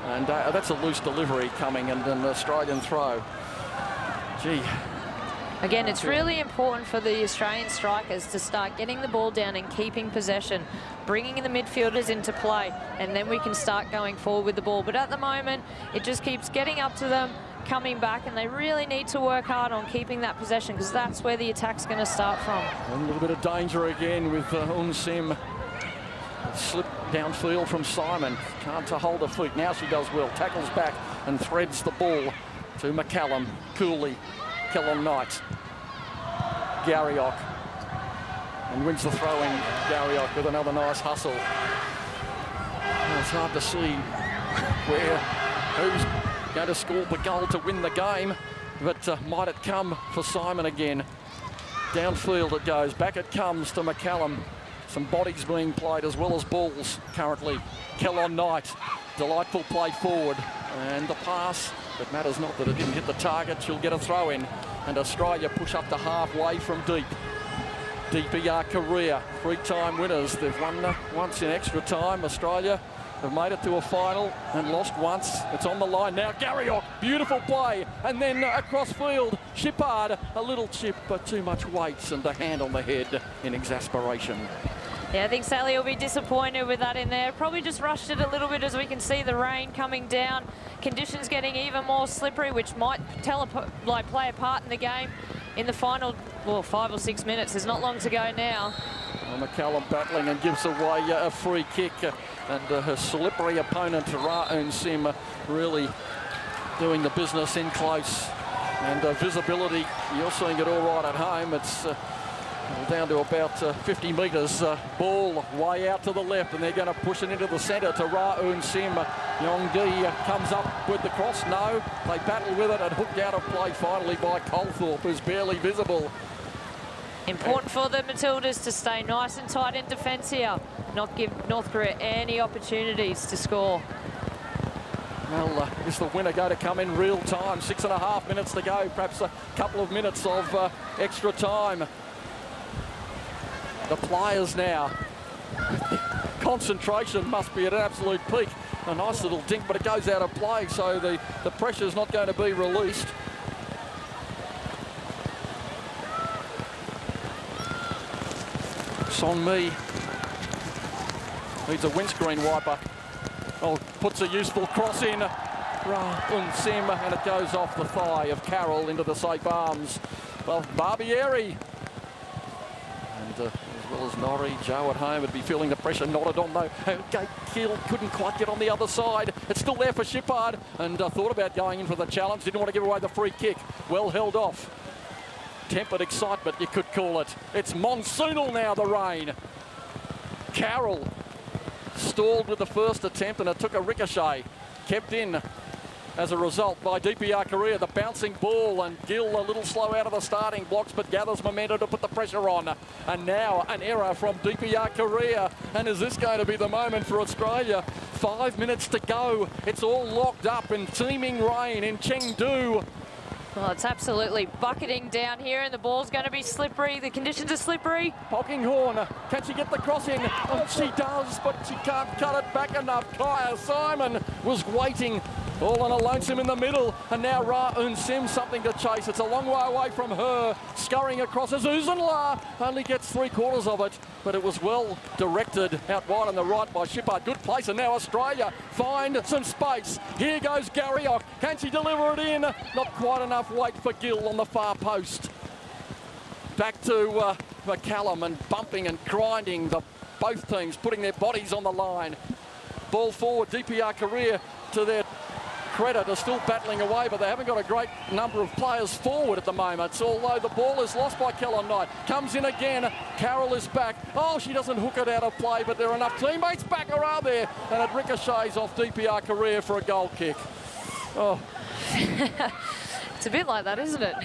And that's a loose delivery coming, and an Australian throw. Gee. Again, it's really important for the Australian strikers to start getting the ball down and keeping possession, bringing the midfielders into play, and then we can start going forward with the ball. But at the moment, it just keeps getting up to them, coming back, and they really need to work hard on keeping that possession, because that's where the attack's going to start from. A little bit of danger again with Un Sim. Slip downfield from Simon. Can't hold her feet. Now she does well. Tackles back and threads the ball to McCallum. Cooley. Kellon Knight. Garriock. And wins the throw-in. Garriock with another nice hustle. Well, it's hard to see who's going to score the goal to win the game, but might it come for Simon again. Downfield it goes. Back it comes to McCallum. Some bodies being played as well as balls currently. Kellon Knight. Delightful play forward. And the pass. It matters not that it didn't hit the target. She'll get a throw in. And Australia push up to halfway from deep. DPR Korea, three-time winners. They've won once in extra time. Australia have made it to a final and lost once. It's on the line now. Garriock, beautiful play. And then across field, Shippard, a little chip, but too much weight and a hand on the head in exasperation. Yeah, I think Sally will be disappointed with that in there. Probably just rushed it a little bit as we can see the rain coming down. Conditions getting even more slippery, which might play a part in the game in the final, well, 5 or 6 minutes. There's not long to go now. Well, McCallum battling and gives away a free kick. And her slippery opponent, Ra-Un Sim, really doing the business in close. And visibility, you're seeing it all right at home. It's down to about 50 metres. Ball way out to the left, and they're going to push it into the centre to Ra-Un Sim. Yonggi comes up with the cross. No, they battle with it and hooked out of play finally by Colthorpe, who's barely visible. Important for the Matildas to stay nice and tight in defence here. Not give North Korea any opportunities to score. Well, is the winner going to come in real time? 6.5 minutes to go, perhaps a couple of minutes of extra time. The players now. Concentration must be at an absolute peak. A nice little dink, but it goes out of play, so the pressure's not going to be released. Song Mi needs a windscreen wiper. Oh, puts a useful cross in. Ra-Un Sim, and it goes off the thigh of Carroll into the safe arms of Barbieri. And as well as Norrie, Joe at home would be feeling the pressure knotted on though. Gill couldn't quite get on the other side. It's still there for Shippard, and thought about going in for the challenge. Didn't want to give away the free kick. Well held off. Tempered excitement, you could call it. It's monsoonal now, the rain. Carroll stalled with the first attempt, and it took a ricochet. Kept in as a result by DPR Korea. The bouncing ball, and Gill a little slow out of the starting blocks, but gathers momentum to put the pressure on. And now an error from DPR Korea. And is this going to be the moment for Australia? 5 minutes to go. It's all locked up in teeming rain in Chengdu. Well, it's absolutely bucketing down here, and the ball's going to be slippery. The conditions are slippery. Polkinghorn, can she get the cross in? Oh, she does, but she can't cut it back enough. Kaya Simon was waiting all on a lonesome in the middle, and now Ra Un Sim something to chase. It's a long way away from her. Scurrying across as Uzunla only gets 3/4 of it, but it was well directed out wide on the right by Shippard. Good place, and now Australia find some space. Here goes Garriock. Can she deliver it in? Not quite enough weight for Gill on the far post. Back to McCallum, and bumping and grinding. Both teams putting their bodies on the line. Ball forward, DPR Career to their credit are still battling away, but they haven't got a great number of players forward at the moment. Although the ball is lost by Kellon Knight. Comes in again. Carroll is back. Oh, she doesn't hook it out of play, but there are enough teammates back her are there. And it ricochets off DPR Career for a goal kick. Oh. It's a bit like that, isn't it?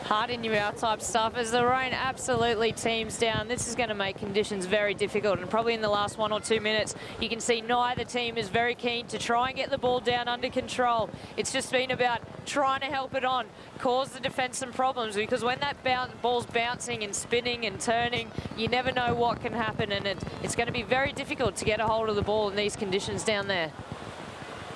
Hard in your mouth type stuff as the rain absolutely teams down. This is going to make conditions very difficult, and probably in the last 1 or 2 minutes you can see neither team is very keen to try and get the ball down under control. It's just been about trying to help it on, cause the defence some problems, because when that ball's bouncing and spinning and turning, you never know what can happen, and it's going to be very difficult to get a hold of the ball in these conditions down there.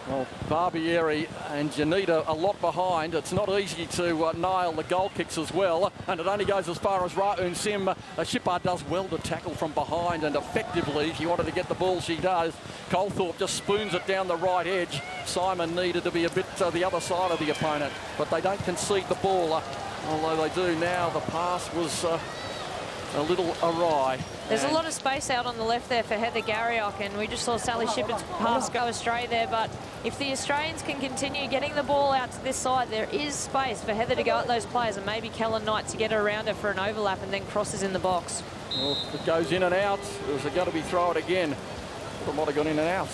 Well, Barbieri and Janita a lot behind. It's not easy to nail the goal kicks as well, and it only goes as far as Ra Un Sim. Shippard does well to tackle from behind, and effectively, if he wanted to get the ball, she does. Colthorpe just spoons it down the right edge. Simon needed to be a bit the other side of the opponent, but they don't concede the ball, although they do now. The pass was a little awry. There's a lot of space out on the left there for Heather Garriock, and we just saw Sally Shippard's pass go astray there, but if the Australians can continue getting the ball out to this side, there is space for Heather to go at those players, and maybe Kellon Knight to get her around her for an overlap and then crosses in the box. Well, it goes in and out. Is it going to be throw it again? It might have gone in and out.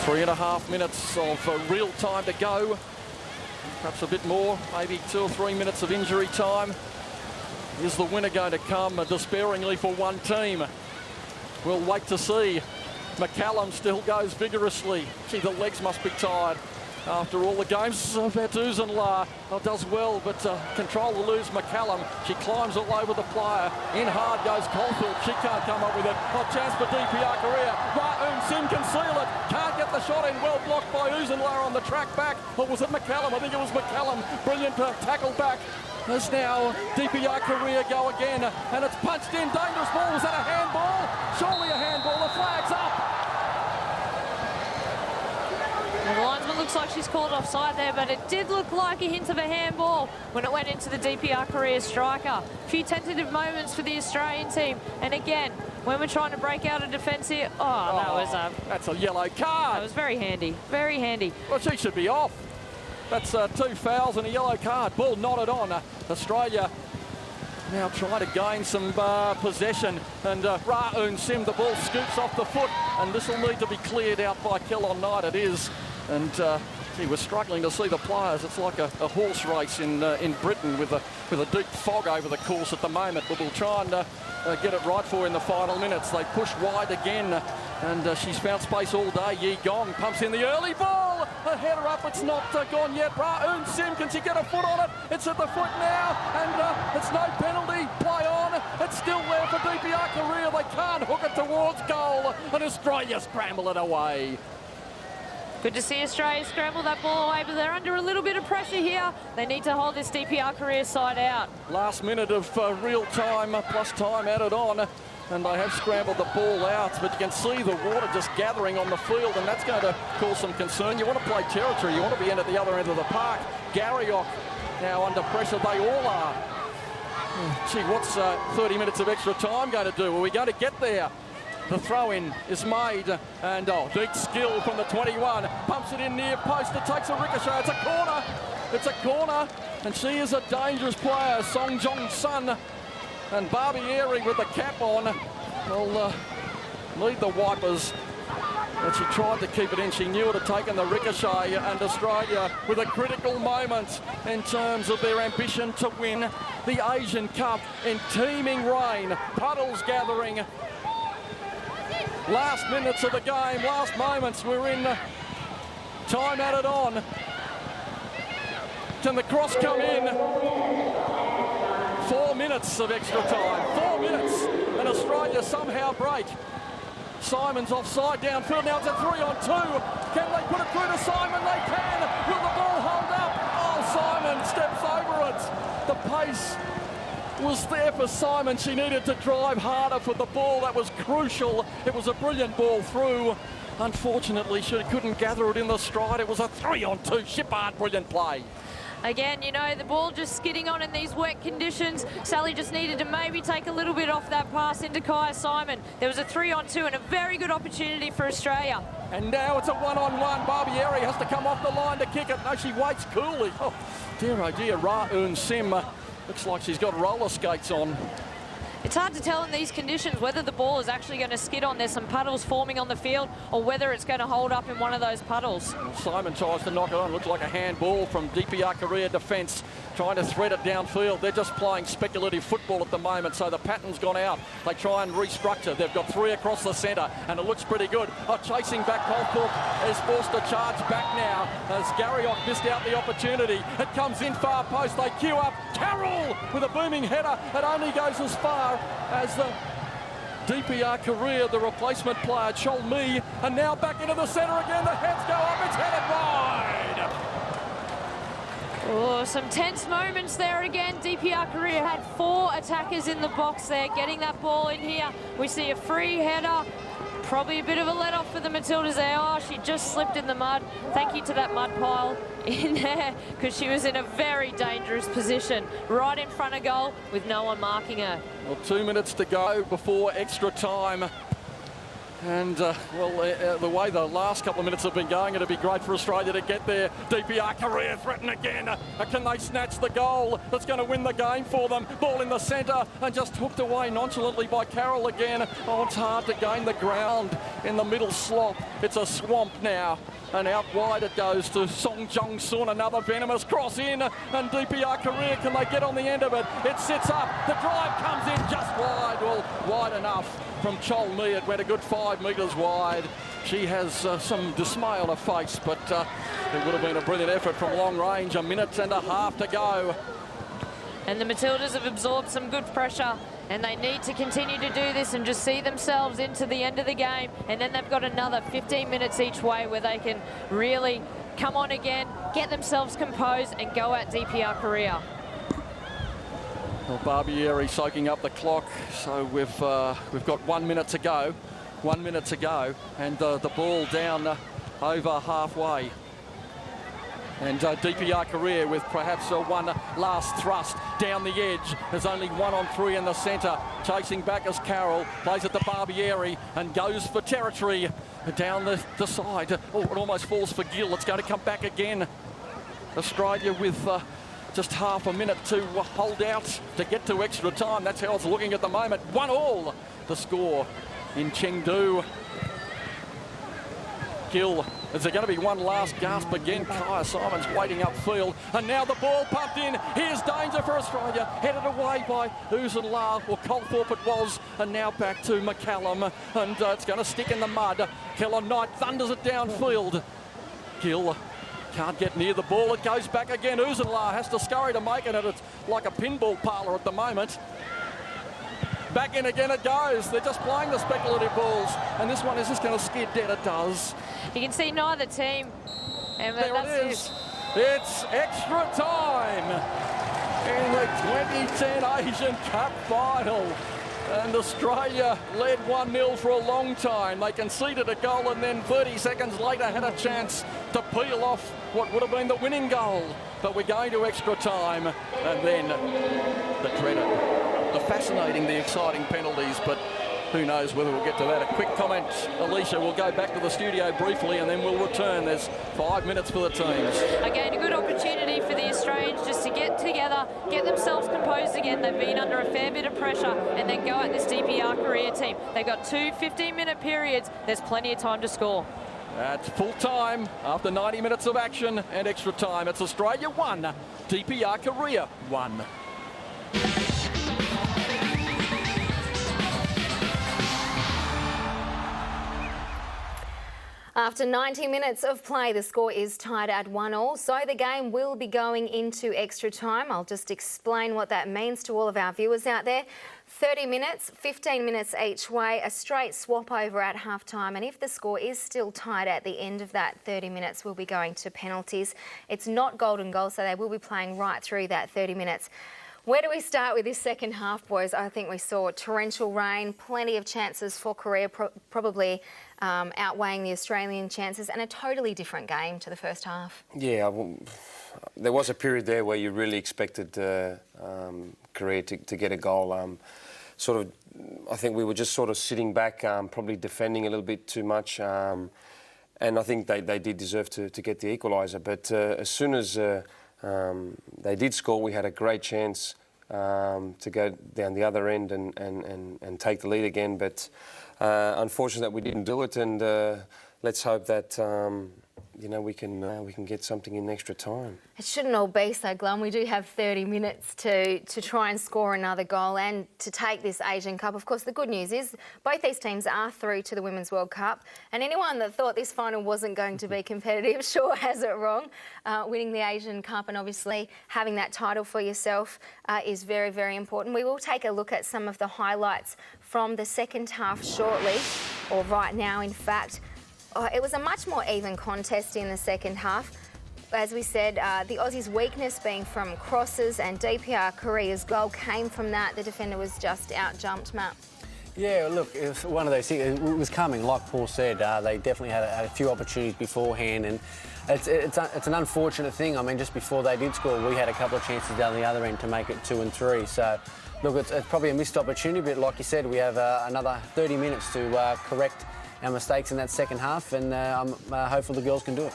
Three and a half minutes of real time to go. Perhaps a bit more, maybe 2 or 3 minutes of injury time. Is the winner going to come despairingly for one team? We'll wait to see. McCallum still goes vigorously. Gee, the legs must be tired after all the games. Betuzanla does well, but control to lose McCallum. She climbs all over the player. In hard goes Colthorpe. She can't come up with it. A chance for DPR Korea. Ra Un Sim can seal it. Can't get the shot in. Well blocked by Uzunla on the track back. Or was it McCallum? I think it was McCallum. Brilliant tackle back. As now DPR Korea go again, and it's punched in. Dangerous ball. Was that a handball? Surely a handball. The flag's up. Well, the linesman looks like she's called offside there, but it did look like a hint of a handball when it went into the DPR Korea striker. A few tentative moments for the Australian team, and again, when we're trying to break out a defence here, that's a yellow card. That was very handy, very handy. Well, she should be off. That's 2 fouls and a yellow card. Ball knotted on. Australia now trying to gain some possession, and Ra Un Sim, the ball scoops off the foot, and this will need to be cleared out by Kellon Knight. It is, and gee, we're struggling to see the players. It's like a horse race in Britain with a deep fog over the course at the moment, but we'll try and get it right for in the final minutes. They push wide again, and she's found space all day. Yi Gong pumps in the early ball. A header up, it's not gone yet. Ra Un Sim, can she get a foot on it? It's at the foot now, and it's no penalty. Play on. It's still there for DPR Korea. They can't hook it towards goal, and Australia scramble it away. Good to see Australia scramble that ball away, but they're under a little bit of pressure here. They need to hold this DPR Korea side out. Last minute of real time plus time added on, and they have scrambled the ball out, but you can see the water just gathering on the field, and that's going to cause some concern. You want to play territory. You want to be in at the other end of the park. Garriock now under pressure. They all are. Gee, what's 30 minutes of extra time going to do? Are we going to get there? The throw-in is made, and deep skill from the 21. Pumps it in near post. It takes a ricochet. It's a corner. It's a corner, and she is a dangerous player, Song Jong-sun. And Barbieri with the cap on will need the wipers But she tried to keep it in. She knew it had taken the ricochet, and Australia with a critical moment in terms of their ambition to win the Asian Cup in teeming rain. Puddles gathering. Last minutes of the game, last moments. We're in time added on. Can the cross come in? 4 minutes of extra time. 4 minutes, and Australia somehow break. Simon's offside downfield. Now it's a 3-on-2. Can they put it through to Simon? They can. Will the ball hold up? Oh, Simon steps over it. The pace was there for Simon. She needed to drive harder for the ball. That was crucial. It was a brilliant ball through. Unfortunately, she couldn't gather it in the stride. It was a 3-on-2. Shippard, brilliant play. Again, you know, the ball just skidding on in these wet conditions. Sally just needed to maybe take a little bit off that pass into Kaya Simon. There was a 3-on-2 and a very good opportunity for Australia. And now it's a 1-on-1. Barbieri has to come off the line to kick it. No, she waits coolly. Oh dear, Ra-Un Sim. Looks like she's got roller skates on. It's hard to tell in these conditions whether the ball is actually going to skid on. There's some puddles forming on the field, or whether it's going to hold up in one of those puddles. Simon tries to knock it on. Looks like a handball from DPR Korea defence, trying to thread it downfield. They're just playing speculative football at the moment, so the pattern's gone out. They try and restructure. They've got 3 across the centre, and it looks pretty good. Oh, chasing back, Colthorpe is forced to charge back now as Garriock missed out the opportunity. It comes in far post. They queue up. Carroll with a booming header. It only goes as far as the DPR Korea, the replacement player, Chol Mi, and now back into the centre again. The heads go up. It's headed wide. Oh, some tense moments there again. DPR Korea had 4 attackers in the box there, getting that ball in here. We see a free header. Probably a bit of a let-off for the Matildas there. Oh, she just slipped in the mud. Thank you to that mud pile in there, because she was in a very dangerous position right in front of goal with no one marking her. Well, 2 minutes to go before extra time. And, the way the last couple of minutes have been going, it'd be great for Australia to get there. DPR Korea threaten again. Can they snatch the goal that's going to win the game for them? Ball in the centre and just hooked away nonchalantly by Carroll again. Oh, it's hard to gain the ground in the middle slop. It's a swamp now. And out wide it goes to Song Jung-sun. Another venomous cross in. And DPR Korea, can they get on the end of it? It sits up. The drive comes in just wide. Well, wide enough from Chol Mi. It went a good 5 metres wide. She has some dismay on her face, but it would have been a brilliant effort from long range. 1.5 minutes to go. And the Matildas have absorbed some good pressure, and they need to continue to do this and just see themselves into the end of the game. And then they've got another 15 minutes each way where they can really come on again, get themselves composed, and go at DPR Korea. Well, Barbieri soaking up the clock, so we've got 1 minute to go. 1 minute to go, and the ball down over halfway. And DPR Korea with perhaps one last thrust down the edge. There's only 1-on-3 in the centre. Chasing back as Carroll plays it to Barbieri and goes for territory down the side. Oh, it almost falls for Gill. It's going to come back again. Australia with just half a minute to hold out to get to extra time. That's how it's looking at the moment. 1-1 the score in Chengdu. Gill. Is there going to be one last gasp again? Kaya Simon's waiting upfield. And now the ball pumped in. Here's danger for Australia. Headed away by Uzen-La, or Colthorpe it was. And now back to McCallum. And it's going to stick in the mud. Keller Knight thunders it downfield. Gill can't get near the ball. It goes back again. Uzen-La has to scurry to make it. And it's like a pinball parlour at the moment. Back in again it goes. They're just playing the speculative balls. And this one is just going to skid dead. It does. You can see neither team. And there it is. It's extra time in the 2010 Asian Cup final. And Australia led 1-0 for a long time. They conceded a goal and then 30 seconds later had a chance to peel off what would have been the winning goal. But we're going to extra time. And then the dreaded, the fascinating, the exciting penalties. But who knows whether we'll get to that. A quick comment, Alicia. We'll go back to the studio briefly and then we'll return. There's 5 minutes for the teams. Again, a good opportunity for the Australian stage just to get together, get themselves composed again. They've been under a fair bit of pressure, and then go at this DPR career team. They've got 2 15-minute periods. There's plenty of time to score. At full time, after 90 minutes of action and extra time, it's Australia 1, DPR Korea 1. After 90 minutes of play, the score is tied at 1-1, so the game will be going into extra time. I'll just explain what that means to all of our viewers out there. 30 minutes, 15 minutes each way, a straight swap over at half-time, and if the score is still tied at the end of that 30 minutes, we'll be going to penalties. It's not golden goal, so they will be playing right through that 30 minutes. Where do we start with this second half, boys? I think we saw torrential rain, plenty of chances for Korea, probably outweighing the Australian chances, and a totally different game to the first half. Yeah, well, there was a period there where you really expected Korea to get a goal. I think we were just sort of sitting back, probably defending a little bit too much, and I think they did deserve to get the equaliser. But as soon as they did score, we had a great chance to go down the other end and take the lead again. But unfortunately, we didn't do it. And let's hope that we can get something in extra time. It shouldn't all be so glum. We do have 30 minutes to try and score another goal and to take this Asian Cup. Of course, the good news is both these teams are through to the Women's World Cup, and anyone that thought this final wasn't going to be competitive sure has it wrong. Winning the Asian Cup and obviously having that title for yourself is very, very important. We will take a look at some of the highlights from the second half shortly, or right now, in fact. It was a much more even contest in the second half. As we said, the Aussies' weakness being from crosses, and DPR Korea's goal came from that. The defender was just out-jumped, Matt. Yeah, look, it was one of those things. It was coming, like Paul said. They definitely had a few opportunities beforehand, and it's an unfortunate thing. I mean, just before they did score, we had a couple of chances down the other end to make it 2 and 3. So, look, it's probably a missed opportunity, but like you said, we have another 30 minutes to correct our mistakes in that second half, and I'm hopeful the girls can do it.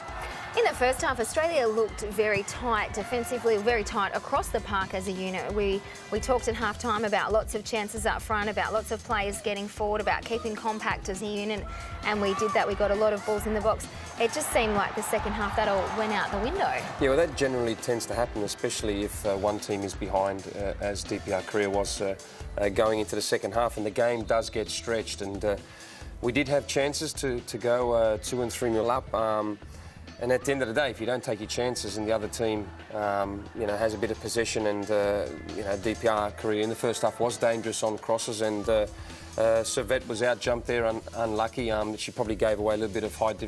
In the first half, Australia looked very tight defensively, very tight across the park as a unit. We talked at half-time about lots of chances up front, about lots of players getting forward, about keeping compact as a unit, and we did that. We got a lot of balls in the box. It just seemed like the second half that all went out the window. Yeah, well, that generally tends to happen, especially if one team is behind, as DPR Korea was going into the second half, and the game does get stretched. And we did have chances to go 2 and 3-0 up. And at the end of the day, if you don't take your chances and the other team, has a bit of possession, and DPR Korea in the first half was dangerous on crosses, and Servette was out-jumped there, unlucky. She probably gave away a little bit of height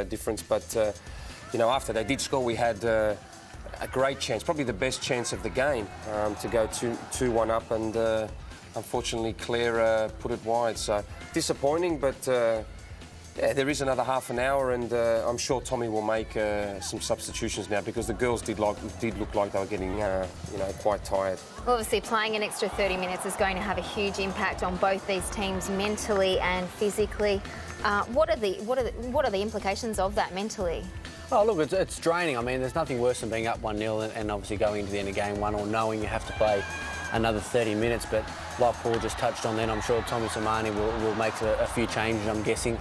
difference, but after they did score, we had a great chance, probably the best chance of the game, to go 2-1 up, and unfortunately Claire put it wide. So disappointing, but. Yeah, there is another half an hour, and I'm sure Tommy will make some substitutions now, because the girls did look like they were getting, quite tired. Obviously, playing an extra 30 minutes is going to have a huge impact on both these teams mentally and physically. What are the implications of that mentally? Oh, look, it's draining. I mean, there's nothing worse than being up 1-0 and obviously going into the end of game 1, or knowing you have to play another 30 minutes. But like Paul just touched on then, I'm sure Tommy Samani will make a few changes, I'm guessing.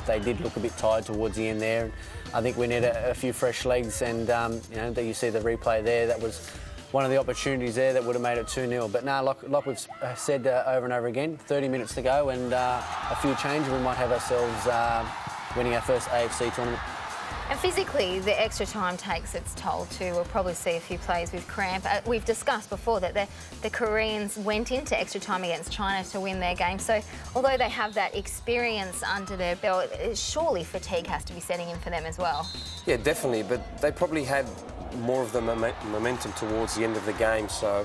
They did look a bit tired towards the end there. I think we need a few fresh legs, and that you see the replay there, that was one of the opportunities there that would have made it 2-0. But no, like we've said over and over again, 30 minutes to go, and a few changes, we might have ourselves winning our first AFC tournament. And physically, the extra time takes its toll too. We'll probably see a few players with cramp. We've discussed before that the Koreans went into extra time against China to win their game. So although they have that experience under their belt, surely fatigue has to be setting in for them as well. Yeah, definitely. But they probably had more of the momentum towards the end of the game. So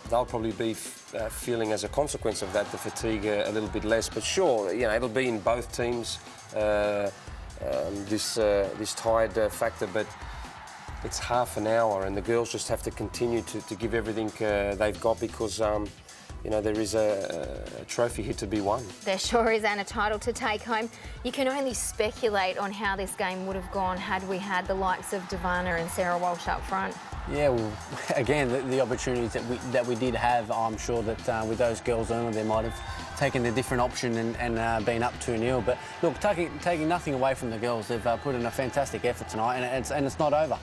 they'll probably be feeling, as a consequence of that, the fatigue a little bit less. But sure, it'll be in both teams. This tired factor, but it's half an hour, and the girls just have to continue to give everything they've got, because there is a trophy here to be won. There sure is, and a title to take home. You can only speculate on how this game would have gone had we had the likes of Divana and Sarah Walsh up front. Yeah, well, again, the opportunities that we did have, I'm sure that with those girls earlier, they might have taken a different option and been up 2-0. But look, taking nothing away from the girls, they've put in a fantastic effort tonight, and it's not over.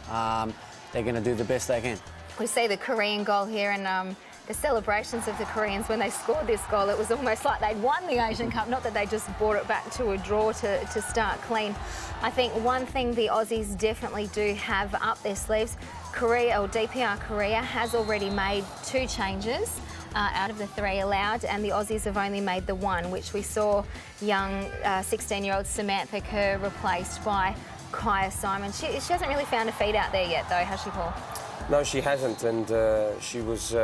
They're going to do the best they can. We see the Korean goal here, and the celebrations of the Koreans when they scored this goal, it was almost like they'd won the Asian Cup, not that they just brought it back to a draw to start clean. I think one thing the Aussies definitely do have up their sleeves, Korea, or DPR Korea, has already made 2 changes out of the 3 allowed, and the Aussies have only made the 1, which we saw young 16-year-old Samantha Kerr replaced by Kaya Simon. She hasn't really found a feed out there yet, though, has she, Paul? No, she hasn't, and she was,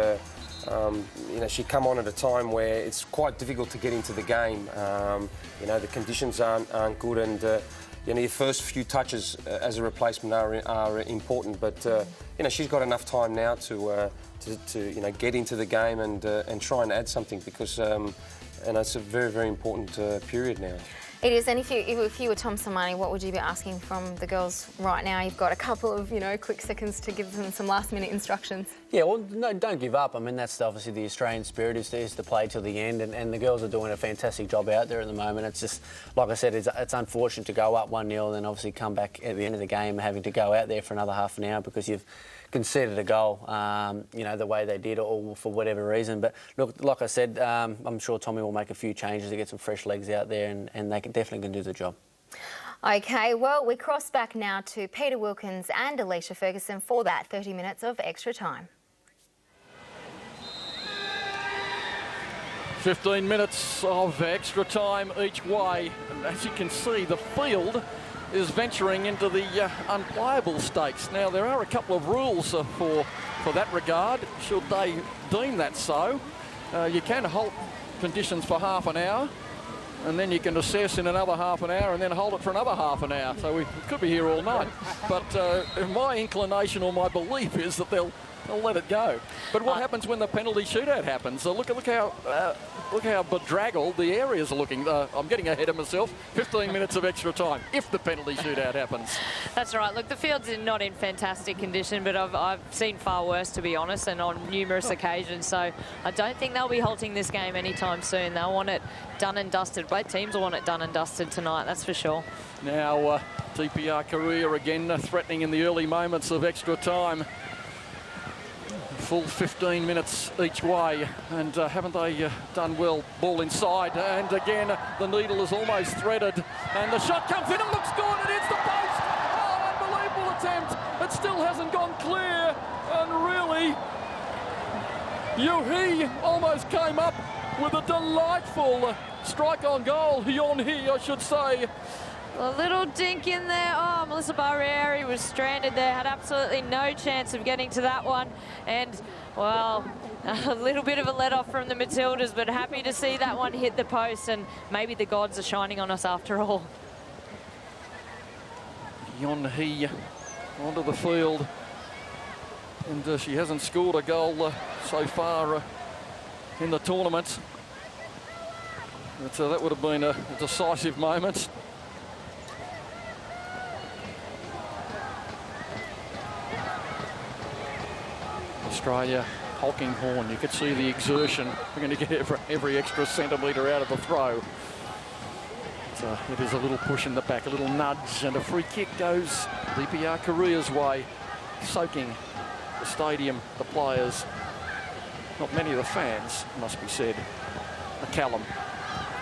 she come on at a time where it's quite difficult to get into the game. The conditions aren't good, and your first few touches as a replacement are important. But she's got enough time now to get into the game and try and add something, because it's a very, very important period now. It is, and if you were Tom Samani, what would you be asking from the girls right now? You've got a couple of quick seconds to give them some last-minute instructions. Yeah, well, no, don't give up. I mean, that's obviously the Australian spirit is to play till the end, and the girls are doing a fantastic job out there at the moment. It's just, like I said, it's unfortunate to go up 1-0 and then obviously come back at the end of the game having to go out there for another half an hour because you've conceded a goal, the way they did, or for whatever reason. But look, like I said, I'm sure Tommy will make a few changes to get some fresh legs out there, and they definitely can do the job. OK, well, we cross back now to Peter Wilkins and Alicia Ferguson for that 30 minutes of extra time. 15 minutes of extra time each way, and as you can see, the field is venturing into the unplayable stakes. Now, there are a couple of rules for that regard, should they deem that so. You can halt conditions for half an hour, and then you can assess in another half an hour and then hold it for another half an hour. So we could be here all night. But my inclination or my belief is that they'll let it go. But what happens when the penalty shootout happens? Look how bedraggled the areas are looking. I'm getting ahead of myself. 15 minutes of extra time if the penalty shootout happens. That's right. Look, the field's not in fantastic condition, but I've seen far worse, to be honest, and on numerous occasions. So I don't think they'll be halting this game anytime soon. They'll want it done and dusted. Both teams will want it done and dusted tonight, that's for sure. Now, DPR Korea again threatening in the early moments of extra time. Full 15 minutes each way, and haven't they done well? Ball inside, and again the needle is almost threaded, and the shot comes in, it looks good, it hits the post. Oh, unbelievable attempt. It still hasn't gone clear, and really Yuhi almost came up with a delightful strike on goal. Yeon-hee, I should say. A little dink in there. Oh, Melissa Barrieri was stranded there, had absolutely no chance of getting to that one. And, well, a little bit of a let-off from the Matildas, but happy to see that one hit the post, and maybe the gods are shining on us after all. Yeon-hee onto the field, and she hasn't scored a goal so far in the tournament. But that would have been a decisive moment. Australia honking horn. You could see the exertion. We're going to get every extra centimetre out of the throw. So it is a little push in the back, a little nudge, and a free kick goes DPR Korea's way, soaking the stadium, the players, not many of the fans, must be said. McCallum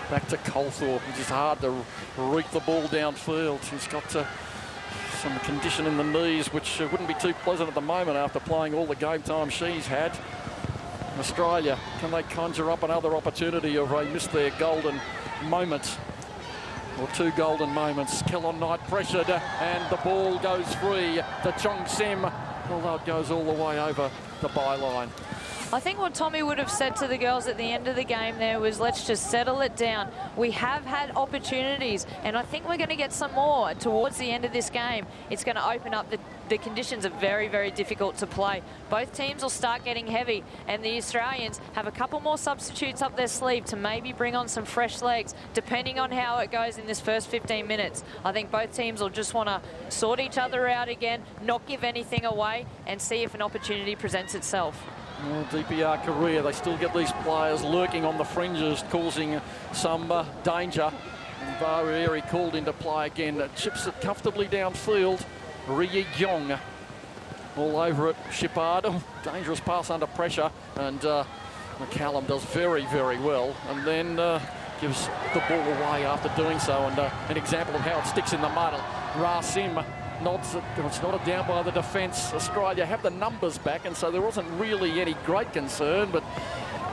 back to Colthorpe, which is hard to reach the ball downfield. He's got some condition in the knees, which wouldn't be too pleasant at the moment after playing all the game time she's had. Australia, can they conjure up another opportunity, or they missed their golden moment? Or 2 golden moments. Kellon Knight pressured, and the ball goes free to Chong Sim, although it goes all the way over the byline. I think what Tommy would have said to the girls at the end of the game there was, let's just settle it down. We have had opportunities, and I think we're going to get some more towards the end of this game. It's going to open up the conditions are very, very difficult to play. Both teams will start getting heavy, and the Australians have a couple more substitutes up their sleeve to maybe bring on some fresh legs, depending on how it goes in this first 15 minutes. I think both teams will just want to sort each other out again, not give anything away, and see if an opportunity presents itself. Well, DPR Korea, they still get these players lurking on the fringes, causing some danger. And Varieri called into play again. Chips it comfortably downfield. Rie Yong all over it. Shippard, dangerous pass under pressure. And McCallum does very, very well. And then gives the ball away after doing so. And an example of how it sticks in the mud. Rasim nods it. It's not a down by the defence. Australia have the numbers back, and so there wasn't really any great concern, but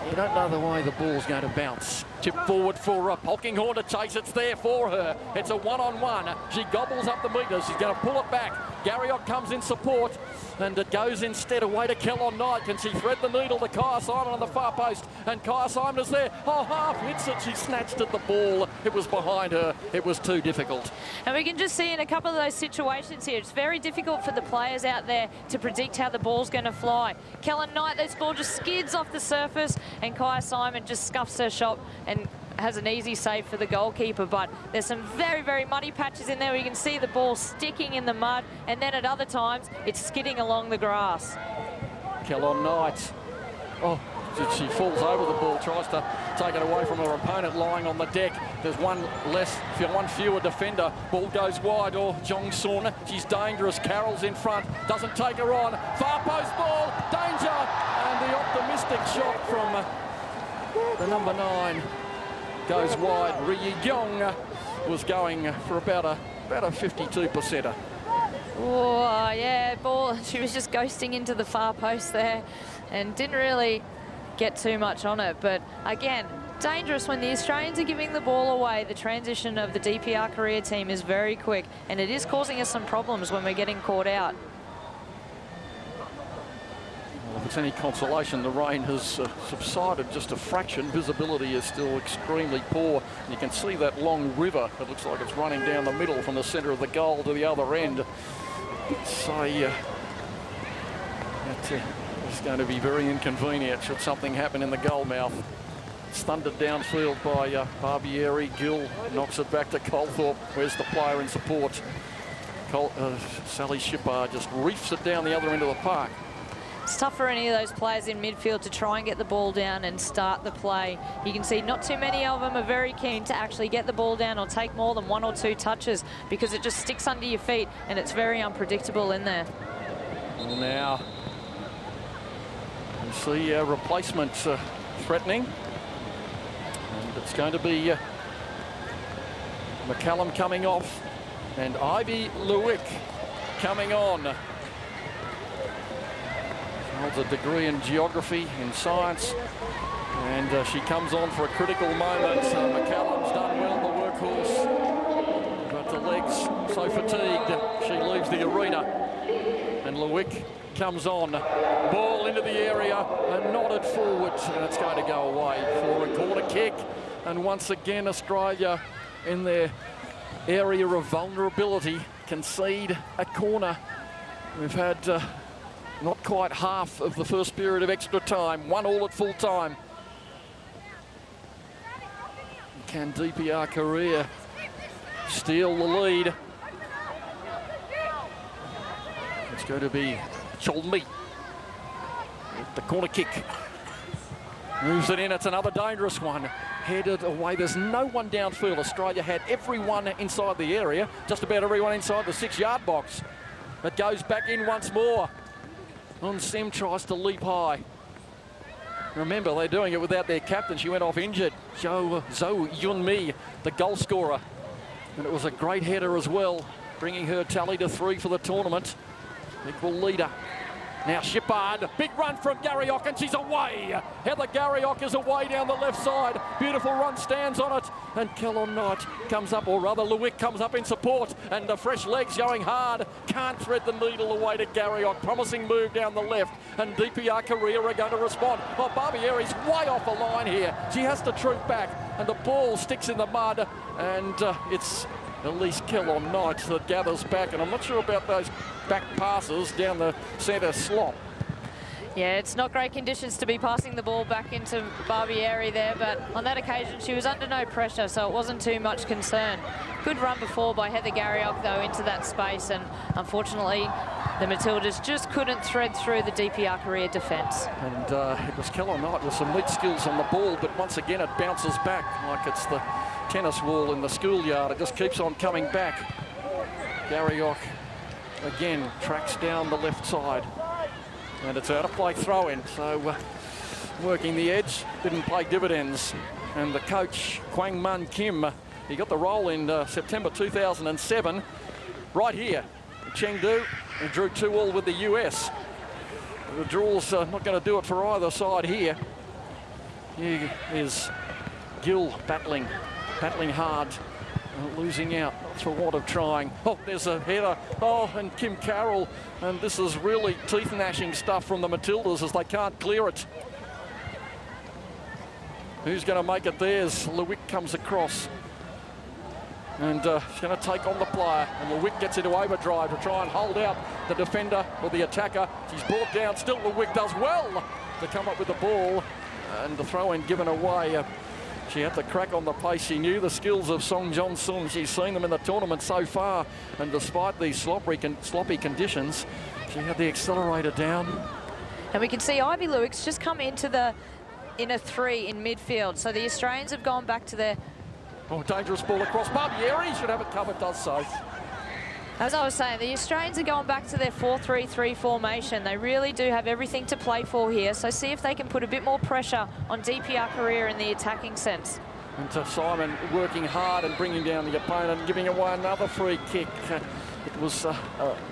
you don't know the way the ball's going to bounce. Tip forward for Polkinghorn to chase. It's there for her. It's a one-on-one. She gobbles up the metres. She's going to pull it back. Garriock comes in support, and it goes instead away to Kellon Knight. Can she thread the needle to Kaya Simon on the far post? And Kaya Simon is there. Oh, half hits it. She snatched at the ball. It was behind her. It was too difficult. And we can just see in a couple of those situations here, it's very difficult for the players out there to predict how the ball's going to fly. Kellon Knight, this ball just skids off the surface, and Kaya Simon just scuffs her shot and has an easy save for the goalkeeper. But there's some very, very muddy patches in there where you can see the ball sticking in the mud, and then at other times it's skidding along the grass. Kellon Knight. Oh, she falls over the ball, tries to take it away from her opponent lying on the deck. There's one fewer defender. Ball goes wide. Oh, Jong Sun, she's dangerous. Carroll's in front, doesn't take her on. Far post ball, danger, and the optimistic shot from the number 9 goes wide. Rie Yong was going for about a 52%er. Oh, yeah, ball. She was just ghosting into the far post there and didn't really get too much on it. But again, dangerous when the Australians are giving the ball away. The transition of the DPR Korea team is very quick, and it is causing us some problems when we're getting caught out. If it's any consolation, the rain has subsided just a fraction. Visibility is still extremely poor. You can see that long river. It looks like it's running down the middle from the centre of the goal to the other end. So it's going to be very inconvenient should something happen in the goal mouth. It's thundered downfield by Barbieri. Gill knocks it back to Colthorpe. Where's the player in support? Sally Shippard just reefs it down the other end of the park. It's tough for any of those players in midfield to try and get the ball down and start the play. You can see not too many of them are very keen to actually get the ball down or take more than 1 or 2 touches, because it just sticks under your feet and it's very unpredictable in there. Now, you see replacement threatening. And it's going to be McCallum coming off and Ivy Lewick coming on. Holds a degree in geography, in science, and she comes on for a critical moment. McCallum's done well, the workhorse, but the legs so fatigued, she leaves the arena. And Lewick comes on, ball into the area and nodded forward, and it's going to go away for a corner kick. And once again, Australia in their area of vulnerability concede a corner. We've had not quite half of the first period of extra time. 1-1 at full time. Can DPR Korea steal the lead? It's going to be Cholmi with the corner kick. Moves it in. It's another dangerous one. Headed away. There's no one downfield. Australia had everyone inside the area. Just about everyone inside the 6-yard box. It goes back in once more. Sim tries to leap high. Remember, they're doing it without their captain. She went off injured. Zhou Yunmi, the goal scorer. And it was a great header as well, bringing her tally to 3 for the tournament. Equal leader. Now Shippard, big run from Garriock, and she's away. Heather Garriock is away down the left side. Beautiful run, stands on it. and Kellon Knight comes up, or rather Lewick comes up in support, and the fresh legs going hard. Can't thread the needle away to Garriock. Promising move down the left, and DPR Korea are going to respond. Oh, Barbieri's way off the line here. She has to troop back, and the ball sticks in the mud, and it's Elise Kellon Knight that gathers back, and I'm not sure about those back passes down the centre slot. Yeah, it's not great conditions to be passing the ball back into Barbieri there, but on that occasion she was under no pressure, so it wasn't too much concern. Good run before by Heather Garriock, though, into that space, and unfortunately the Matildas just couldn't thread through the DPR Korea defence. And it was Kellon Knight with some neat skills on the ball, but once again it bounces back like it's the tennis wall in the schoolyard. It just keeps on coming back. Garriock again tracks down the left side. And it's out of play throw-in, so working the edge didn't pay dividends. And the coach, Kwang Mun Kim, he got the role in September 2007, right here in Chengdu, and drew 2-2 with the US. The draw's not going to do it for either side here. Here is Gill battling hard. Losing out, not for want of trying. Oh, there's a header. Oh, and Kim Carroll. And this is really teeth-gnashing stuff from the Matildas as they can't clear it. Who's going to make it theirs? Lewick comes across. And she's going to take on the player. And Lewick gets into overdrive to try and hold out the defender or the attacker. She's brought down. Still Lewick does well to come up with the ball. And the throw-in given away. She had to crack on the pace. She knew the skills of Song Jong-sun. She's seen them in the tournament so far. And despite these sloppy conditions, she had the accelerator down. And we can see Ivy Lewick's just come into the inner three in midfield. So the Australians have gone back to their... Oh, dangerous ball across. Barbieri should have it covered, does so. As I was saying, the Australians are going back to their 4-3-3 formation. They really do have everything to play for here. So see if they can put a bit more pressure on DPR Korea in the attacking sense. And Simon working hard and bringing down the opponent and giving away another free kick. It was a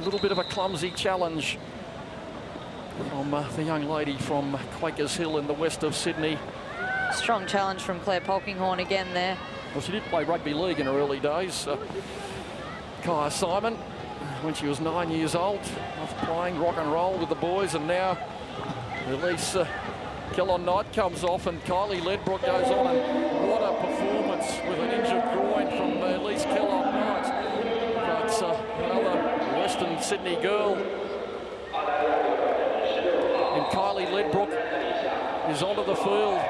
little bit of a clumsy challenge from the young lady from Quakers Hill in the west of Sydney. Strong challenge from Claire Polkinghorne again there. Well, she did play rugby league in her early days. Kaya Simon, when she was 9 years old, off playing rock and roll with the boys, and now Elise Kellon Knight comes off and Kylie Ledbrook goes on, and what a performance with an injured groin from Elise Kellon Knight. But another Western Sydney girl, and Kylie Ledbrook is onto the field.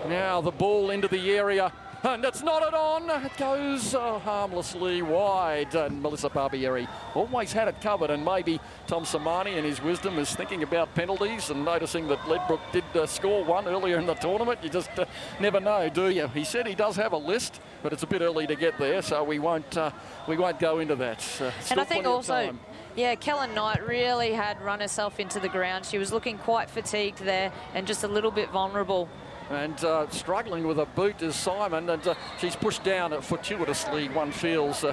Now the ball into the area. And it's knotted on. It goes harmlessly wide. And Melissa Barbieri always had it covered. And maybe Tom Samani in his wisdom is thinking about penalties and noticing that Ledbrook did score one earlier in the tournament. You just never know, do you? He said he does have a list, but it's a bit early to get there, so we won't go into that. And I think also, yeah, Kellon Knight really had run herself into the ground. She was looking quite fatigued there and just a little bit vulnerable. And struggling with a boot is Simon, and she's pushed down fortuitously, one feels.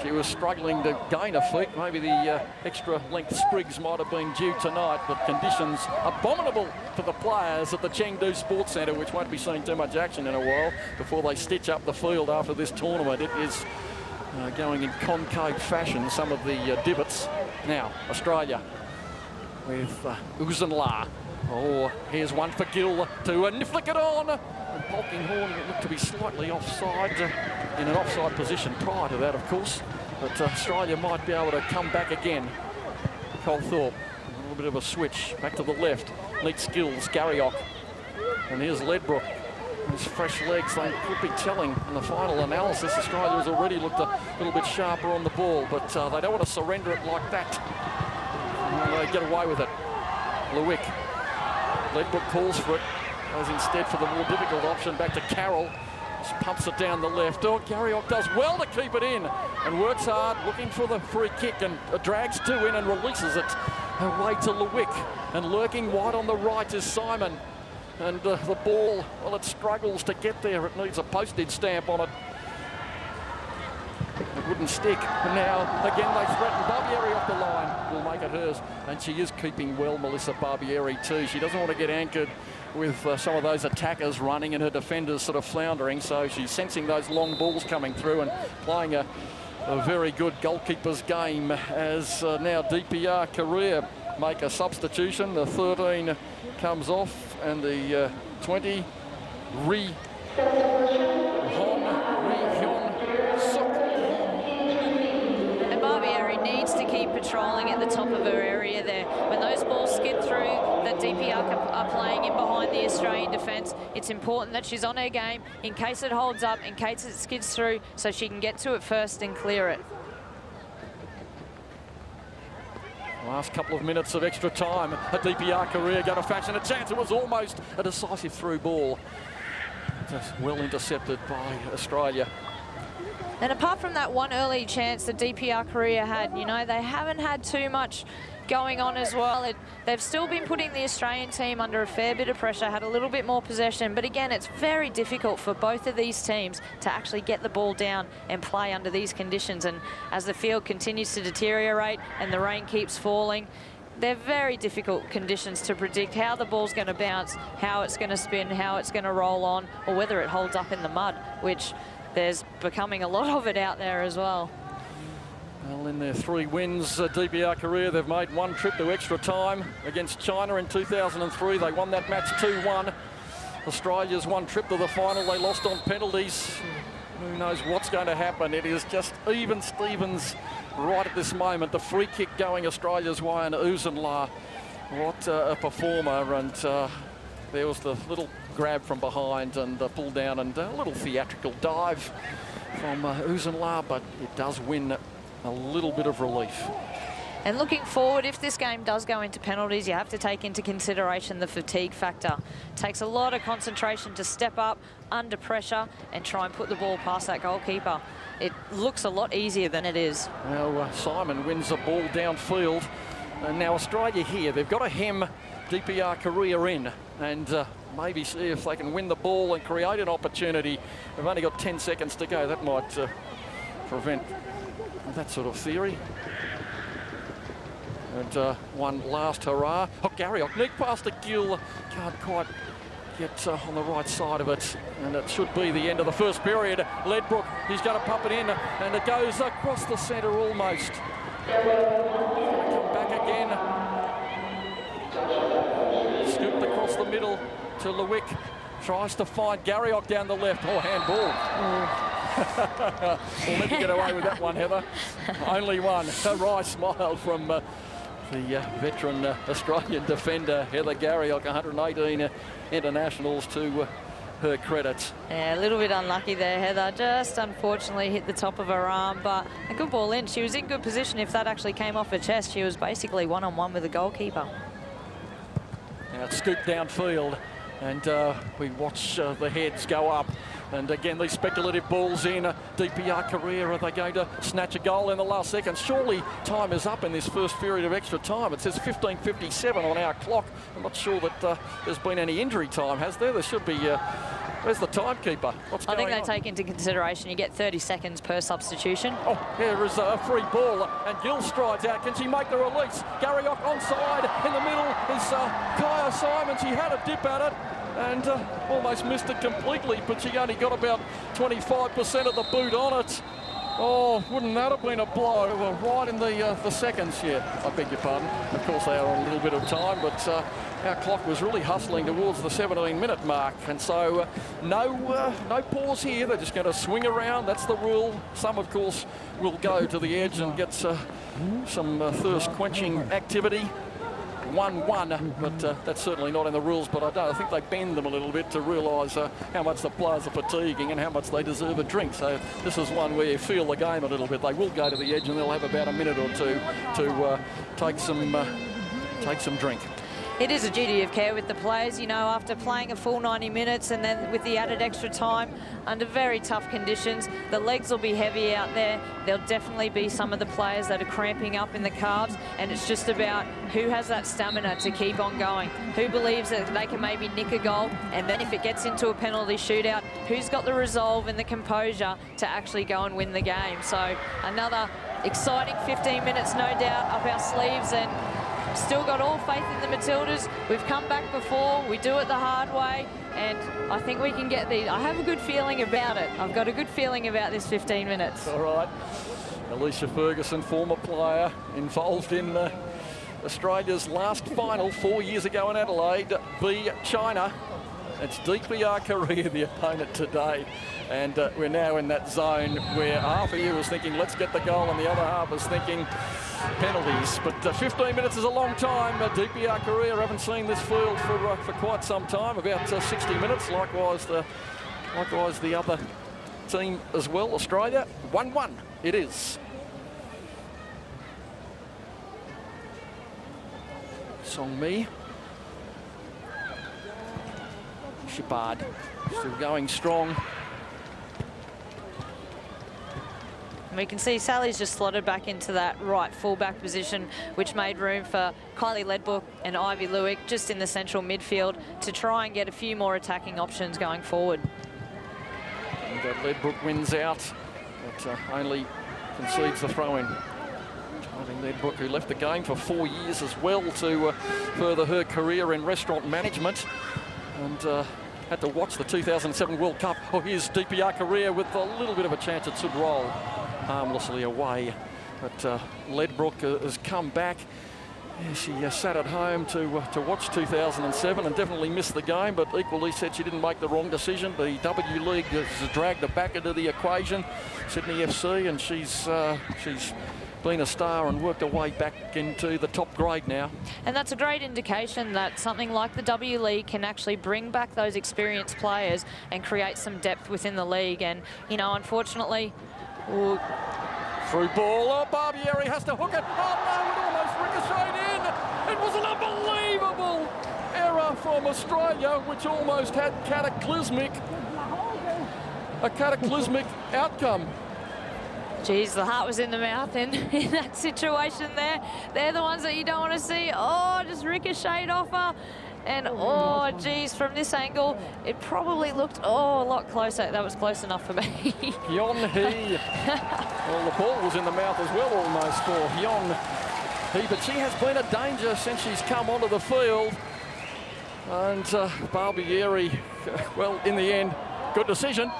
She was struggling to gain her feet. Maybe the extra length sprigs might have been due tonight, but conditions abominable for the players at the Chengdu Sports Centre, which won't be seeing too much action in a while before they stitch up the field after this tournament. It is going in concave fashion, some of the divots. Now, Australia with Uzenla. Oh, here's one for Gill to flick it on. And Polkinghorne looked to be slightly offside, in an offside position prior to that, of course. But Australia might be able to come back again. Colthorpe, a little bit of a switch, back to the left. Neat skills, Garriock. And here's Ledbrook. His fresh legs, they could be telling in the final analysis. Australia has already looked a little bit sharper on the ball, but they don't want to surrender it like that. And they get away with it. Lewick. Ledbrook calls for it, goes instead for the more difficult option, back to Carroll. Just pumps it down the left. Oh, Garriock does well to keep it in and works hard, looking for the free kick, and drags two in and releases it away to Lewick. And lurking wide on the right is Simon. And the ball, well, it struggles to get there. It needs a postage stamp on it. It wouldn't stick. And now, again, they threaten Barbieri off the line. Will make it hers. And she is keeping well, Melissa Barbieri, too. She doesn't want to get anchored with some of those attackers running and her defenders sort of floundering. So she's sensing those long balls coming through and playing a very good goalkeeper's game as now DPR Kerr make a substitution. The 13 comes off and the 20 And Barbieri needs to keep patrolling at the top of her area there. When those balls skid through that DPR are playing in behind the Australian defence, it's important that she's on her game in case it holds up, in case it skids through, so she can get to it first and clear it. Last couple of minutes of extra time. A DPR Kerr going to fashion a chance. It was almost a decisive through ball. Just well intercepted by Australia. And apart from that one early chance that DPR Kerr had, you know, they haven't had too much going on as well. They've still been putting the Australian team under a fair bit of pressure, had a little bit more possession, but again, it's very difficult for both of these teams to actually get the ball down and play under these conditions. And as the field continues to deteriorate and the rain keeps falling, they're very difficult conditions to predict how the ball's going to bounce, how it's going to spin, how it's going to roll on, or whether it holds up in the mud, which there's becoming a lot of it out there as well. Well, in their 3 wins, DPR Kerr, they've made one trip to extra time against China in 2003. They won that match 2-1. Australia's one trip to the final. They lost on penalties. Who knows what's going to happen? It is just even Stevens right at this moment. The free kick going Australia's way, and Uzenla, what a performer. And there was the little grab from behind and the pull down and a little theatrical dive from Uzenla, but it does win a little bit of relief. And looking forward, if this game does go into penalties, you have to take into consideration the fatigue factor. It takes a lot of concentration to step up under pressure and try and put the ball past that goalkeeper. It looks a lot easier than it is. Now Simon wins the ball downfield. And now Australia here, they've got to hem DPR Kerr in and maybe see if they can win the ball and create an opportunity. They've only got 10 seconds to go. That might prevent that sort of theory. And one last hurrah. Oh, Garriock, nick past the gill. Can't quite get on the right side of it. And it should be the end of the first period. Ledbrook, he's going to pump it in. And it goes across the centre almost. Come back again. Scooped across the middle to Lewick. Tries to find Garriock down the left. Oh, handball. We'll never get away with that one, Heather. Only one. A wry smile from the veteran Australian defender, Heather Garriock. 118 internationals to her credit. Yeah, a little bit unlucky there, Heather. Just unfortunately hit the top of her arm, but a good ball in. She was in good position. If that actually came off her chest, she was basically one-on-one with the goalkeeper. Now it's scooped downfield, and we watch the heads go up. And again, these speculative balls in. DPR Kerr, are they going to snatch a goal in the last seconds? Surely time is up in this first period of extra time. It says 15:57 on our clock. I'm not sure that there's been any injury time, has there? There should be. Where's the timekeeper? What's going on? I think they take into consideration you get 30 seconds per substitution. Oh, here is a free ball, and Gill strides out. Can she make the release? Garriock onside. In the middle is Kaya Simons. She had a dip at it and almost missed it completely, but she only got about 25% of the boot on it. Oh, wouldn't that have been a blow? Right in the seconds here. I beg your pardon. Of course, they are on a little bit of time, but our clock was really hustling towards the 17-minute mark. And so no pause here. They're just going to swing around. That's the rule. Some, of course, will go to the edge and get some thirst-quenching activity. 1-1, but that's certainly not in the rules. But I think they bend them a little bit to realise how much the players are fatiguing and how much they deserve a drink. So this is one where you feel the game a little bit. They will go to the edge and they'll have about a minute or two to take some drink. It is a duty of care with the players, you know, after playing a full 90 minutes and then with the added extra time under very tough conditions. The legs will be heavy out there. There'll definitely be some of the players that are cramping up in the calves, and it's just about who has that stamina to keep on going, who believes that they can maybe nick a goal, and then if it gets into a penalty shootout, who's got the resolve and the composure to actually go and win the game. So another exciting 15 minutes, no doubt, up our sleeves, and still got all faith in the Matildas. We've come back before, we do it the hard way, and I think we can get these. I have a good feeling about it. I've got a good feeling about this 15 minutes. All right. Alicia Ferguson, former player, involved in Australia's last final 4 years ago in Adelaide, v China. It's DPR Korea, the opponent today. And we're now in that zone where half of you was thinking, let's get the goal, and the other half was thinking penalties. But 15 minutes is a long time. DPR Korea haven't seen this field for quite some time, about 60 minutes. Likewise the other team as well, Australia. 1-1 it is. Song Mi. Shepard still going strong. We can see Sally's just slotted back into that right fullback position, which made room for Kylie Ledbrook and Ivy Lewick just in the central midfield to try and get a few more attacking options going forward. And Ledbrook wins out, but only concedes the throw-in. Ledbrook, who left the game for 4 years as well to further her career in restaurant management, and had to watch the 2007 World Cup. Oh, here's DPR Korea with a little bit of a chance it should roll harmlessly away. But Ledbrook has come back. Yeah, she sat at home to watch 2007 and definitely missed the game, but equally said she didn't make the wrong decision. The W League has dragged her back into the equation, Sydney FC, and she's been a star and worked her way back into the top grade now. And that's a great indication that something like the W League can actually bring back those experienced players and create some depth within the league. And, you know, unfortunately... Through ball, oh, Barbieri has to hook it. Oh no, it almost ricocheted in. It was an unbelievable error from Australia, which almost had a cataclysmic outcome. Geez, the heart was in the mouth in that situation there. They're the ones that you don't want to see. Oh, just ricocheted off her. And, oh, geez, from this angle, it probably looked, a lot closer. That was close enough for me. Yon Hee. Well, the ball was in the mouth as well almost for Yon Hee, but she has been a danger since she's come onto the field. And Barbieri, well, in the end, good decision.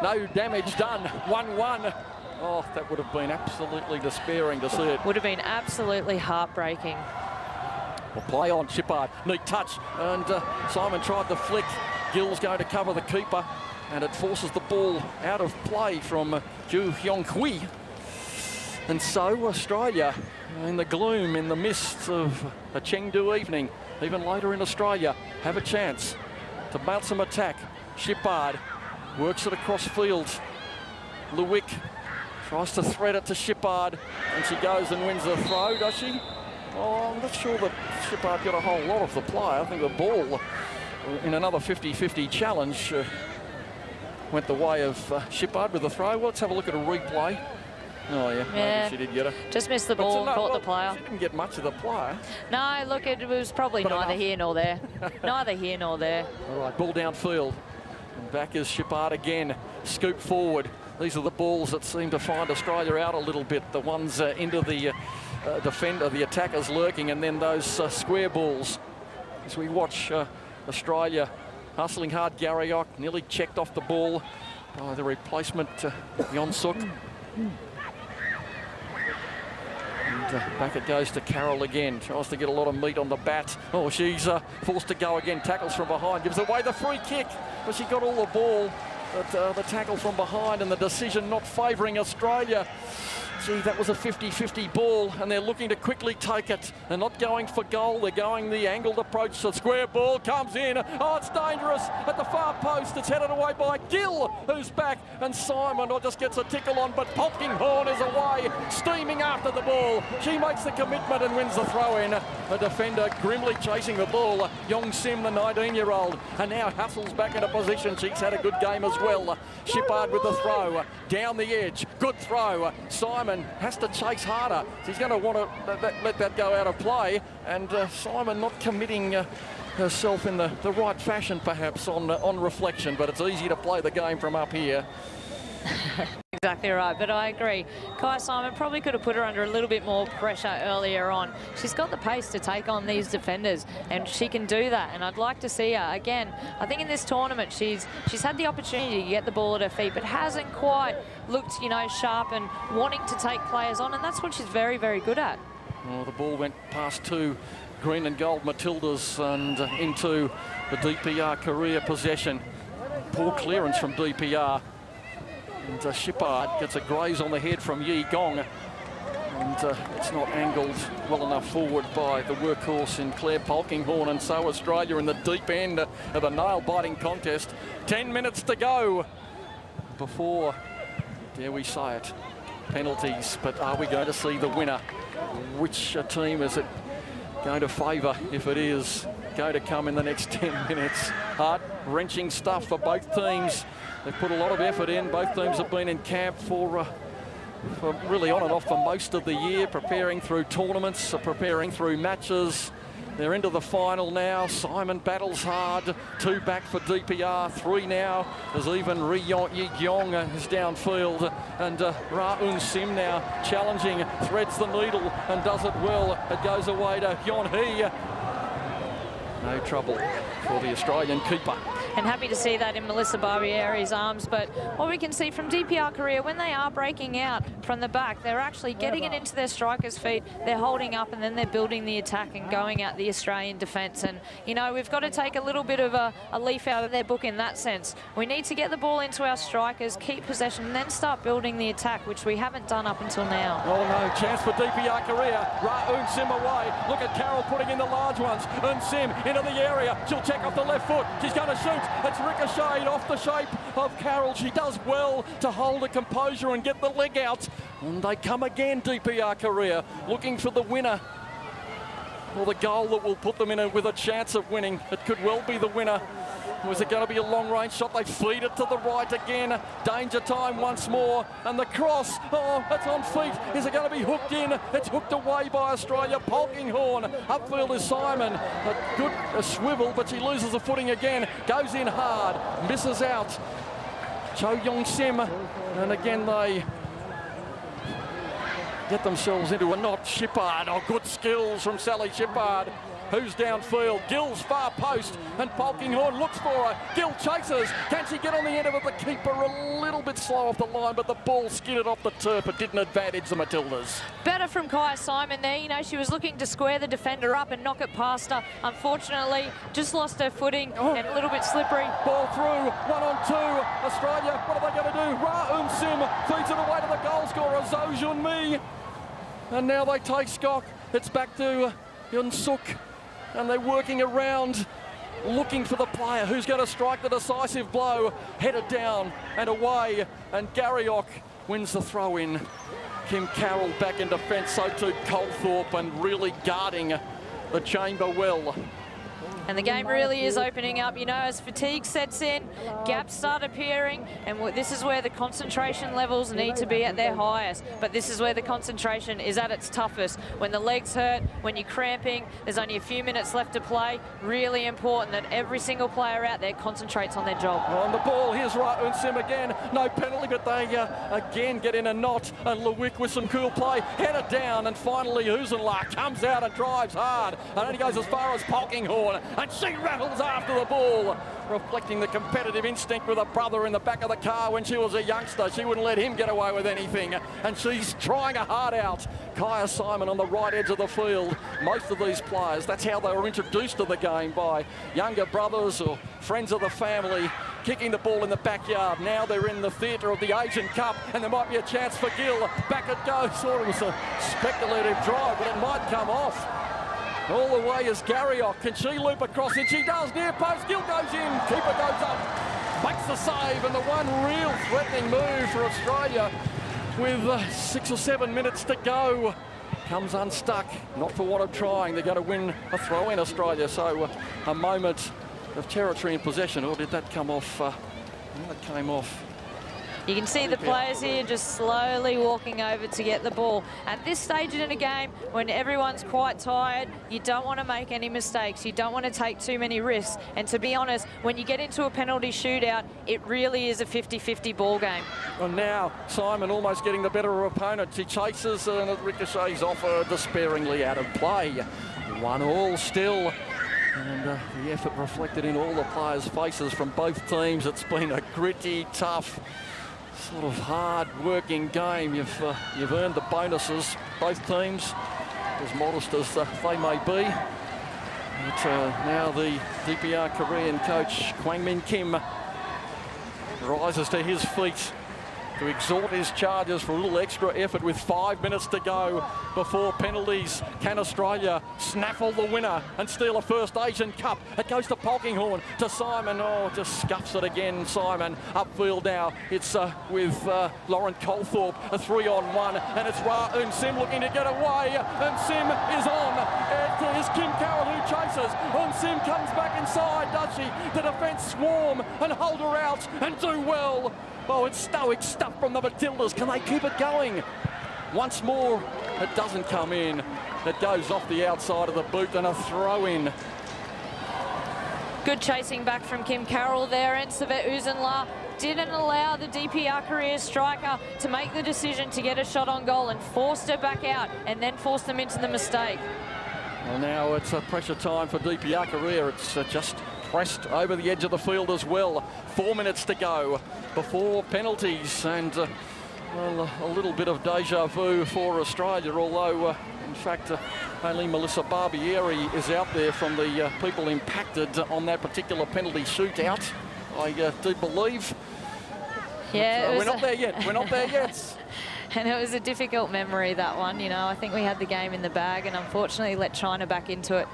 No damage done. 1-1. Oh, that would have been absolutely despairing to see it. Would have been absolutely heartbreaking. Well, play on, Shepard, neat touch, and Simon tried to flick. Gill's going to cover the keeper, and it forces the ball out of play from Ju Hyung-Hui. And so Australia, in the gloom, in the mists of a Chengdu evening, even later in Australia, have a chance to mount some attack. Shepard works it across fields. Lewick tries to thread it to Shepard, and she goes and wins the throw, does she? Oh, I'm not sure that Shepard got a whole lot of the play. I think the ball, in another 50-50 challenge, went the way of Shepard with the throw. Well, let's have a look at a replay. Oh, yeah, maybe she did get her. Just missed the ball and caught the player. She didn't get much of the player. No, look, it was probably neither here nor there. Neither here nor there. All right, ball downfield. And back is Shepard again. Scoop forward. These are the balls that seem to find Australia out a little bit. The ones into the defender, the attackers lurking, and then those square balls. As we watch Australia hustling hard, Garriock nearly checked off the ball by the replacement, Yonsuk. And back it goes to Carroll again. Tries to get a lot of meat on the bat. Oh, she's forced to go again. Tackles from behind. Gives away the free kick. But she got all the ball. But the tackle from behind and the decision not favouring Australia. Gee, that was a 50-50 ball, and they're looking to quickly take it. They're not going for goal. They're going the angled approach. The square ball comes in. Oh, it's dangerous at the far post. It's headed away by Gill, who's back, and Simon just gets a tickle on, but Polkinghorne is away, steaming after the ball. She makes the commitment and wins the throw-in. The defender grimly chasing the ball. Yong Sim, the 19-year-old, and now hustles back into position. She's had a good game as well. Shippard with the throw. Down the edge. Good throw. Simon has to chase harder. She's going to want to let that go out of play, and Simon not committing herself in the right fashion perhaps on reflection, but it's easy to play the game from up here. Exactly right, but I agree. Kai Simon probably could have put her under a little bit more pressure earlier on. She's got the pace to take on these defenders, and she can do that, and I'd like to see her again. I think in this tournament she's had the opportunity to get the ball at her feet, but hasn't quite looked, you know, sharp and wanting to take players on, and that's what she's very, very good at. Well, the ball went past two green and gold Matildas and into the DPR career possession. Poor clearance from DPR. And Shippard gets a graze on the head from Yi Gong. And it's not angled well enough forward by the workhorse in Claire Polkinghorne. And so Australia in the deep end of a nail-biting contest. 10 minutes to go before, dare we say it, penalties. But are we going to see the winner? Which team is it going to favour if it is going to come in the next 10 minutes? Heart-wrenching stuff for both teams. They've put a lot of effort in. Both teams have been in camp for really on and off for most of the year, preparing through tournaments, preparing through matches. They're into the final now. Simon battles hard. 2 back for DPR, 3 now. There's even Yi Gyong is downfield. And Ra Un Sim now challenging, threads the needle and does it well. It goes away to Hyun Hee. No trouble for the Australian keeper. And happy to see that in Melissa Barbieri's arms. But what we can see from DPR Korea, when they are breaking out from the back, they're actually getting it into their strikers' feet. They're holding up and then they're building the attack and going at the Australian defence. And, you know, we've got to take a little bit of a leaf out of their book in that sense. We need to get the ball into our strikers, keep possession, and then start building the attack, which we haven't done up until now. Oh, no. Chance for DPR Korea. Ra Un Sim away. Look at Carroll putting in the large ones. Un Sim into the area. She'll check off the left foot. She's going to shoot. It's ricocheted off the shape of Carroll. She does well to hold her composure and get the leg out. And they come again, DPR Korea, looking for the winner. Or the goal that will put them in with a chance of winning. It could well be the winner. Was it going to be a long-range shot? They feed it to the right again. Danger time once more. And the cross, oh, it's on feet. Is it going to be hooked in? It's hooked away by Australia. Polkinghorne. Upfield is Simon. A good swivel, but she loses the footing again. Goes in hard. Misses out. Cho Yong Sim. And again they get themselves into a knot. Shippard. Oh, good skills from Sally Shippard. Who's downfield? Gill's far post, and Polkinghorne looks for her. Gill chases. Can she get on the end of it? The keeper a little bit slow off the line, but the ball skidded off the turf. It didn't advantage the Matildas. Better from Kai Simon there. You know, she was looking to square the defender up and knock it past her. Unfortunately, just lost her footing and a little bit slippery. Ball through, 1-on-2. Australia, what are they going to do? Ra Un Sim feeds it away to the goal scorer, Zhou Junmi. And now they take stock. It's back to Yun Suk. And they're working around, looking for the player who's going to strike the decisive blow. Headed down and away, and Garriock wins the throw-in. Kim Carroll back in defence, so too Colthorpe, and really guarding the chamber well. And the game really is opening up, you know, as fatigue sets in, gaps start appearing, and this is where the concentration levels need to be at their highest. But this is where the concentration is at its toughest. When the legs hurt, when you're cramping, there's only a few minutes left to play. Really important that every single player out there concentrates on their job. On the ball, here's Ra Un Sim again. No penalty, but they again get in a knot. And Lewick with some cool play, headed down, and finally Husenla comes out and drives hard. And only goes as far as Polkinghorne. And she rattles after the ball, reflecting the competitive instinct with her brother in the back of the car when she was a youngster. She wouldn't let him get away with anything, and she's trying her heart out. Kaya Simon on the right edge of the field. Most of these players, that's how they were introduced to the game, by younger brothers or friends of the family. kicking the ball in the backyard. Now they're in the theatre of the Asian Cup, and there might be a chance for Gill. Back it goes. Thought it was a speculative drive, but it might come off. All the way is Garriock. Can she loop across? And she does. Near post. Gill goes in. Keeper goes up. Makes the save, and the one real threatening move for Australia with 6 or 7 minutes to go. Comes unstuck. Not for want of trying. They're going to win a throw in Australia. So a moment of territory in possession. Or did that come off? That came off. You can see the players here just slowly walking over to get the ball. At this stage in a game, when everyone's quite tired, you don't want to make any mistakes. You don't want to take too many risks. And to be honest, when you get into a penalty shootout, it really is a 50-50 ball game. And now Simon almost getting the better of opponent. She chases and it ricochets off her despairingly out of play. 1-1 still. And the effort reflected in all the players' faces from both teams. It's been a gritty, tough, sort of hard-working game. You've earned the bonuses, both teams, as modest as they may be. But now the DPR Korean coach, Kwang-Min Kim, rises to his feet to exhort his charges for a little extra effort with 5 minutes to go before penalties. Can Australia snaffle the winner and steal a first Asian Cup? It goes to Polkinghorne, to Simon. Oh, just scuffs it again, Simon. Upfield now. It's with Lauren Colthorpe, a 3-on-1, and it's Ra Eun Sim looking to get away, and Sim is on. It is Kim Carroll who chases. Eun Sim comes back inside, does she? The defence swarm and hold her out and do well. Oh, it's stoic stuff from the Matildas. Can they keep it going? Once more, it doesn't come in. It goes off the outside of the boot and a throw in. Good chasing back from Kim Carroll there, and Savet Uzunla didn't allow the DPR career striker to make the decision to get a shot on goal and forced her back out and then forced them into the mistake. Well, now it's a pressure time for DPR career. It's just pressed over the edge of the field as well. 4 minutes to go before penalties, and well, a little bit of deja vu for Australia, although in fact only Melissa Barbieri is out there from the people impacted on that particular penalty shootout, I do believe. Yeah, we're not there yet. We're not there yet. And it was a difficult memory, that one. You know, I think we had the game in the bag and unfortunately let China back into it.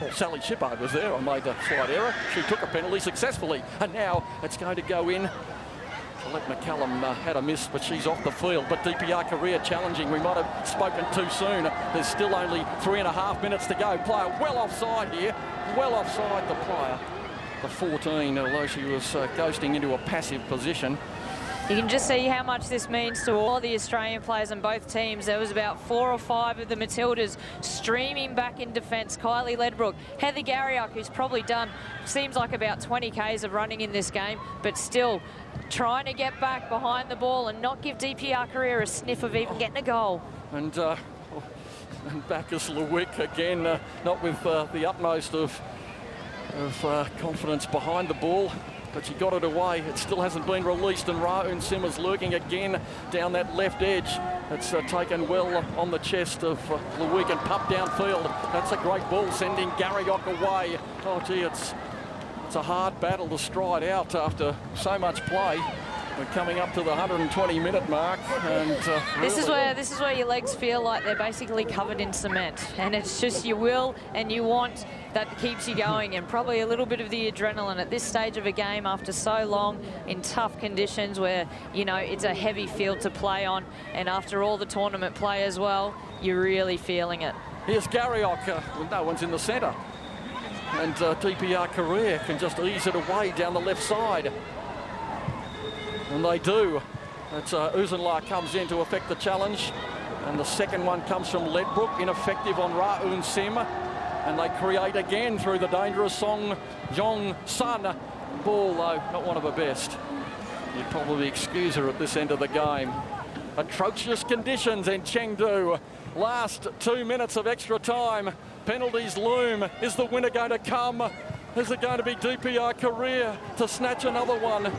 Well, Sally Shippard was there. I made a slight error. She took a penalty successfully, and now it's going to go in. Colette McCallum had a miss, but she's off the field. But DPR career challenging. We might have spoken too soon. There's still only 3.5 minutes to go. Player well offside here. Well offside, the player. The 14, although she was ghosting into a passive position. You can just see how much this means to all the Australian players on both teams. There was about 4 or 5 of the Matildas streaming back in defence. Kylie Ledbrook, Heather Garriock, who's probably done, seems like about 20 Ks of running in this game, but still trying to get back behind the ball and not give DPR career a sniff of even getting a goal. And back is Lewick again, not with the utmost of confidence behind the ball. But she got it away. It still hasn't been released, and Ra Eun Sim is lurking again down that left edge. It's taken well on the chest of Lewick and pumped downfield. That's a great ball, sending Garriock away. Oh, gee, it's a hard battle to stride out after so much play. We're coming up to the 120-minute mark, and this is where your legs feel like they're basically covered in cement, and it's just your will and you want that keeps you going, and probably a little bit of the adrenaline at this stage of a game after so long in tough conditions where, you know, it's a heavy field to play on, and after all the tournament play as well, you're really feeling it. Here's Garriock. No one's in the centre, and DPR career can just ease it away down the left side. And they do. It's Uzunla comes in to effect the challenge, and the second one comes from Ledbrook, ineffective on Ra Eun Sim, and they create again through the dangerous Song Jong Sun. Ball, though, not one of her best. You'd probably excuse her at this end of the game. Atrocious conditions in Chengdu. Last 2 minutes of extra time. Penalties loom. Is the winner going to come? Is it going to be DPR career to snatch another one?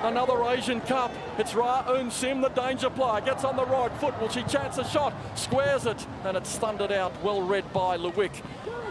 Another Asian Cup. It's Ra Eun Sim, the danger player. Gets on the right foot. Will she chance a shot? Squares it, and it's thundered out. Well read by Lewick.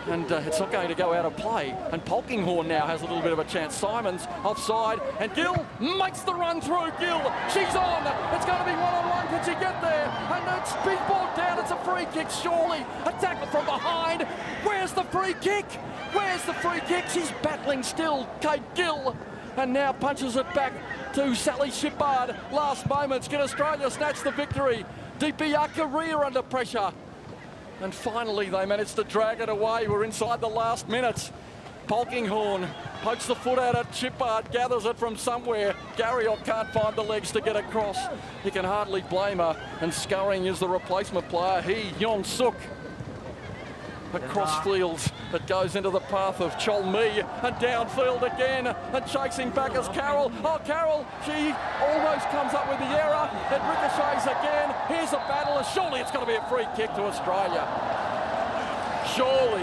and it's not going to go out of play. And Polkinghorne now has a little bit of a chance. Simon's offside, and Gill makes the run through. Gill, she's on. It's going to be one-on-one. Can she get there? And it's been brought down. It's a free kick, surely. A tackle from behind. Where's the free kick? Where's the free kick? She's battling still, Kate Gill, and now punches it back to Sally Shippard. Last moments. Can Australia snatch the victory? DPR career under pressure. And finally, they managed to drag it away. We're inside the last minutes. Polkinghorne pokes the foot out at Shippard, gathers it from somewhere. Garriott can't find the legs to get across. You can hardly blame her. And scurrying is the replacement player, Yon Suk. Across fields, it goes into the path of Cholmi, and downfield again, and chasing back is Carroll. Oh, Carroll, she almost comes up with the error. It ricochets again. Here's a battle, and surely it's going to be a free kick to Australia. Surely.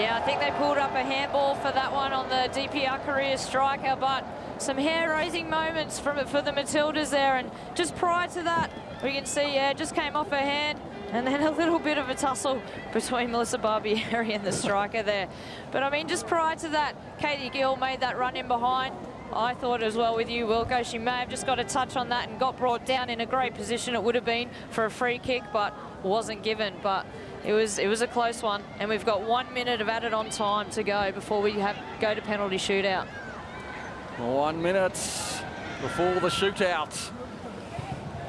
Yeah, I think they pulled up a handball for that one on the DPR career striker, but some hair-raising moments for the Matildas there, and just prior to that, we can see, yeah, it just came off her hand. And then a little bit of a tussle between Melissa Barbieri and the striker there. But, I mean, just prior to that, Katie Gill made that run in behind. I thought as well with you, Wilco, she may have just got a touch on that and got brought down in a great position. It would have been for a free kick, but wasn't given. But it was a close one. And we've got 1 minute of added on time to go before we go to penalty shootout. 1 minute before the shootout.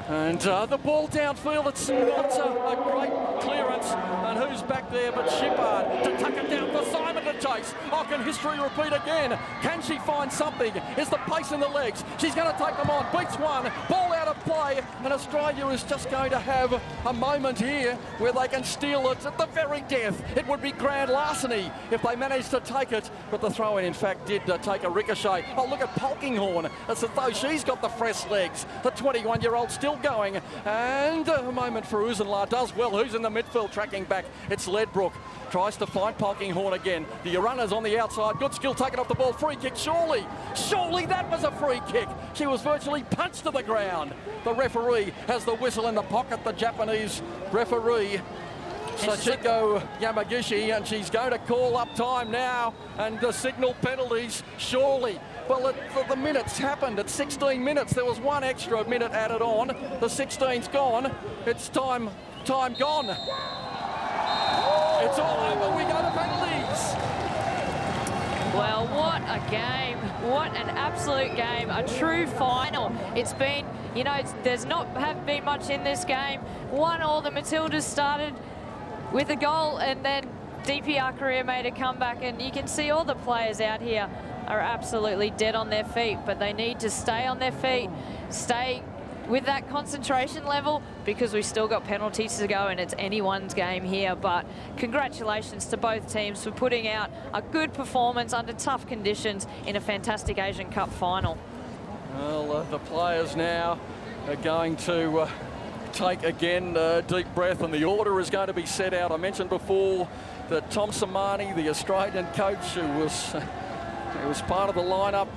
And the ball downfield, it's not a great clearance. And who's back there but Shippard to tuck it down for Simon to chase. Oh, can history repeat again? Can she find something? Is the pace in the legs? She's going to take them on. Beats one. Ball out of play. And Australia is just going to have a moment here where they can steal it at the very death. It would be grand larceny if they managed to take it. But the throw-in, in fact, did take a ricochet. Oh, look at Polkinghorne. It's as though she's got the fresh legs. The 21-year-old still going, and a moment for Uzenla. Does well. Who's in the midfield tracking back? It's Ledbrook. Tries to find Polkinghorne again. The runners on the outside. Good skill taking off the ball. Free kick, surely. Surely that was a free kick. She was virtually punched to the ground. The referee has the whistle in the pocket, the Japanese referee, Sachiko Yamagishi, and she's going to call up time now and signal penalties, surely. Well, the minutes happened at 16 minutes. There was one extra minute added on. The 16's gone. It's time gone. It's all over. We go to penalties. Well, what a game. What an absolute game. A true final. It's been, you know, there's not have been much in this game. 1-1, the Matildas started with a goal, and then DPR Korea made a comeback, and you can see all the players out here are absolutely dead on their feet, but they need to stay on their feet, stay with that concentration level, because we've still got penalties to go and it's anyone's game here. But congratulations to both teams for putting out a good performance under tough conditions in a fantastic Asian Cup final. Well, the players now are going to take again a deep breath, and the order is going to be set out. I mentioned before that Tom Samani, the Australian coach, who was part of the lineup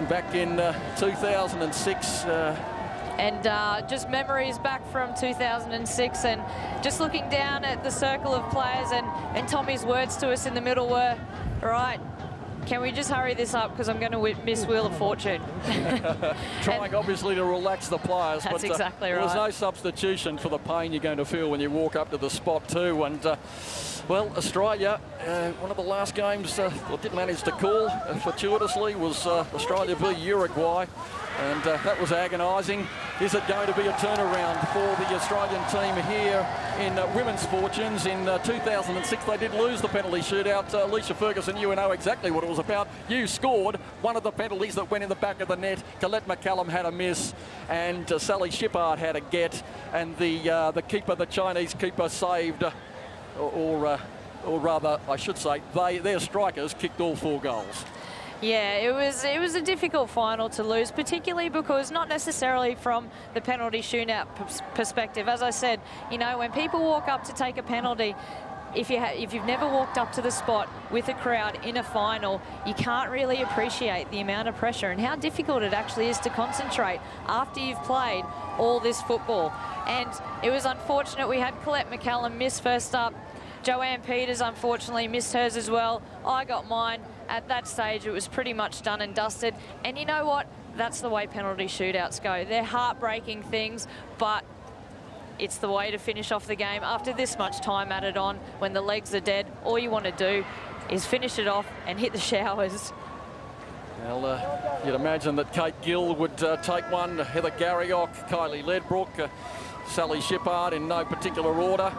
back in 2006. And just memories back from 2006, and just looking down at the circle of players, and Tommy's words to us in the middle were, right, can we just hurry this up because I'm going to miss Wheel of Fortune. Trying obviously to relax the players. That's but, exactly right. There's no substitution for the pain you're going to feel when you walk up to the spot too. And well, Australia, one of the last games did manage to call fortuitously was Australia v Uruguay. And that was agonising. Is it going to be a turnaround for the Australian team here in women's fortunes? In 2006, they did lose the penalty shootout. Alicia Ferguson, you know exactly what it was about. You scored one of the penalties that went in the back of the net. Colette McCallum had a miss, and Sally Shippard had a get. And the keeper, the Chinese keeper, saved, or rather, I should say, their strikers kicked all 4 goals. Yeah, it was a difficult final to lose, particularly because not necessarily from the penalty shootout perspective. As I said, you know, when people walk up to take a penalty, if you've never walked up to the spot with a crowd in a final, you can't really appreciate the amount of pressure and how difficult it actually is to concentrate after you've played all this football. And it was unfortunate we had Colette McCallum miss first up. Joanne Peters unfortunately missed hers as well. I got mine. At that stage, it was pretty much done and dusted. And you know what? That's the way penalty shootouts go. They're heartbreaking things, but it's the way to finish off the game. After this much time added on, when the legs are dead, all you want to do is finish it off and hit the showers. Well, you'd imagine that Kate Gill would take one, Heather Garriock, Kylie Ledbrook, Sally Shippard in no particular order.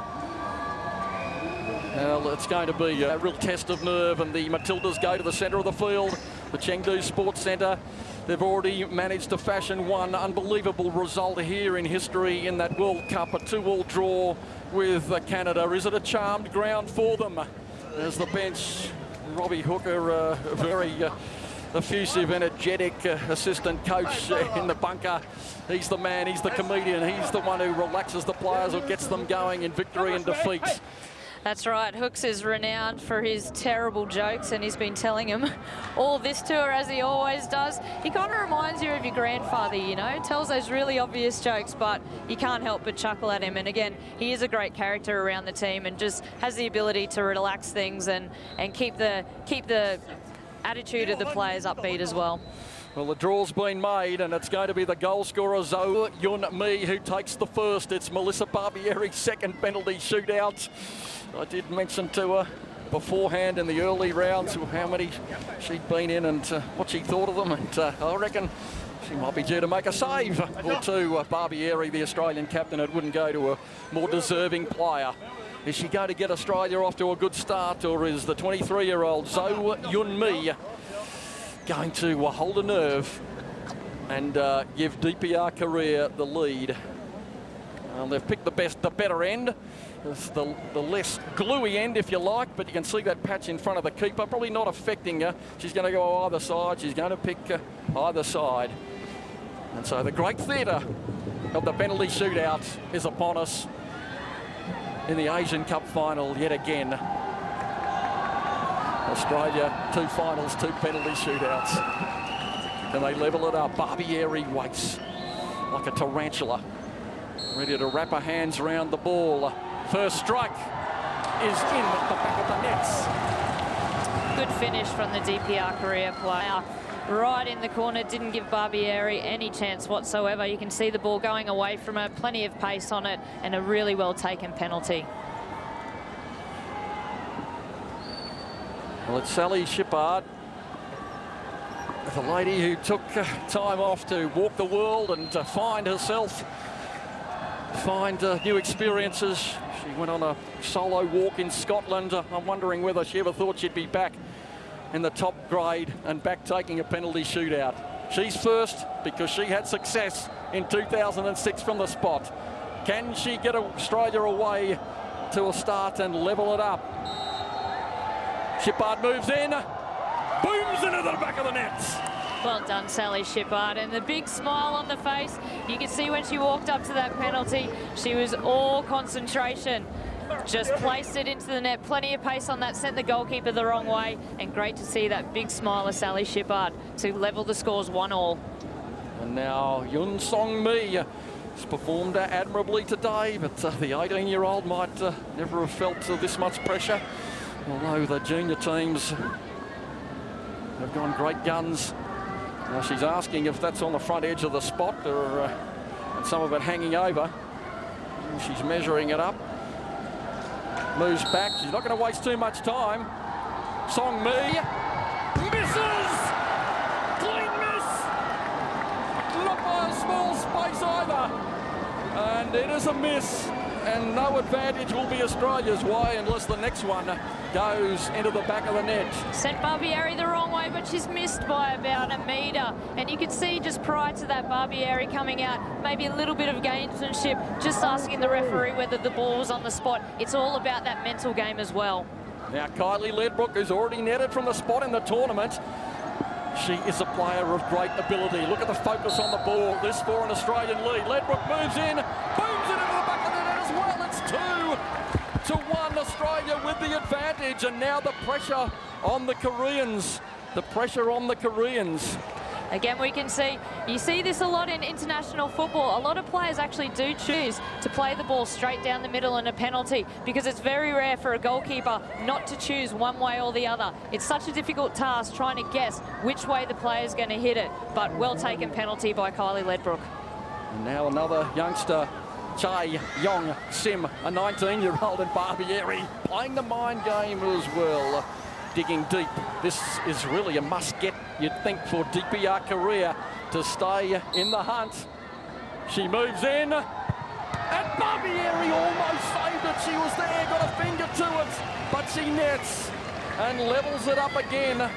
Well, it's going to be a real test of nerve, and the Matildas go to the centre of the field, the Chengdu Sports Centre. They've already managed to fashion one unbelievable result here in history in that World Cup, a 2-2 draw with Canada. Is it a charmed ground for them? There's the bench. Robbie Hooker, very effusive, energetic assistant coach in the bunker. He's the man, he's the comedian, he's the one who relaxes the players or gets them going in victory and defeat. That's right. Hooks is renowned for his terrible jokes, and he's been telling him all this tour, as he always does. He kind of reminds you of your grandfather, you know, tells those really obvious jokes, but you can't help but chuckle at him. And again, he is a great character around the team and just has the ability to relax things and keep the attitude of the players upbeat as well. Well, the draw's been made, and it's going to be the goal scorer, Zhou Yun-Mi, who takes the first. It's Melissa Barbieri's second penalty shootout. I did mention to her beforehand in the early rounds how many she'd been in and what she thought of them, and I reckon she might be due to make a save or two. Barbieri, the Australian captain, it wouldn't go to a more deserving player. Is she going to get Australia off to a good start, or is the 23-year-old Zhou Yun-Mi going to hold a nerve and give DPR Korea the lead? They've picked the better end. It's the less gluey end, if you like, but you can see that patch in front of the keeper, probably not affecting her. She's going to go either side. She's going to pick either side. And so the great theatre of the penalty shootout is upon us in the Asian Cup final yet again. Australia, 2 finals, 2 penalty shootouts. And they level it up. Barbieri waits like a tarantula, ready to wrap her hands around the ball. First strike is in at the back of the nets. Good finish from the DPR Korea player. Right in the corner, didn't give Barbieri any chance whatsoever. You can see the ball going away from her, plenty of pace on it, and a really well taken penalty. Well, it's Sally Shippard, the lady who took time off to walk the world and to find herself, find new experiences. She went on a solo walk in Scotland. I'm wondering whether she ever thought she'd be back in the top grade and back taking a penalty shootout. She's first because she had success in 2006 from the spot. Can she get Australia away to a start and level it up? Shippard moves in, booms into the back of the nets. Well done, Sally Shippard, and the big smile on the face. You could see when she walked up to that penalty, she was all concentration. Just placed it into the net, plenty of pace on that, sent the goalkeeper the wrong way, and great to see that big smile of Sally Shippard to level the scores 1-1. And now Yun Song-mi has performed admirably today, but the 18-year-old might never have felt this much pressure, although the junior teams have gone great guns. Now she's asking if that's on the front edge of the spot or some of it hanging over. She's measuring it up. Moves back. She's not going to waste too much time. Song-mi misses! Clean miss! Not by a small space either. And it is a miss. And no advantage will be Australia's way unless the next one goes into the back of the net. Sent Barbieri the wrong way, but she's missed by about a metre. And you could see just prior to that, Barbieri coming out, maybe a little bit of gamesmanship, just asking the referee whether the ball was on the spot. It's all about that mental game as well. Now Kylie Ledbrook, who's already netted from the spot in the tournament, she is a player of great ability. Look at the focus on the ball. This for an Australian lead. Ledbrook moves in, booms it into the back of the net as well. It's 2-1, Australia with the advantage, and now the pressure on the Koreans. The pressure on the Koreans. Again, we can see, you see this a lot in international football. A lot of players actually do choose to play the ball straight down the middle in a penalty because it's very rare for a goalkeeper not to choose one way or the other. It's such a difficult task trying to guess which way the player's going to hit it, but well taken penalty by Kylie Ledbrook. And now another youngster, Chae Yong Sim, a 19-year-old, and Barbieri playing the mind game as well. Digging deep. This is really a must-get, you'd think, for DPR Korea to stay in the hunt. She moves in, and Barbieri almost saved it. She was there, got a finger to it, but she nets and levels it up again.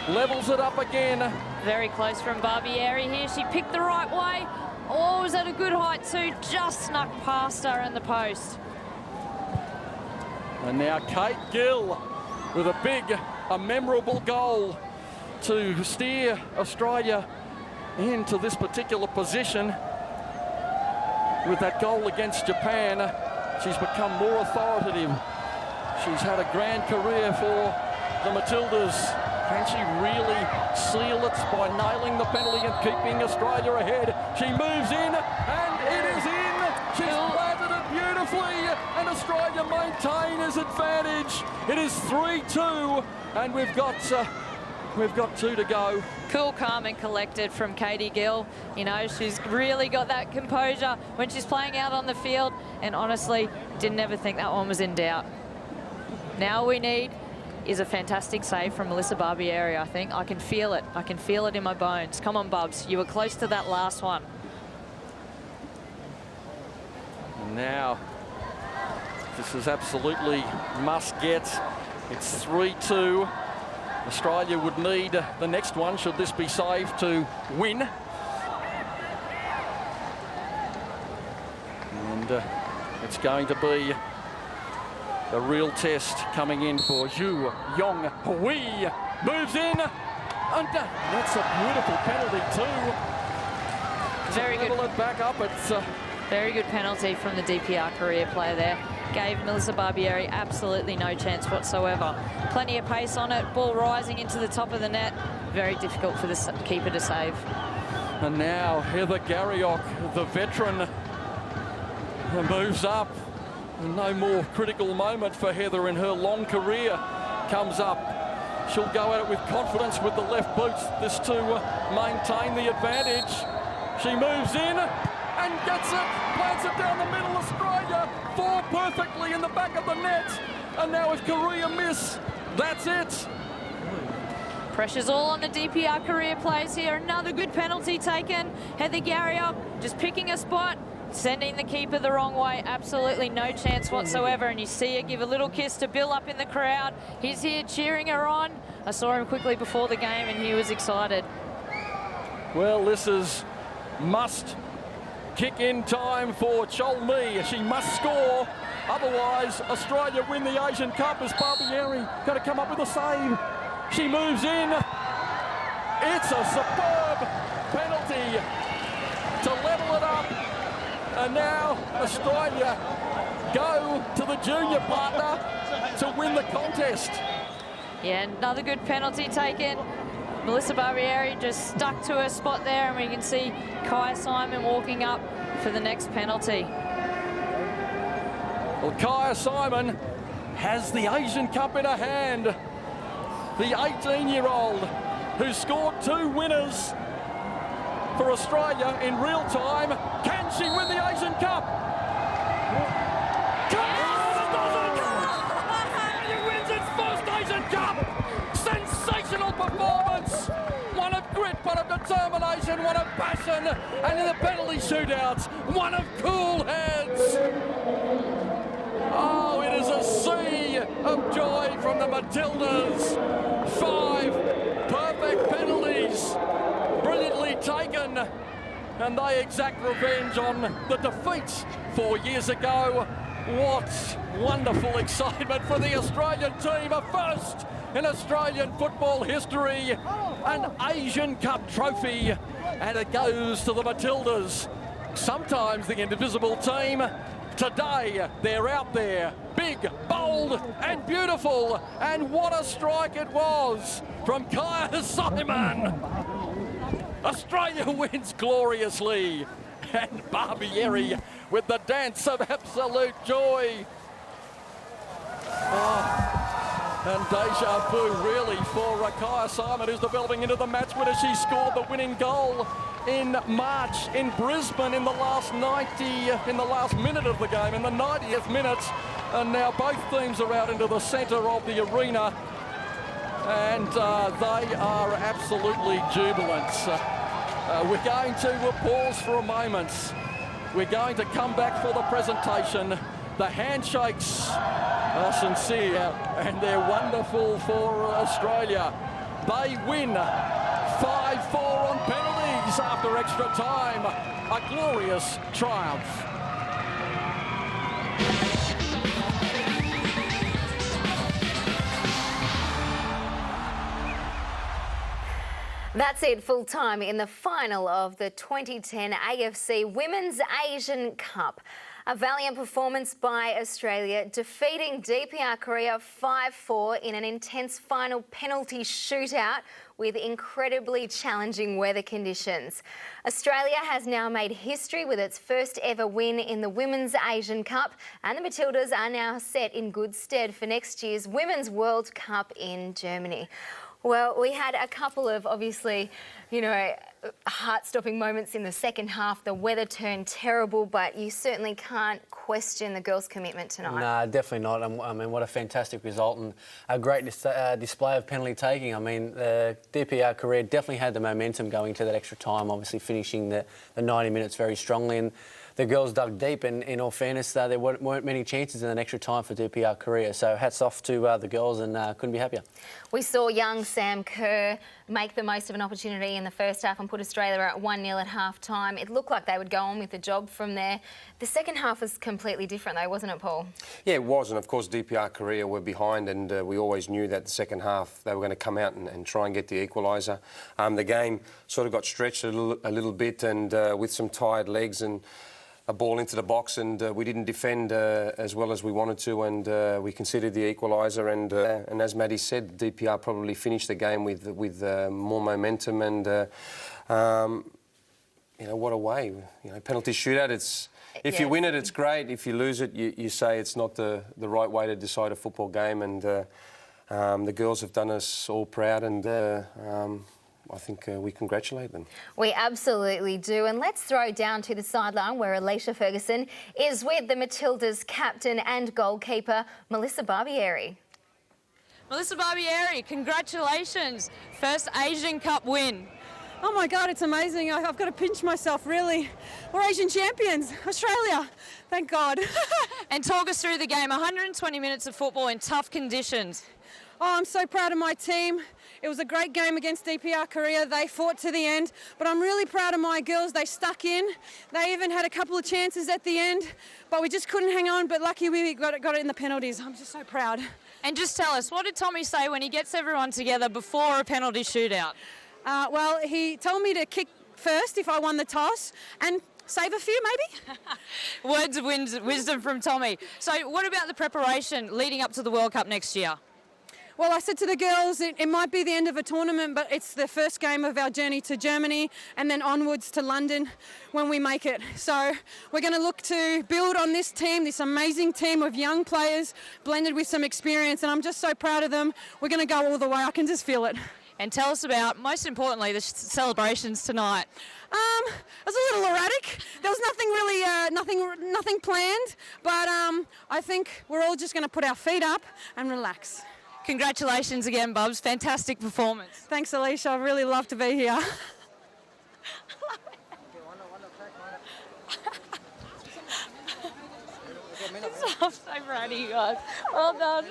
Levels it up again. Very close from Barbieri here. She picked the right way. Oh, was at a good height too. Just snuck past her in the post. And now Kate Gill with a memorable goal to steer Australia into this particular position. With that goal against Japan, she's become more authoritative. She's had a grand career for the Matildas. Can she really seal it by nailing the penalty and keeping Australia ahead? She moves in, and it is in. She's planted it beautifully, and Australia maintain his advantage. It is 3-2, and we've got 2 to go. Cool, calm and collected from Katie Gill. You know, she's really got that composure when she's playing out on the field, and honestly, didn't ever think that one was in doubt. Now we need is a fantastic save from Melissa Barbieri, I think. I can feel it. I can feel it in my bones. Come on, Bubs. You were close to that last one. And now, this is absolutely must get. It's 3-2. Australia would need the next one, should this be saved, to win. And it's going to be a real test coming in for Yu Yong Hui. Moves in, and that's a beautiful penalty too. Very good. Level it back up. It's very good penalty from the DPR career player there. Gave Melissa Barbieri absolutely no chance whatsoever. Plenty of pace on it, ball rising into the top of the net. Very difficult for the keeper to save. And now Heather Garriock, the veteran, moves up. No more critical moment for Heather in her long career comes up. She'll go at it with confidence with the left boot, this to maintain the advantage. She moves in and gets it, plants it down the middle. Australia fall perfectly in the back of the net. And now if Korea miss, that's it. Pressure's all on the DPR career plays here. Another good penalty taken. Heather Garriock just picking a spot, sending the keeper the wrong way. Absolutely no chance whatsoever. And you see her give a little kiss to Bill up in the crowd. He's here cheering her on. I saw him quickly before the game and he was excited. Well, this is must kick in time for Chol Mi. She must score. Otherwise, Australia win the Asian Cup as Barbieri got to come up with a save. She moves in. It's a superb penalty to level it up. And now Australia go to the junior partner to win the contest. Yeah, another good penalty taken. Melissa Barbieri just stuck to her spot there, and we can see Kaya Simon walking up for the next penalty. Well, Kaya Simon has the Asian Cup in her hand. The 18-year-old who scored 2 winners for Australia in real time. Can she win the Asian Cup? Australia wins its first Asian Cup! Sensational performance! One of grit, one of determination, one of passion, and in the penalty shootouts, one of cool heads. Oh, it is a sea of joy from the Matildas. 5 perfect penalties, brilliantly taken, and they exact revenge on the defeat 4 years ago. What wonderful excitement for the Australian team, a first in Australian football history, an Asian Cup trophy, and it goes to the Matildas. Sometimes the indivisible team. Today, they're out there, big, bold, and beautiful. And what a strike it was from Kaya Simon. Australia wins gloriously. And Barbieri with the dance of absolute joy. And deja vu really for Rakaya Simon, who's developing into the match winner. She scored the winning goal in March in Brisbane in the last minute of the game, in the 90th minute. And now both teams are out into the centre of the arena, and they are absolutely jubilant. We're going to pause for a moment. We're going to come back for the presentation. The handshakes are sincere and they're wonderful for Australia. They win 5-4 on penalties after extra time. A glorious triumph. That's it, full time in the final of the 2010 AFC Women's Asian Cup. A valiant performance by Australia, defeating DPR Korea 5-4 in an intense final penalty shootout with incredibly challenging weather conditions. Australia has now made history with its first ever win in the Women's Asian Cup, and the Matildas are now set in good stead for next year's Women's World Cup in Germany. Well, we had a couple of, obviously, heart-stopping moments in the second half. The weather turned terrible, but you certainly can't question the girls' commitment tonight. No, definitely not. I mean, what a fantastic result and a great display of penalty taking. I mean, DPR Korea definitely had the momentum going to that extra time, obviously finishing the 90 minutes very strongly. And the girls dug deep, and in all fairness, there weren't many chances in an extra time for DPR Korea. So hats off to the girls, and couldn't be happier. We saw young Sam Kerr make the most of an opportunity in the first half and put Australia at 1-0 at half-time. It looked like they would go on with the job from there. The second half was completely different though, wasn't it, Paul? Yeah, it was, and of course DPR Korea were behind, and we always knew that the second half they were going to come out and try and get the equaliser. The game sort of got stretched a little bit, and with some tired legs and a ball into the box, and we didn't defend as well as we wanted to, and we conceded the equaliser. And as Maddie said, DPR probably finished the game with more momentum, and what a way! Penalty shootout. If you win it, it's great. If you lose it, you say it's not the right way to decide a football game, and the girls have done us all proud, and I think we congratulate them. We absolutely do. And let's throw down to the sideline where Alicia Ferguson is with the Matildas captain and goalkeeper, Melissa Barbieri. Melissa Barbieri, congratulations. First Asian Cup win. Oh my God, it's amazing. I've got to pinch myself, really. We're Asian champions, Australia. Thank God. And talk us through the game. 120 minutes of football in tough conditions. Oh, I'm so proud of my team. It was a great game against DPR Korea. They fought to the end, but I'm really proud of my girls. They stuck in. They even had a couple of chances at the end, but we just couldn't hang on, but lucky we got it in the penalties. I'm just so proud. And just tell us, what did Tommy say when he gets everyone together before a penalty shootout? Well, he told me to kick first if I won the toss and save a few, maybe. Words of wisdom from Tommy. So what about the preparation leading up to the World Cup next year? Well, I said to the girls, it might be the end of a tournament, but it's the first game of our journey to Germany and then onwards to London when we make it. So we're going to look to build on this team, this amazing team of young players blended with some experience, and I'm just so proud of them. We're going to go all the way. I can just feel it. And tell us about, most importantly, the celebrations tonight. It was a little erratic. There was nothing really, nothing planned, but I think we're all just going to put our feet up and relax. Congratulations again, Bubs. Fantastic performance. Thanks, Alicia. I really love to be here. I'm so proud of you guys. Well done.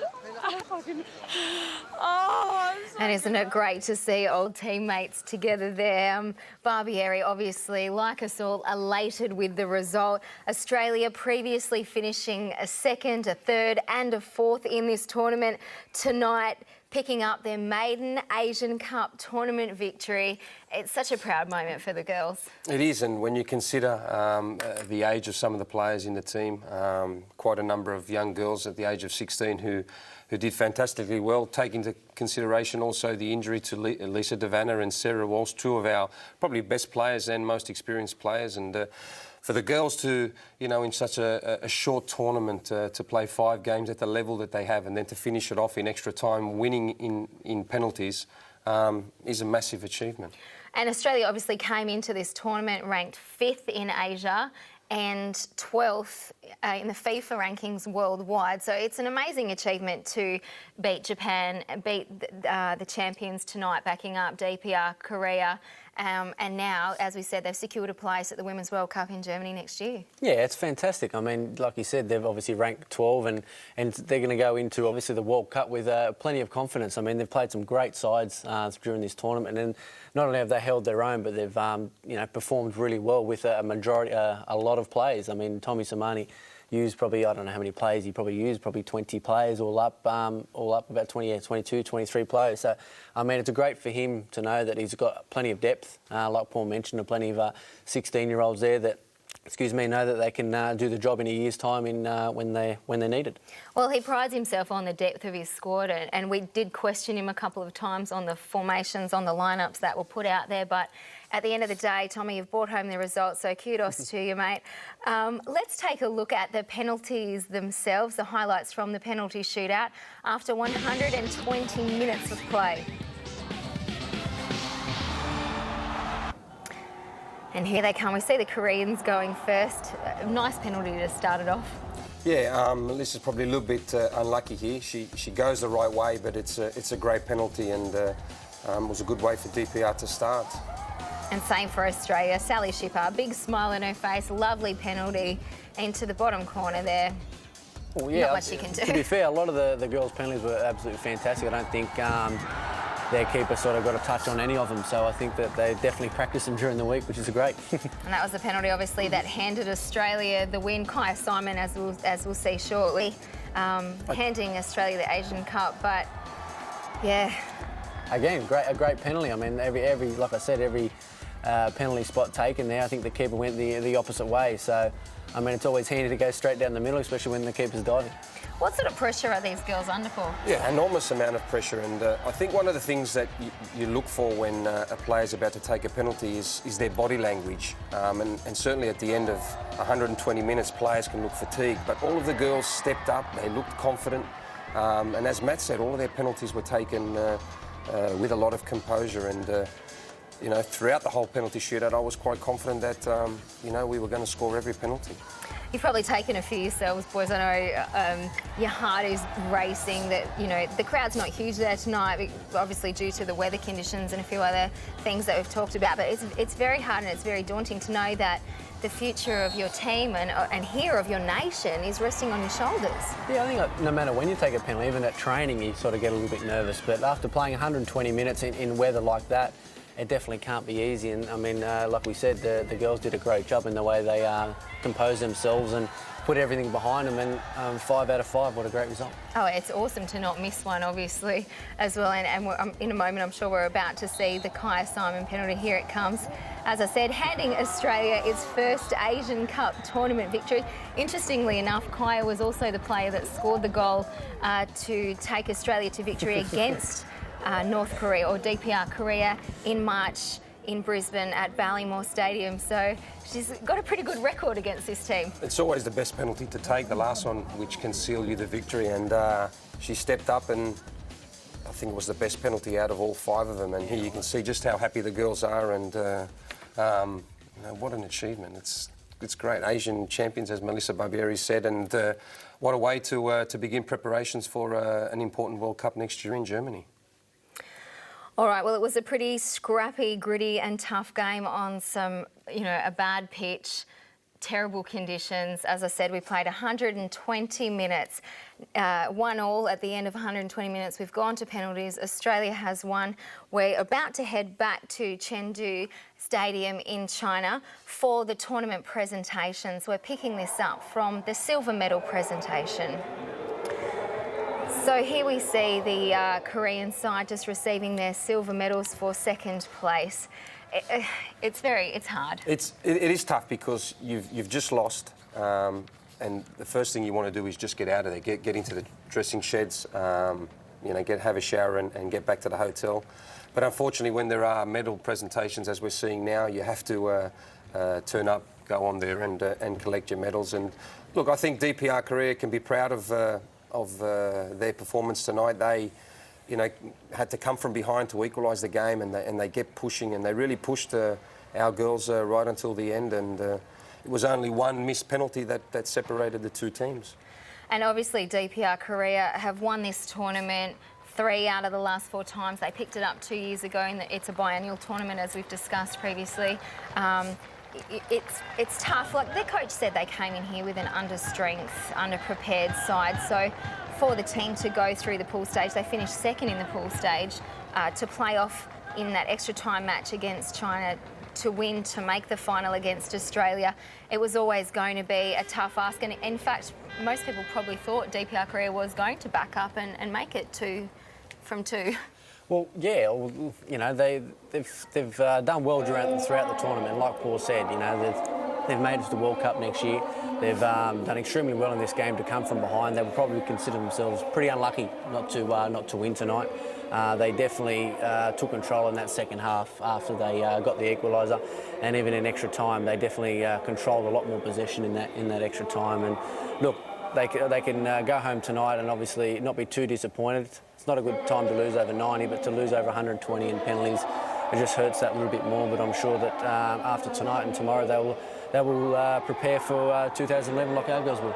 And isn't it great to see old teammates together there? Barbieri, obviously, like us all, elated with the result. Australia previously finishing a second, a third and a fourth in this tournament. Tonight, picking up their maiden Asian Cup tournament victory. It's such a proud moment for the girls. It is, and when you consider the age of some of the players in the team, quite a number of young girls at the age of 16 who did fantastically well. Take into consideration also the injury to Lisa Devanna and Sarah Walsh, two of our probably best players and most experienced players. And for the girls to, in such a short tournament, to play 5 games at the level that they have and then to finish it off in extra time, winning in penalties, is a massive achievement. And Australia obviously came into this tournament ranked 5th in Asia and 12th in the FIFA rankings worldwide. So it's an amazing achievement to beat Japan, beat the champions tonight, backing up DPR Korea. And now, as we said, they've secured a place at the Women's World Cup in Germany next year. Yeah, it's fantastic. I mean, like you said, they've obviously ranked 12 and they're going to go into, obviously, the World Cup with plenty of confidence. I mean, they've played some great sides during this tournament, and not only have they held their own, but they've performed really well with a lot of players. I mean, Tommy Samani used probably, I don't know how many players he probably used, probably 20 players all up about 22, 23 players. So, I mean, it's great for him to know that he's got plenty of depth, like Paul mentioned, and plenty of 16-year-olds there that, know that they can do the job in a year's time when they're needed. Well, he prides himself on the depth of his squad, and we did question him a couple of times on the formations, on the lineups that were put out there, but at the end of the day, Tommy, you've brought home the results, so kudos to you, mate. Let's take a look at the penalties themselves, the highlights from the penalty shootout after 120 minutes of play. And here they come. We see the Koreans going first. Nice penalty to start it off. Yeah, Melissa's probably a little bit unlucky here. She goes the right way, but it's a great penalty and was a good way for DPR to start. And same for Australia. Sally Shipper, big smile on her face, lovely penalty into the bottom corner there. Well, yeah, not much you can do. To be fair, a lot of the girls' penalties were absolutely fantastic. I don't think their keeper sort of got a touch on any of them, so I think that they definitely practiced them during the week, which is great. And that was the penalty, obviously, that handed Australia the win. Kaya Simon, as we'll see shortly, handing Australia the Asian Cup, but yeah. Again, a great penalty. I mean, every like I said, every penalty spot taken there, I think the keeper went the opposite way. So, I mean, it's always handy to go straight down the middle, especially when the keeper's diving. What sort of pressure are these girls under for? Yeah, enormous amount of pressure. And I think one of the things that you look for when a player's about to take a penalty is their body language. And certainly at the end of 120 minutes, players can look fatigued. But all of the girls stepped up. They looked confident. And as Matt said, all of their penalties were taken with a lot of composure. And throughout the whole penalty shootout, I was quite confident that, we were going to score every penalty. You've probably taken a few yourselves, boys. I know your heart is racing. That the crowd's not huge there tonight, obviously due to the weather conditions and a few other things that we've talked about. But it's very hard and it's very daunting to know that the future of your team and here of your nation is resting on your shoulders. Yeah, I think no matter when you take a penalty, even at training, you sort of get a little bit nervous. But after playing 120 minutes in weather like that, it definitely can't be easy. And I mean, like we said, the girls did a great job in the way they composed themselves and put everything behind them. And 5 out of 5, what a great result. Oh, it's awesome to not miss one, obviously, as well. And in a moment, I'm sure we're about to see the Kaya Simon penalty. Here it comes. As I said, handing Australia its first Asian Cup tournament victory. Interestingly enough, Kaya was also the player that scored the goal to take Australia to victory against North Korea, or DPR Korea, in March in Brisbane at Ballymore Stadium. So she's got a pretty good record against this team. It's always the best penalty to take, the last one, which can seal you the victory. And she stepped up, and I think it was the best penalty out of all 5 of them. And here you can see just how happy the girls are, and what an achievement. It's great. Asian champions, as Melissa Barbieri said, and what a way to begin preparations for an important World Cup next year in Germany. All right, well, it was a pretty scrappy, gritty and tough game on a bad pitch, terrible conditions. As I said, we played 120 minutes, 1-1 at the end of 120 minutes. We've gone to penalties. Australia has won. We're about to head back to Chengdu Stadium in China for the tournament presentations. We're picking this up from the silver medal presentation. So here we see the Korean side just receiving their silver medals for second place. It's hard. It is tough because you've just lost, and the first thing you want to do is just get out of there, get into the dressing sheds, have a shower and get back to the hotel. But unfortunately, when there are medal presentations, as we're seeing now, you have to turn up, go on there and collect your medals. And look, I think DPR Korea can be proud of their performance tonight. They, had to come from behind to equalise the game, and they kept pushing, and they really pushed our girls right until the end. And it was only one missed penalty that separated the two teams. And obviously, DPR Korea have won this tournament 3 out of the last 4 times. They picked it up 2 years ago, and it's a biennial tournament, as we've discussed previously. It's tough. Like their coach said, they came in here with an under-strength, under-prepared side. So for the team to go through the pool stage, they finished second in the pool stage, to play off in that extra time match against China, to win, to make the final against Australia. It was always going to be a tough ask. And in fact, most people probably thought DPR Korea was going to back up and make it 2 from 2. Well, yeah, they've done well throughout the tournament. Like Paul said, they've made it to the World Cup next year. They've done extremely well in this game to come from behind. They would probably consider themselves pretty unlucky not to win tonight. They definitely took control in that second half after they got the equaliser, and even in extra time, they definitely controlled a lot more possession in that extra time. And look, they can go home tonight and obviously not be too disappointed. It's not a good time to lose over 90, but to lose over 120 in penalties, it just hurts that little bit more. But I'm sure that after tonight and tomorrow, they will prepare for 2011 like our girls will.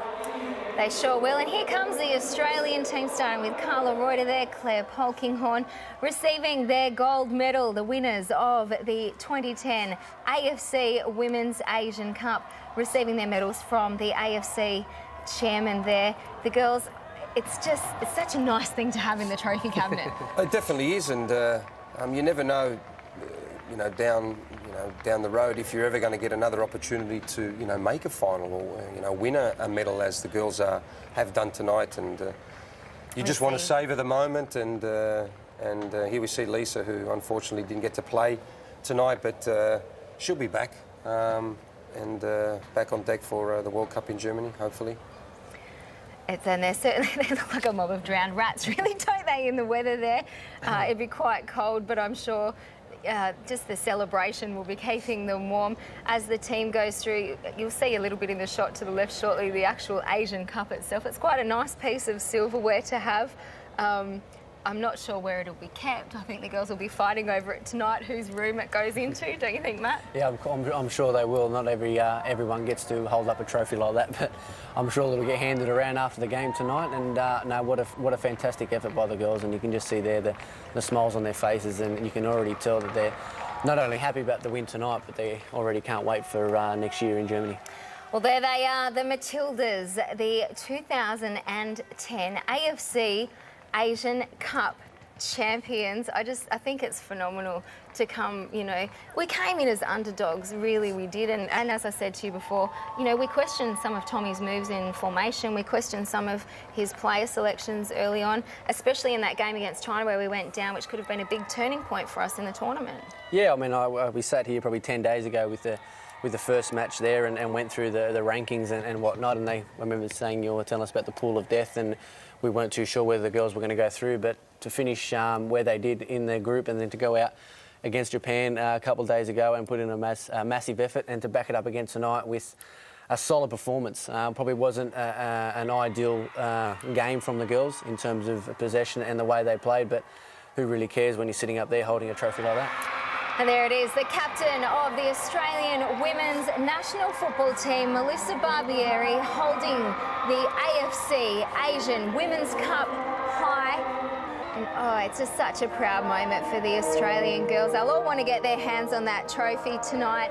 They sure will. And here comes the Australian team, starting with Carla Reuter there, Claire Polkinghorne, receiving their gold medal, the winners of the 2010 AFC Women's Asian Cup, receiving their medals from the AFC chairman there. The girls, it's such a nice thing to have in the trophy cabinet. It definitely is, and you never know, down the road if you're ever going to get another opportunity to, make a final or, win a medal as the girls have done tonight. And you just want to savour the moment. And here we see Lisa, who unfortunately didn't get to play tonight, but she'll be back and back on deck for the World Cup in Germany, hopefully. And they look like a mob of drowned rats, really, don't they, in the weather there? It'd be quite cold, but I'm sure just the celebration will be keeping them warm as the team goes through. You'll see a little bit in the shot to the left shortly, the actual Asian Cup itself. It's quite a nice piece of silverware to have. I'm not sure where it'll be kept. I think the girls will be fighting over it tonight, whose room it goes into, don't you think, Matt? Yeah, I'm sure they will. Not everyone gets to hold up a trophy like that, but I'm sure it'll get handed around after the game tonight. And no, what a fantastic effort by the girls, and you can just see there the smiles on their faces, and you can already tell that they're not only happy about the win tonight, but they already can't wait for next year in Germany. Well, there they are, the Matildas, the 2010 AFC Asian Cup champions. I think it's phenomenal to come, we came in as underdogs, really we did, and as I said to you before, we questioned some of Tommy's moves in formation, we questioned some of his player selections early on, especially in that game against China where we went down, which could have been a big turning point for us in the tournament. Yeah, I mean, we sat here probably 10 days ago with the first match there and went through the rankings and whatnot, and I remember saying you were telling us about the pool of death, and we weren't too sure whether the girls were going to go through, but to finish where they did in their group and then to go out against Japan a couple of days ago and put in a massive effort, and to back it up again tonight with a solid performance. Probably wasn't an ideal game from the girls in terms of possession and the way they played, but who really cares when you're sitting up there holding a trophy like that? And there it is, the captain of the Australian women's national football team, Melissa Barbieri, holding the AFC Asian Women's Cup high. And it's just such a proud moment for the Australian girls. They'll all want to get their hands on that trophy tonight.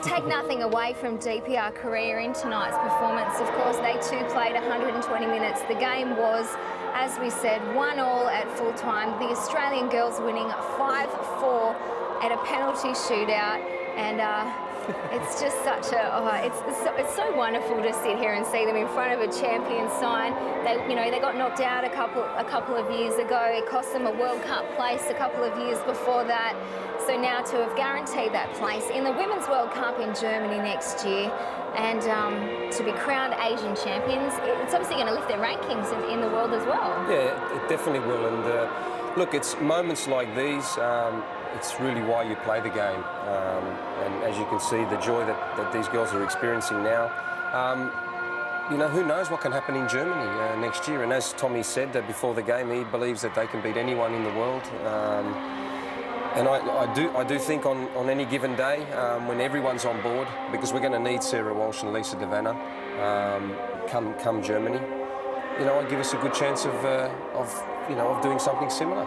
Take nothing away from DPR Korea in tonight's performance. Of course, they too played 120 minutes. The game was, as we said, 1-1 at full time. The Australian girls winning 5-4 at a penalty shootout. And it's just such a, it's so wonderful to sit here and see them in front of a champion sign. They got knocked out a couple of years ago. It cost them a World Cup place a couple of years before that. So now to have guaranteed that place in the Women's World Cup in Germany next year and to be crowned Asian champions, it's obviously going to lift their rankings in the world as well. Yeah, it definitely will. And look, it's moments like these, it's really why you play the game. And as you can see, the joy that these girls are experiencing now, who knows what can happen in Germany next year. And as Tommy said before the game, he believes that they can beat anyone in the world. And I do think on any given day, when everyone's on board, because we're going to need Sarah Walsh and Lisa De Vanna come Germany, I give us a good chance of doing something similar.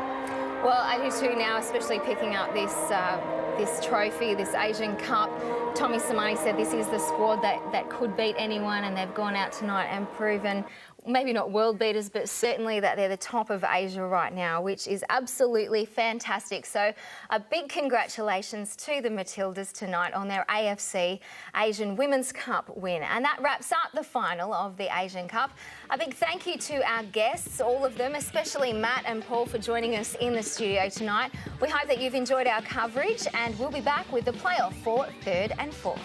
Well, I do too now, especially picking up this trophy, this Asian Cup. Tommy Simani said this is the squad that could beat anyone, and they've gone out tonight and proven, maybe not world beaters, but certainly that they're the top of Asia right now, which is absolutely fantastic. So a big congratulations to the Matildas tonight on their AFC Asian Women's Cup win. And that wraps up the final of the Asian Cup. A big thank you to our guests, all of them, especially Matt and Paul, for joining us in the studio tonight. We hope that you've enjoyed our coverage, and we'll be back with the playoff for third and fourth.